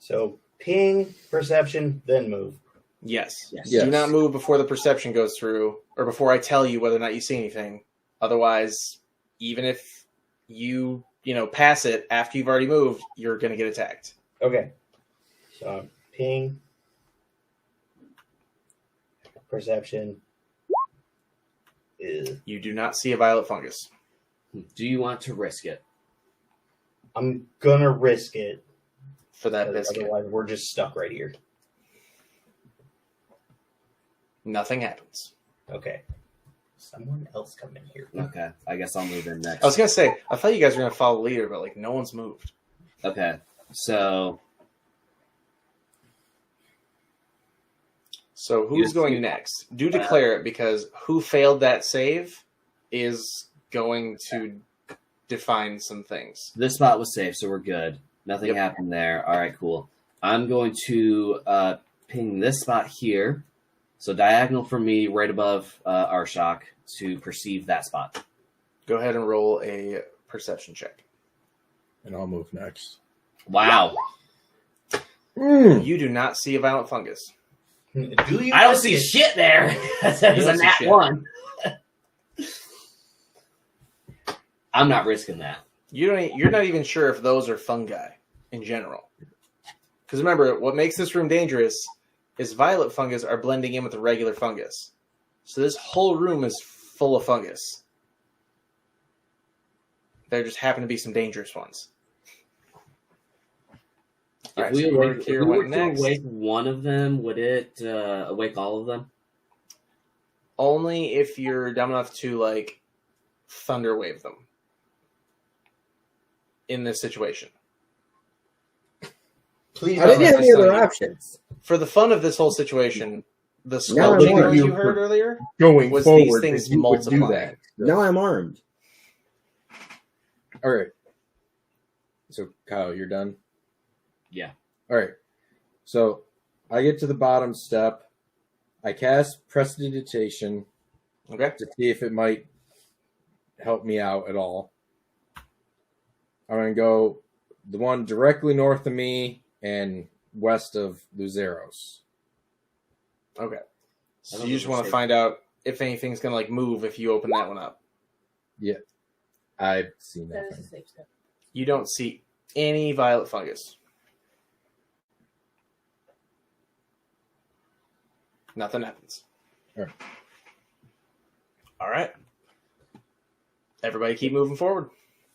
So ping, perception, then move. Yes. Yes. Do not move before the perception goes through, or before I tell you whether or not you see anything. Otherwise, even if you pass it after you've already moved, you're going to get attacked. Okay. So ping, perception. You do not see a violet fungus. Do you want to risk it? I'm gonna risk it. For that biscuit. Otherwise, we're just stuck right here. Nothing happens. Okay. Someone else come in here. Okay, I guess I'll move in next. I was going to say, I thought you guys were going to follow the leader, but no one's moved. Okay, so So who's Yes, going you- next? Do declare it, because who failed that save is going to define some things. this spot was safe, so we're good. Nothing Yep. happened there. All right, cool. I'm going to ping this spot here, so diagonal from me, right above Arshak, to perceive that spot. Go ahead and roll a perception check. and I'll move next. Wow, You do not see a violet fungus. Do you? I don't risk see it? shit there. That's a don't see nat shit. 1. I'm not risking that. You're not even sure if those are fungi in general. Because remember, what makes this room dangerous is violet fungus are blending in with the regular fungus. So this whole room is full of fungus. There just happen to be some dangerous ones. If Alright, we so were Here went to next. awake one of them, would it awake all of them? Only if you're dumb enough to thunder wave them. In this situation. Please. I don't didn't have let any me other sign. options. For the fun of this whole situation, the No, squelching no, noise you you heard earlier Going was these forward, things you would do multiplying. that. Now I'm armed. All right. So Kyle, you're done. Yeah. All right. So I get to the bottom step. I cast Prestidigitation Okay. to see if it might help me out at all. I'm going to go the one directly north of me and west of Luzeros. Okay. I So don't you just know want to if find out if anything's gonna move if you open that one up. I've seen That is a nothing. safe step. You don't see any violet fungus. Nothing happens. Alright. All right. Everybody keep moving forward.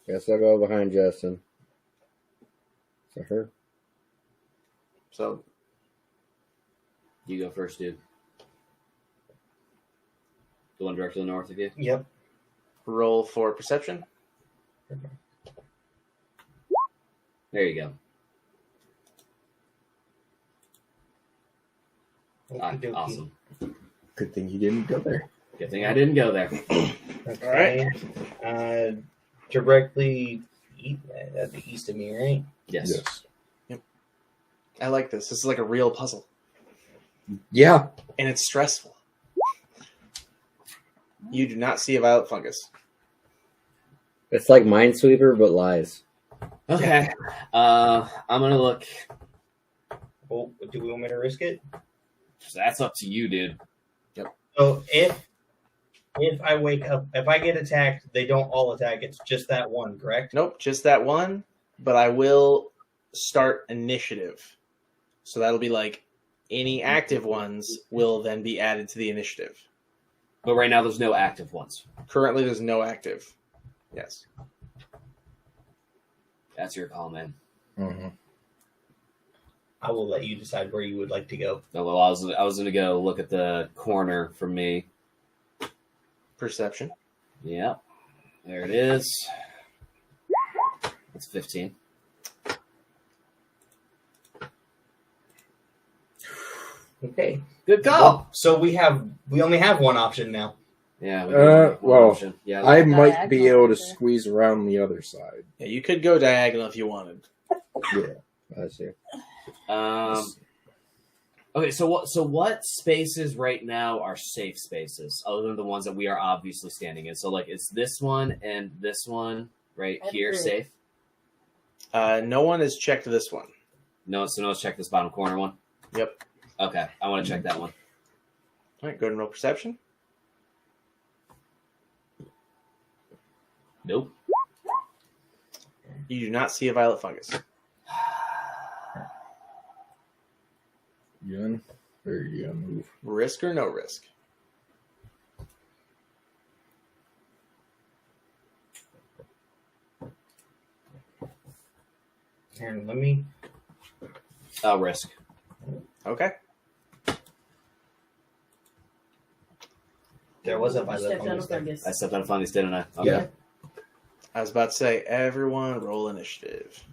Guess I'll go behind Justin. Is that her? So You go first, dude. The one directly north of you. Yep. roll for perception. There you go. Okey-dokey. Awesome. Good thing you didn't go there. Good thing I didn't go there. Okay. Directly at the east of me, right? Yes. I like this. This is like a real puzzle. Yeah. And it's stressful. You do not see a violet fungus. It's like Minesweeper, but lies. Okay. I'm gonna look. Oh, do we want me to risk it? That's up to you, dude. So if I wake up, if I get attacked, they don't all attack. It's just that one, correct? Nope, just that one. But I will start initiative. So that'll be like any active ones will then be added to the initiative. But right now, there's no active ones. Currently, there's no active. Yes. That's your call, man. Mm-hmm. I will let you decide where you would like to go. No, well, I was gonna go look at the corner for me. Perception. Yep. There it is. That's 15. Okay. Good call. So we only have one option now. Yeah. Well, yeah. I might be able to squeeze around the other side. Yeah, you could go diagonal if you wanted. Yeah, I see. Okay, so what spaces right now are safe spaces other than the ones that we are obviously standing in? So like, is this one and this one right here safe? No one has checked this one. No, so no one's checked this bottom corner one. Yep. Okay, I want to check that one. All right, go ahead and roll perception. Nope. You do not see a violet fungus. You in? Or you gonna move? Risk or no risk? Aaron, let me. I'll risk. Okay. There was a You violet stepped on a fungus there. fungus. I stepped on a fungus, didn't I? Okay. Yeah. I was about to say, everyone roll initiative.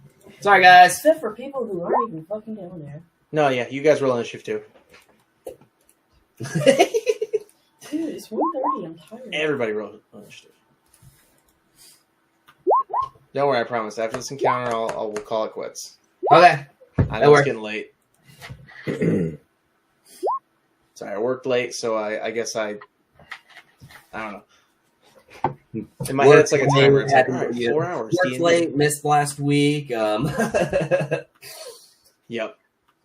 Sorry, guys. Except for people who aren't even fucking down there. No, yeah, you guys roll initiative too. Dude, it's 1:30. I'm tired. Everybody roll initiative. Don't worry, I promise. After this encounter, we'll call it quits. Okay. I know it's getting late. Sorry, I worked late, so I guess I don't know. In my head, it's like a timer. It's like, all right, 4 hours. Worked D&D. late, missed last week. Yep.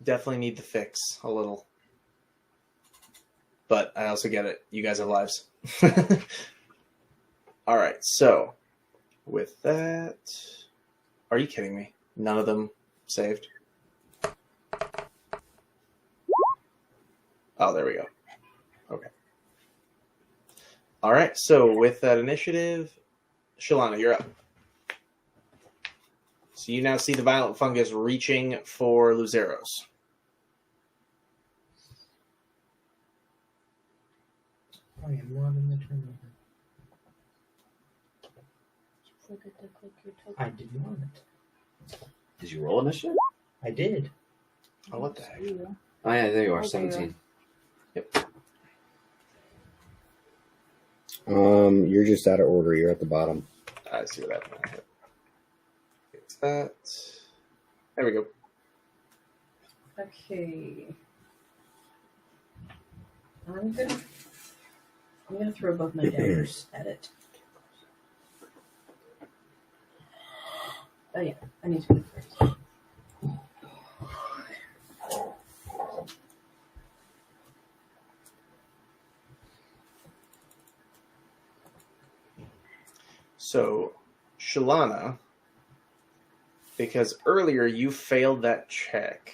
Definitely need the fix a little. But I also get it. You guys have lives. All right, so with that... Are you kidding me? None of them saved? Oh, there we go. Okay. All right, so with that initiative, Shalana, you're up. So you now see the violent fungus reaching for Luzeros. I am not in the turnover. I did not. Did you roll initiative? I did. Oh, what the heck? Oh, yeah, there you are. Okay, 17. You're just out of order. You're at the bottom. I see what happened. It's that. There we go. Okay. I'm gonna throw both my daggers at it. Oh yeah, I need to move first. So, Shalana, because earlier you failed that check,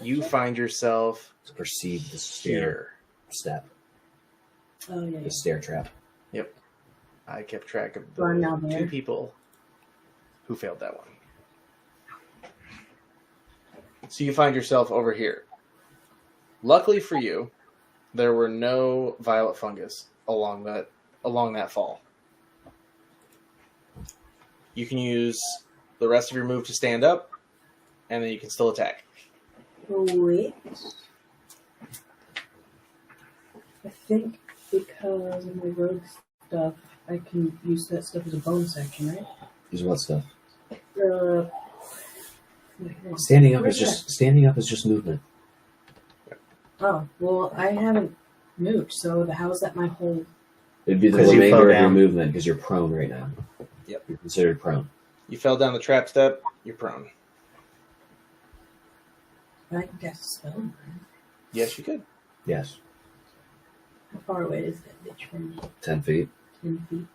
you find yourself Perceive the stair here. step, Oh yeah. the stair trap. I kept track of So I'm now the there. 2 people who failed that one. So you find yourself over here. Luckily for you, there were no violet fungus along that fall. You can use the rest of your move to stand up, and then you can still attack. Wait. think because of my rogue stuff, I can use that stuff as a bonus action, right? Use what stuff? The Standing up is just movement. Oh, well, I haven't moved, so how is that my whole... It'd be the 'Cause you remainder fell of your down. movement because you're prone right now. Yep. You're considered prone. You fell down the trap step, you're prone. I can cast a spell. Right? Yes, you could. Yes. How far away is that bitch from me? 10 feet. 10 feet.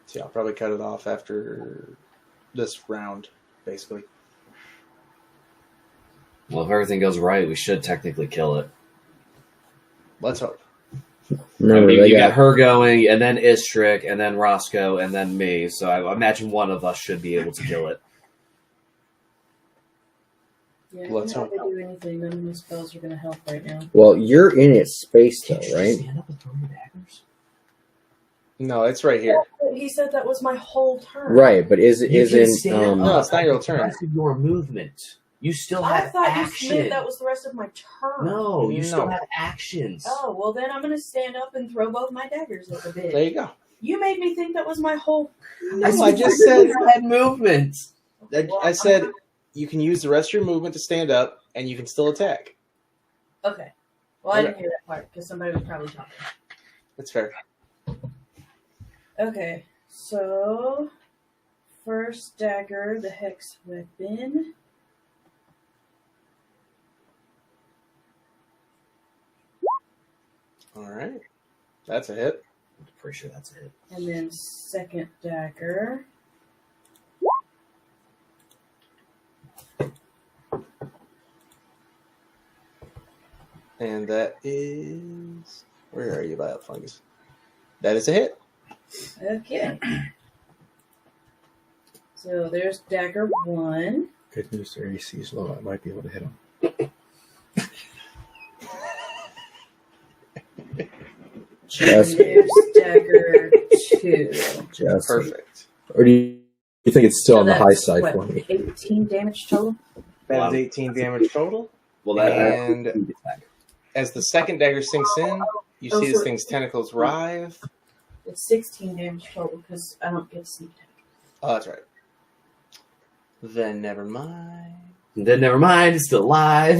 So I'll probably cut it off after this round, basically. Well, if everything goes right, we should technically kill it. Let's hope. Remember, you they got got her going, and then Istrik, and then Roscoe, and then me. So I imagine one of us should be able to kill it. Yeah, Let's if I hope. do anything, none of my spells are going to help right now. well, you're in its space though, right? Stand up and throw your daggers? No, it's right here. He said that was my whole turn. Right, but You can isn't stand No, up. it's not your That's the turn. rest of your movement. You still I have thought you action. meant that was the rest of my turn. No, you still No. have actions. Oh, well then I'm going to stand up and throw both my daggers at the bit. There you go. You made me think that was my whole... I just said you had movement. I said you can use the rest of your movement to stand up, and you can still attack. Okay. Well, I didn't hear that part, because somebody was probably talking. That's fair. Okay, so... First dagger, the hex weapon. All right. That's a hit. I'm pretty sure that's it. And then second dagger. And that is... Where are you, Violet Fungus? That is a hit. Okay. So there's dagger 1. Good news, their AC is low. I might be able to hit them. just There's dagger 2. just Perfect. Or do you think it's still So on the high that's, side what, for me? 18 damage total? That Wow. is 18 damage total. Well, that And as the second dagger sinks in, you Oh, see this so- thing's tentacles writhe. It's 16 damage total because I don't get sneak attack. Oh, that's right. Then never mind. Then never mind, it's still alive.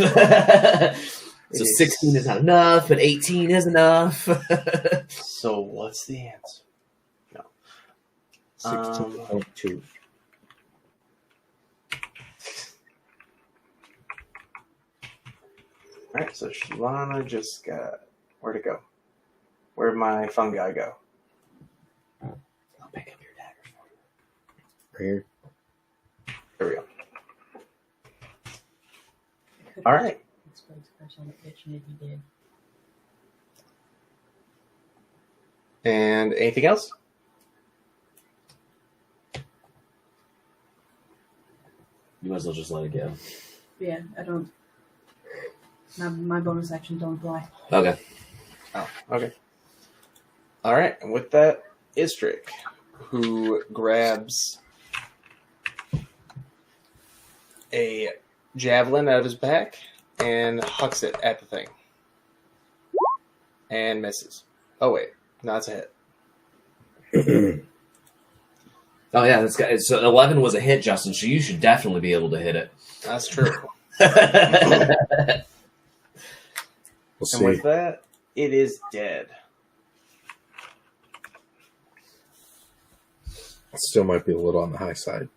So It is- 16 is not enough, but 18 is enough. So what's the answer? No. 16.2. Alright, so Shalana just got... Where'd it go? Where'd my fungi go? I'll pick up your daggers for you. right here. There we go. Alright. Explains the person that bitch if he did. And anything else? You might as well just let it go. Yeah, I don't. My bonus actions don't apply. Okay. Oh, okay. Alright, and with that, Istrik, who grabs a javelin out of his back and hucks it at the thing. And misses. Oh, wait. No, that's a hit. Oh, yeah, that's got, so 11 was a hit, Justin, so you should definitely be able to hit it. That's true. We'll And see. with that, it is dead. It still might be a little on the high side.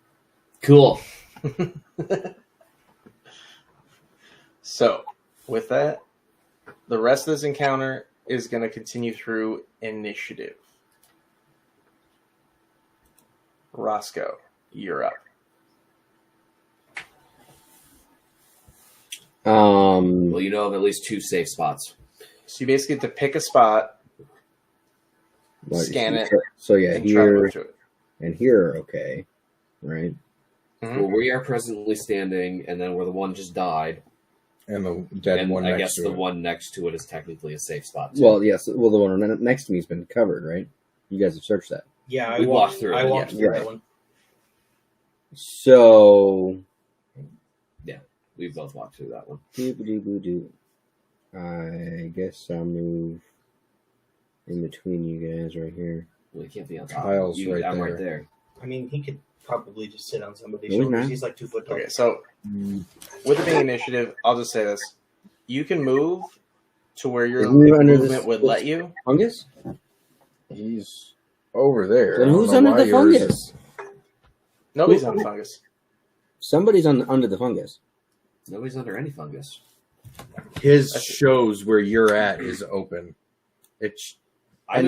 Cool. So, with that, the rest of this encounter is going to continue through initiative. Roscoe, you're up. Well, you know of at least 2 safe spots. So you basically get to pick a spot, What, scan it, So yeah, and try to here move to it. and here are okay, right? Mhm. Where we are presently standing, and then where the one just died. And the dead And one I next guess to the it. one next to it is technically a safe spot. Too. Well, yes. Well, the one next to me has been covered, right? You guys have searched that. Yeah, We walked through it, I walked yeah. through Right. that one. So, we both walked through that one. I guess I'll move in between you guys right here. Well, you can't be on top. Kyle's You, right I'm there. right there. I mean, he could probably just sit on somebody's No, he's shoulders. not. He's like 2 foot tall. Okay, so with it being initiative, I'll just say this: you can move to where your Isn't he under movement this- would let you. Fungus? He's over there. Then I don't who's know under why the yours fungus? is- Nobody's on fungus. Somebody's under the fungus. Nobody's under any fungus. His shows where you're at is open. It's And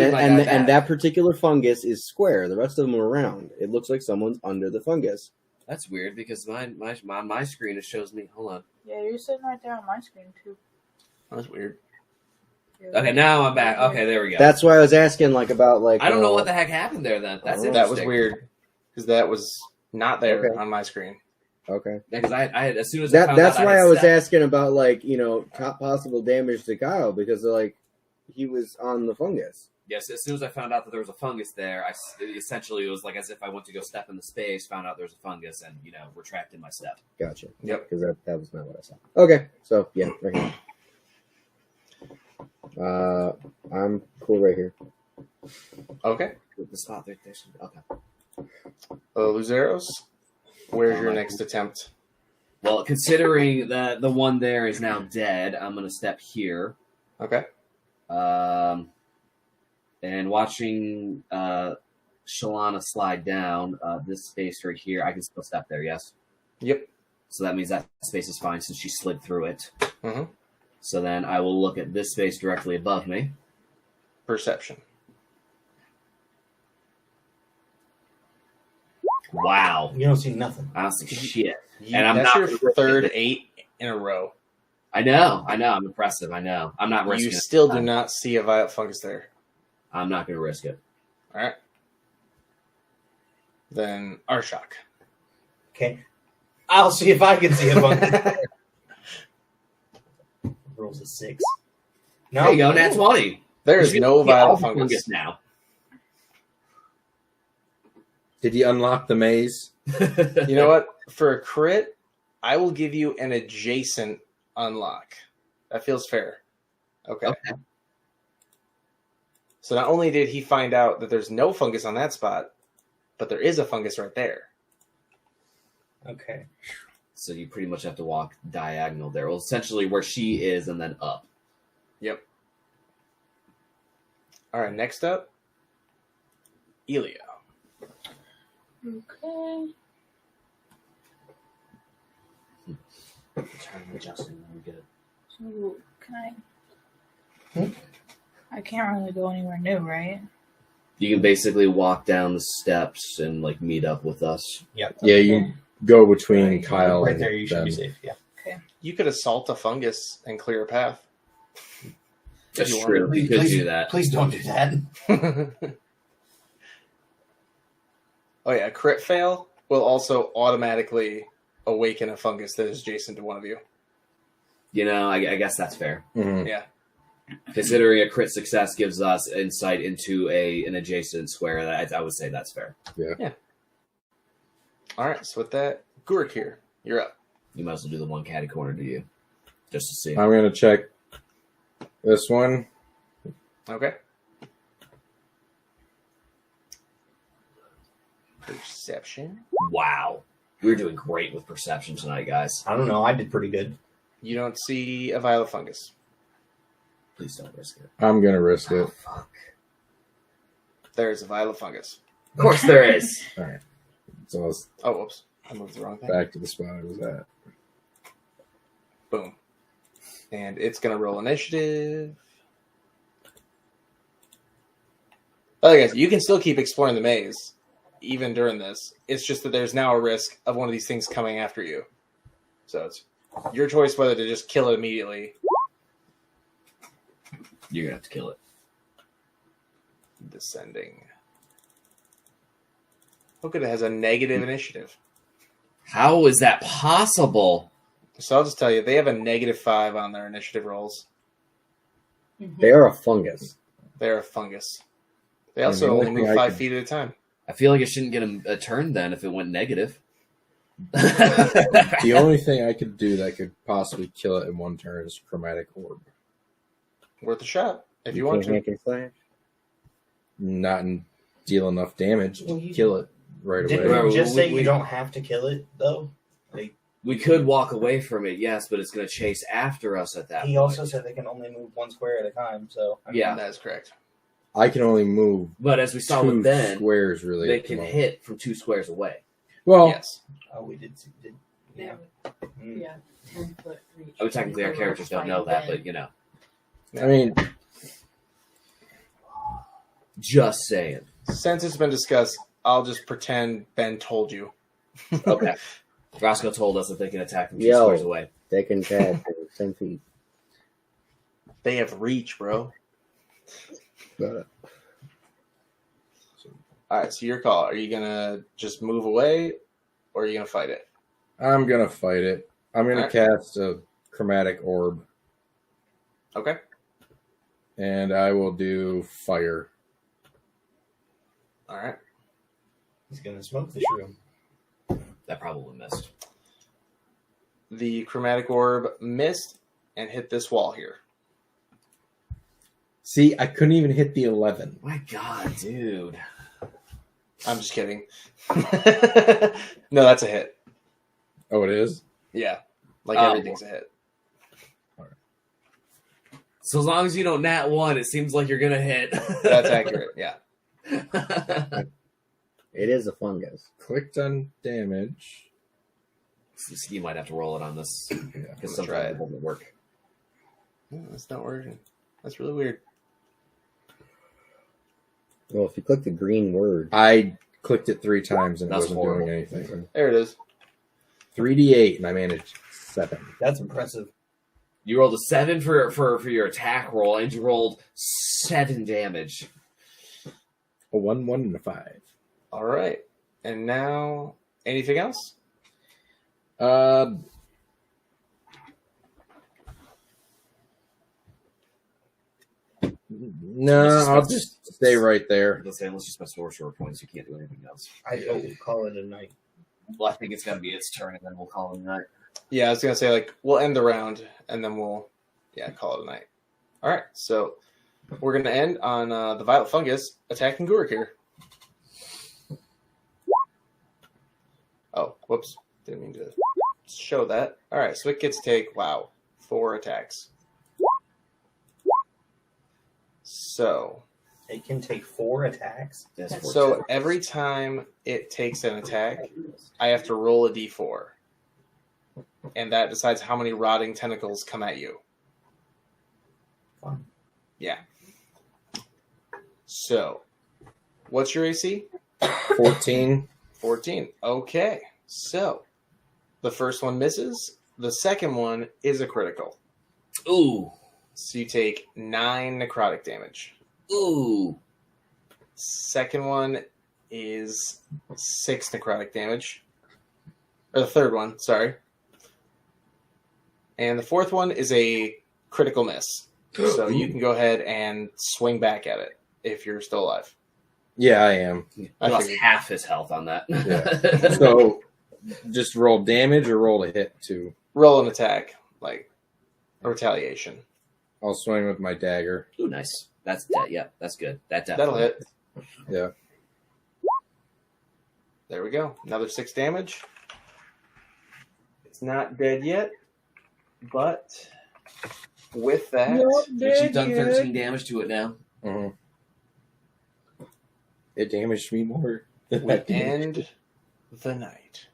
that particular fungus is square. The rest of them are round. It looks like someone's under the fungus. That's weird because my screen it shows me. Hold on. Yeah, you're sitting right there on my screen too. That's weird. Okay, now I'm back. Okay, there we go. That's why I was asking, about I don't know what the heck happened there. Then that's That was interesting. weird because that was not there Okay. on my screen. Okay. Because I had as soon as I found That's out why had I was stepped- asking about top possible damage to Kyle because he was on the fungus. Yes, as soon as I found out that there was a fungus there, essentially it was like as if I went to go step in the space, found out there was a fungus, and retracted my step. Gotcha. Yep. Because that was not what I saw. Okay. So yeah, right here. I'm cool right here. Okay, The spot there. Okay. Luzeros, where's your my- next attempt? Well, considering that the one there is now dead, I'm gonna step here. Okay, And watching Shalana slide down this space right here, I can still step there. Yes. yep. So that means that space is fine since she slid through it. Mhm. So then I will look at this space directly above me. Perception. Wow. You don't see nothing. I don't see shit. And I'm That's not your third 8 in a row. I know. I'm impressive. I know. I'm not risking You it. still do not see a violet fungus there. I'm not going to risk it. All right. Then Arshak. Okay. I'll see if I can see a fungus. Rolls a 6. No. There you go. Nat 20. There is You no can see all violet the fungus. now. Did he unlock the maze? You know what? For a crit, I will give you an adjacent unlock. That feels fair. Okay. So not only did he find out that there's no fungus on that spot, but there is a fungus right there. Okay. So you pretty much have to walk diagonal there. Well, essentially where she is and then up. Yep. All right, next up, Elia. Okay. So can I can't really go anywhere new, right? You can basically walk down the steps and meet up with us. Yep. Yeah, you go between Kyle Right and there, you should them. be safe. Yeah. You could assault a fungus and clear a path. That's you true. want You could do that. Please don't do that. Oh yeah, a crit fail will also automatically awaken a fungus that is adjacent to one of you. I guess that's fair. Mhm. Yeah. Considering a crit success gives us insight into an adjacent square, I would say that's fair. All right, so with that, Gurik here, you're up. You might as well do the one catty corner to you, just to see. I'm going to check this one. Okay. Perception. Wow, we're doing great with perception tonight, guys. I don't know. I did pretty good. You don't see a violet fungus. Please don't risk it. I'm going to risk Oh, it. fuck. There's a violet fungus. Of course there is. So I was Oh, whoops. I moved the wrong thing. back to the spot I was at. Boom. And it's going to roll initiative. Oh, guys, you can still keep exploring the maze, even during this. It's just that there's now a risk of one of these things coming after you. So it's your choice whether to just kill it immediately. You're gonna have to kill it. Descending. Look at it has a negative initiative. How is that possible? So I'll just tell you, they have a -5 on their initiative rolls. They are a fungus. They're a fungus. They also only move 5 feet at a time. I feel like it shouldn't get a turn then if it went negative. The only thing I could do that could possibly kill it in one turn is Chromatic Orb. Worth a shot if you want to. Make it slash. Not deal enough damage to kill it right Didn't away. we just say you don't have to kill it though? We could walk away from it, yes, but it's going to chase after us at that He point. also said they can only move 1 square at a time. So I mean, Yeah. That is correct. I can only move But as we saw 2 with Ben, squares really. they at the can moment. hit from 2 squares away. Well, Yes. Oh, we did. Yeah. Mm. Yeah, 10-foot reach. I mean, technically, our characters don't know that, but I mean, just saying. Since it's been discussed, I'll just pretend Ben told you. Okay. Roscoe told us that they can attack from 2 Yo. squares away. They can attack from 10 feet. They have reach, bro. But, All right, so your call. Are you gonna just move away, or are you gonna fight it? I'm gonna fight it. I'm gonna Alright. cast a Chromatic Orb, Okay. and I will do fire. All right. He's gonna smoke the shroom. That probably missed. The chromatic orb missed and hit this wall here. See, I couldn't even hit the 11. My God, dude. I'm just kidding. No, that's a hit. Oh, it is? Yeah, like Oh. everything's a hit. So as long as you don't nat 1, it seems like you're going to hit. That's accurate. Yeah. it is a fungus. Clicked on damage. You might have to roll it on this Yeah, because Let's try sometimes it. it doesn't work. Oh, that's not working. That's really weird. Well, if you click the green word, I clicked it 3 times and it That's wasn't horrible. doing anything. There it is. 3d8 and I managed 7. That's impressive. You rolled a 7 for your attack roll, and you rolled 7 damage. A 1, 1, and a 5. All right. And now, anything else? No, I'll just stay right there. Let's say unless you spend sorcerer points, you can't do anything else. I will call it a night. Well, I think it's going to be its turn, and then we'll call it a night. Yeah, I was gonna say like we'll end the round and then we'll call it a night. All right. So we're gonna end on the violet fungus attacking Gurik here. Oh, whoops! Didn't mean to show that. All right, so it gets to take 4 attacks. So It can take 4 attacks. That's four So attacks. every time it takes an attack, I have to roll a d4. And that decides how many rotting tentacles come at you. Fun. Yeah. So, what's your AC? 14. 14. Okay. So, the first one misses. The second one is a critical. Ooh. So you take 9 necrotic damage. Ooh. Second one is 6 necrotic damage. Or the third one, sorry. And the fourth one is a critical miss. So you can go ahead and swing back at it if you're still alive. Yeah, I am. He I lost figured. half his health on that. Yeah. So, just roll damage or roll a hit too? Roll an attack, like a retaliation. I'll swing with my dagger. Ooh, nice. That's that. Yeah, that's good. That That'll definitely. hit. Yeah. There we go. Another 6 damage. It's not dead yet, but with that, But you've done 13 damage to it now. Mhm. It damaged me more. we end the night.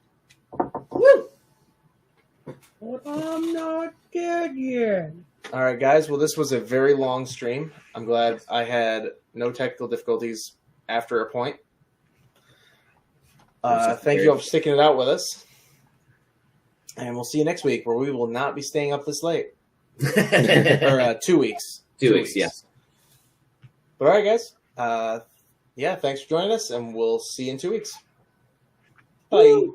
But I'm not dead yet. All right, guys. Well, this was a very long stream. I'm glad I had no technical difficulties after a point. Thank you all for sticking it out with us. And we'll see you next week where we will not be staying up this late. Or 2 weeks. 2 weeks, yeah. But all right, guys. Thanks for joining us, and we'll see you in 2 weeks. Bye.